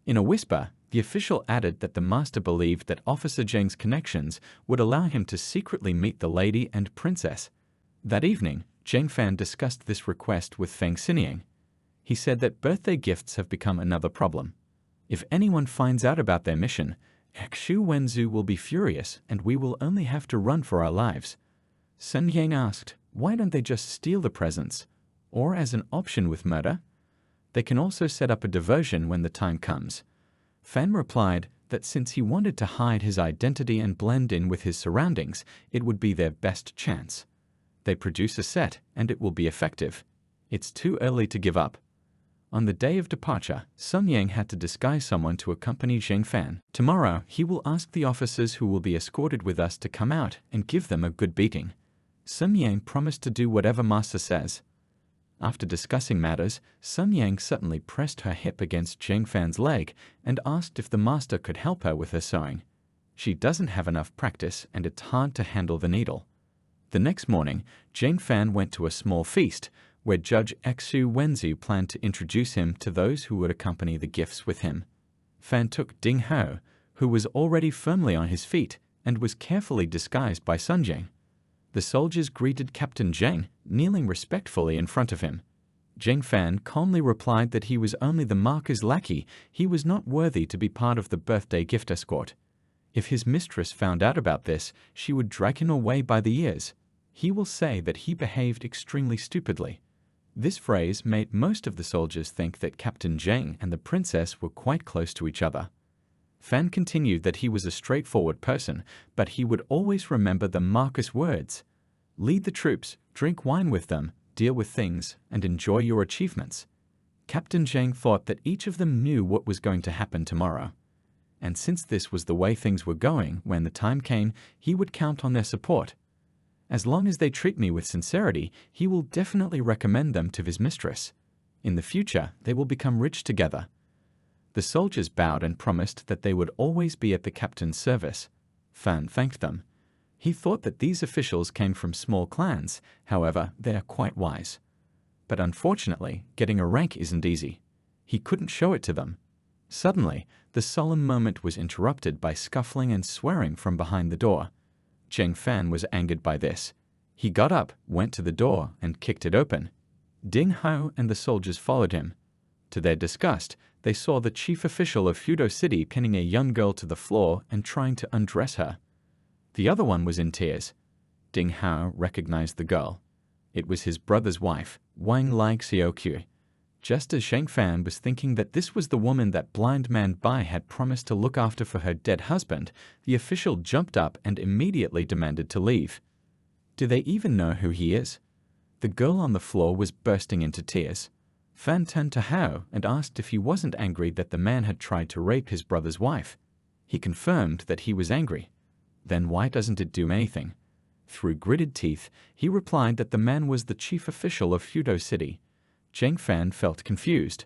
In a whisper, the official added that the master believed that Officer Zhang's connections would allow him to secretly meet the lady and princess. That evening, Zhang Fan discussed this request with Feng Xiniang. He said that birthday gifts have become another problem. If anyone finds out about their mission, Xu Wenzu will be furious and we will only have to run for our lives. Sun Yang asked, why don't they just steal the presents? Or as an option with murder? They can also set up a diversion when the time comes. Fan replied that since he wanted to hide his identity and blend in with his surroundings, it would be their best chance. They produce a set, and it will be effective. It's too early to give up. On the day of departure, Sun Yang had to disguise someone to accompany Zhang Fan. Tomorrow, he will ask the officers who will be escorted with us to come out and give them a good beating. Sun Yang promised to do whatever Master says. After discussing matters, Sun Yang suddenly pressed her hip against Zhang Fan's leg and asked if the master could help her with her sewing. She doesn't have enough practice and it's hard to handle the needle. The next morning, Zhang Fan went to a small feast where Judge Xu Wenzu planned to introduce him to those who would accompany the gifts with him. Fan took Ding Hao, who was already firmly on his feet and was carefully disguised by Sun Jiang. The soldiers greeted Captain Zhang, kneeling respectfully in front of him. Zhang Fan calmly replied that he was only the marker's lackey, he was not worthy to be part of the birthday gift escort. If his mistress found out about this, she would drag him away by the ears. He will say that he behaved extremely stupidly. This phrase made most of the soldiers think that Captain Zhang and the princess were quite close to each other. Fan continued that he was a straightforward person, but he would always remember the Marcus words. Lead the troops, drink wine with them, deal with things, and enjoy your achievements. Captain Zhang thought that each of them knew what was going to happen tomorrow. And since this was the way things were going when the time came, he would count on their support. As long as they treat me with sincerity, he will definitely recommend them to his mistress. In the future, they will become rich together. The soldiers bowed and promised that they would always be at the captain's service. Fan thanked them. He thought that these officials came from small clans, however, they are quite wise. But unfortunately, getting a rank isn't easy. He couldn't show it to them. Suddenly, the solemn moment was interrupted by scuffling and swearing from behind the door. Zhang Fan was angered by this. He got up, went to the door, and kicked it open. Ding Hao and the soldiers followed him. To their disgust, they saw the chief official of Fudo City pinning a young girl to the floor and trying to undress her. The other one was in tears. Ding Hao recognized the girl. It was his brother's wife, Wang Lai Xiaoqu. Just as Zheng Fan was thinking that this was the woman that blind man Bai had promised to look after for her dead husband, the official jumped up and immediately demanded to leave. Do they even know who he is? The girl on the floor was bursting into tears. Fan turned to Hao and asked if he wasn't angry that the man had tried to rape his brother's wife. He confirmed that he was angry. Then why doesn't it do anything? Through gritted teeth, he replied that the man was the chief official of Fudo City. Zheng Fan felt confused.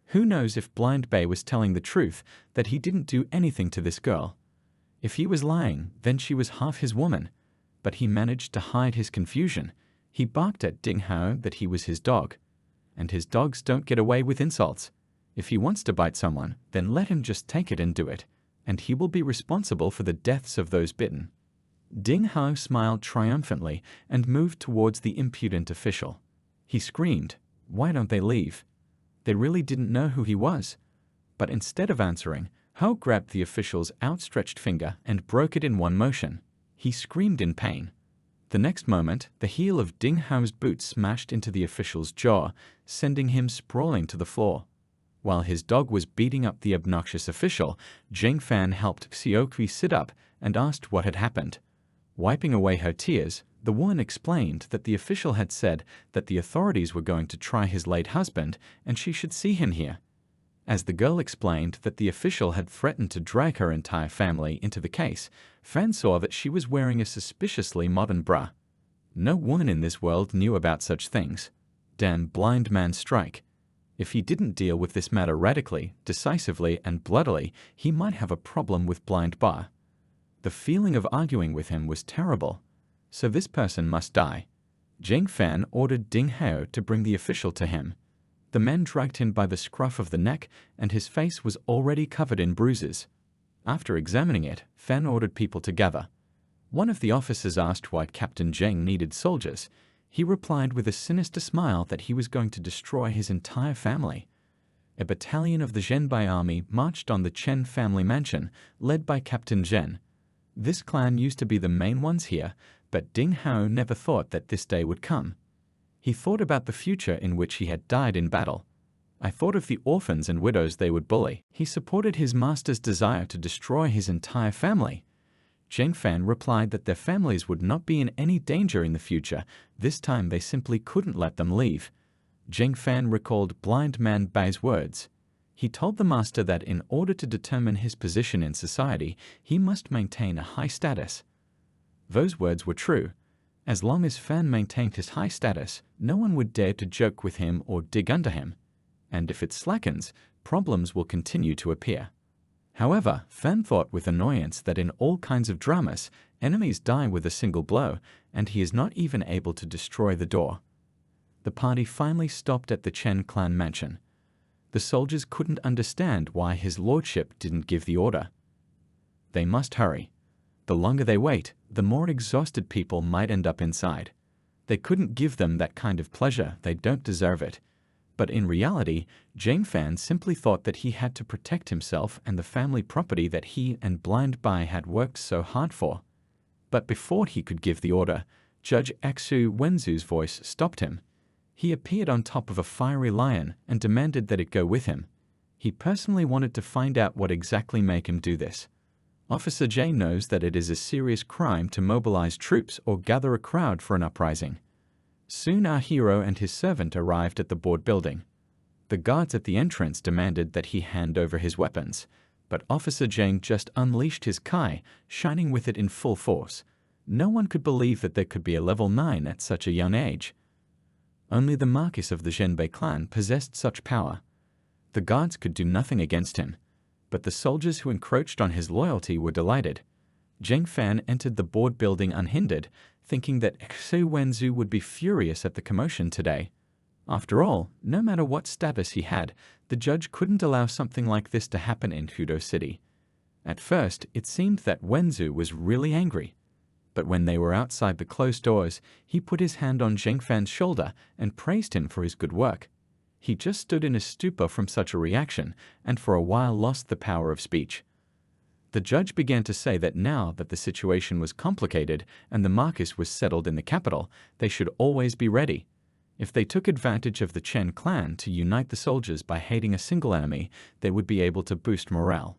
Who knows if Blind Bei was telling the truth, that he didn't do anything to this girl? If he was lying, then she was half his woman. But he managed to hide his confusion. He barked at Ding Hao that he was his dog. And his dogs don't get away with insults. If he wants to bite someone, then let him just take it and do it, and he will be responsible for the deaths of those bitten. Ding Hao smiled triumphantly and moved towards the impudent official. He screamed, "Why don't they leave?" They really didn't know who he was. But instead of answering, Hao grabbed the official's outstretched finger and broke it in one motion. He screamed in pain. The next moment, the heel of Ding Hao's boot smashed into the official's jaw, sending him sprawling to the floor. While his dog was beating up the obnoxious official, Zheng Fan helped Xiaoqui sit up and asked what had happened. Wiping away her tears, the woman explained that the official had said that the authorities were going to try his late husband and she should see him here. As the girl explained that the official had threatened to drag her entire family into the case, Fan saw that she was wearing a suspiciously modern bra. No woman in this world knew about such things. Damn blind man strike. If he didn't deal with this matter radically, decisively, and bloodily, he might have a problem with Blind Ba. The feeling of arguing with him was terrible. So this person must die. Zheng Fan ordered Ding Hao to bring the official to him. The men dragged him by the scruff of the neck, and his face was already covered in bruises. After examining it, Fan ordered people to gather. One of the officers asked why Captain Zheng needed soldiers. He replied with a sinister smile that he was going to destroy his entire family. A battalion of the Zhenbai army marched on the Chen family mansion, led by Captain Zhen. This clan used to be the main ones here, but Ding Hao never thought that this day would come. He thought about the future in which he had died in battle. I thought of the orphans and widows they would bully. He supported his master's desire to destroy his entire family. Zheng Fan replied that their families would not be in any danger in the future. This time they simply couldn't let them leave. Zheng Fan recalled Blind Man Bai's words. He told the master that in order to determine his position in society, he must maintain a high status. Those words were true. As long as Fan maintained his high status, no one would dare to joke with him or dig under him. And if it slackens, problems will continue to appear. However, Fan thought with annoyance that in all kinds of dramas, enemies die with a single blow, and he is not even able to destroy the door. The party finally stopped at the Chen clan mansion. The soldiers couldn't understand why his lordship didn't give the order. They must hurry. The longer they wait, the more exhausted people might end up inside. They couldn't give them that kind of pleasure, they don't deserve it. But in reality, Zheng Fan simply thought that he had to protect himself and the family property that he and Blind Bai had worked so hard for. But before he could give the order, Judge Xu Wenzu's voice stopped him. He appeared on top of a fiery lion and demanded that it go with him. He personally wanted to find out what exactly made him do this. Officer J knows that it is a serious crime to mobilize troops or gather a crowd for an uprising. Soon our hero and his servant arrived at the board building. The guards at the entrance demanded that he hand over his weapons, but Officer Zheng just unleashed his Kai, shining with it in full force. No one could believe that there could be a level 9 at such a young age. Only the Marquis of the Zhenbei clan possessed such power. The guards could do nothing against him, but the soldiers who encroached on his loyalty were delighted. Zheng Fan entered the board building unhindered, thinking that Xu Wenzu would be furious at the commotion today. After all, no matter what status he had, the judge couldn't allow something like this to happen in Fudo City. At first, it seemed that Wenzu was really angry. But when they were outside the closed doors, he put his hand on Zheng Fan's shoulder and praised him for his good work. He just stood in a stupor from such a reaction, and for a while lost the power of speech. The judge began to say that now that the situation was complicated and the Marcus was settled in the capital, they should always be ready. If they took advantage of the Chen clan to unite the soldiers by hating a single enemy, they would be able to boost morale.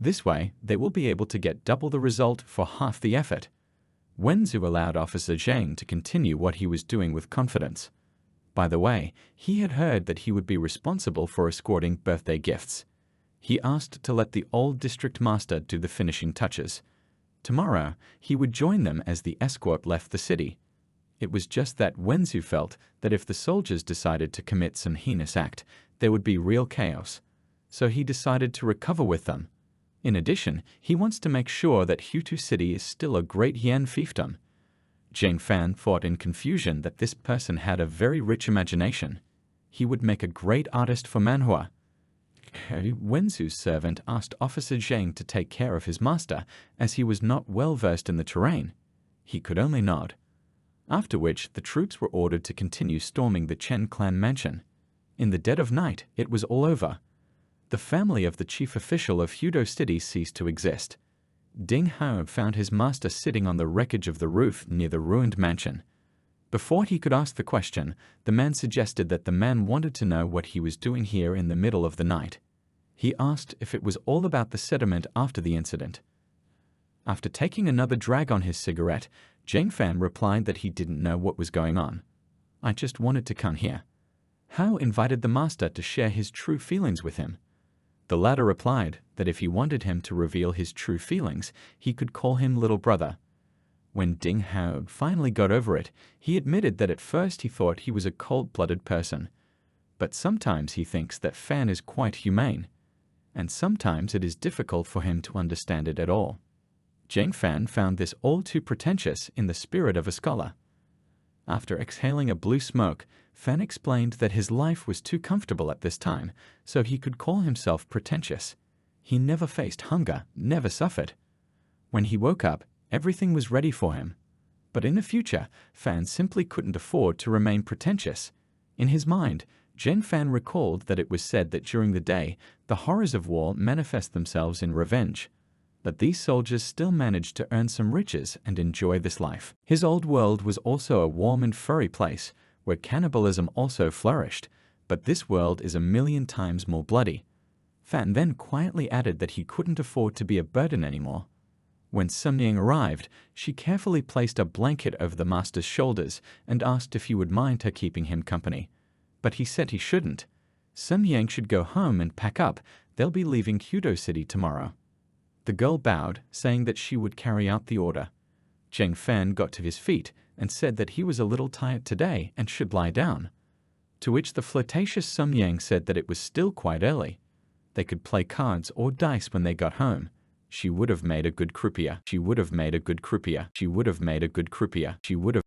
This way, they will be able to get double the result for half the effort. Wenzu allowed Officer Zhang to continue what he was doing with confidence. By the way, he had heard that he would be responsible for escorting birthday gifts. He asked to let the old district master do the finishing touches. Tomorrow, he would join them as the escort left the city. It was just that Wenzu felt that if the soldiers decided to commit some heinous act, there would be real chaos. So he decided to recover with them. In addition, he wants to make sure that Hutu City is still a great Yan fiefdom. Jane Fan thought in confusion that this person had a very rich imagination. He would make a great artist for manhua. Wenzu's servant asked Officer Zhang to take care of his master, as he was not well versed in the terrain. He could only nod. After which, the troops were ordered to continue storming the Chen clan mansion. In the dead of night, it was all over. The family of the chief official of Hutu City ceased to exist. Ding Hao found his master sitting on the wreckage of the roof near the ruined mansion. Before he could ask the question, the man suggested that the man wanted to know what he was doing here in the middle of the night. He asked if it was all about the settlement after the incident. After taking another drag on his cigarette, Zhang Fan replied that he didn't know what was going on. I just wanted to come here. Hao invited the master to share his true feelings with him. The latter replied that if he wanted him to reveal his true feelings, he could call him little brother. When Ding Hao finally got over it, he admitted that at first he thought he was a cold-blooded person. But sometimes he thinks that Fan is quite humane, and sometimes it is difficult for him to understand it at all. Zhang Fan found this all too pretentious in the spirit of a scholar. After exhaling a blue smoke, Fan explained that his life was too comfortable at this time, so he could call himself pretentious. He never faced hunger, never suffered. When he woke up, everything was ready for him. But in the future, Fan simply couldn't afford to remain pretentious. In his mind, Zhang Fan recalled that it was said that during the day, the horrors of war manifest themselves in revenge. But these soldiers still managed to earn some riches and enjoy this life. His old world was also a warm and furry place, where cannibalism also flourished, but this world is 1,000,000 times more bloody. Fan then quietly added that he couldn't afford to be a burden anymore. When Sun Yang arrived, she carefully placed a blanket over the master's shoulders and asked if he would mind her keeping him company. But he said he shouldn't. Sun Yang should go home and pack up. They'll be leaving Hutu City tomorrow. The girl bowed, saying that she would carry out the order. Zhang Fan got to his feet and said that he was a little tired today and should lie down. To which the flirtatious Sun Yang said that it was still quite early. They could play cards or dice when they got home. She would have made a good croupier. She would have made a good croupier. She would have made a good croupier. She would have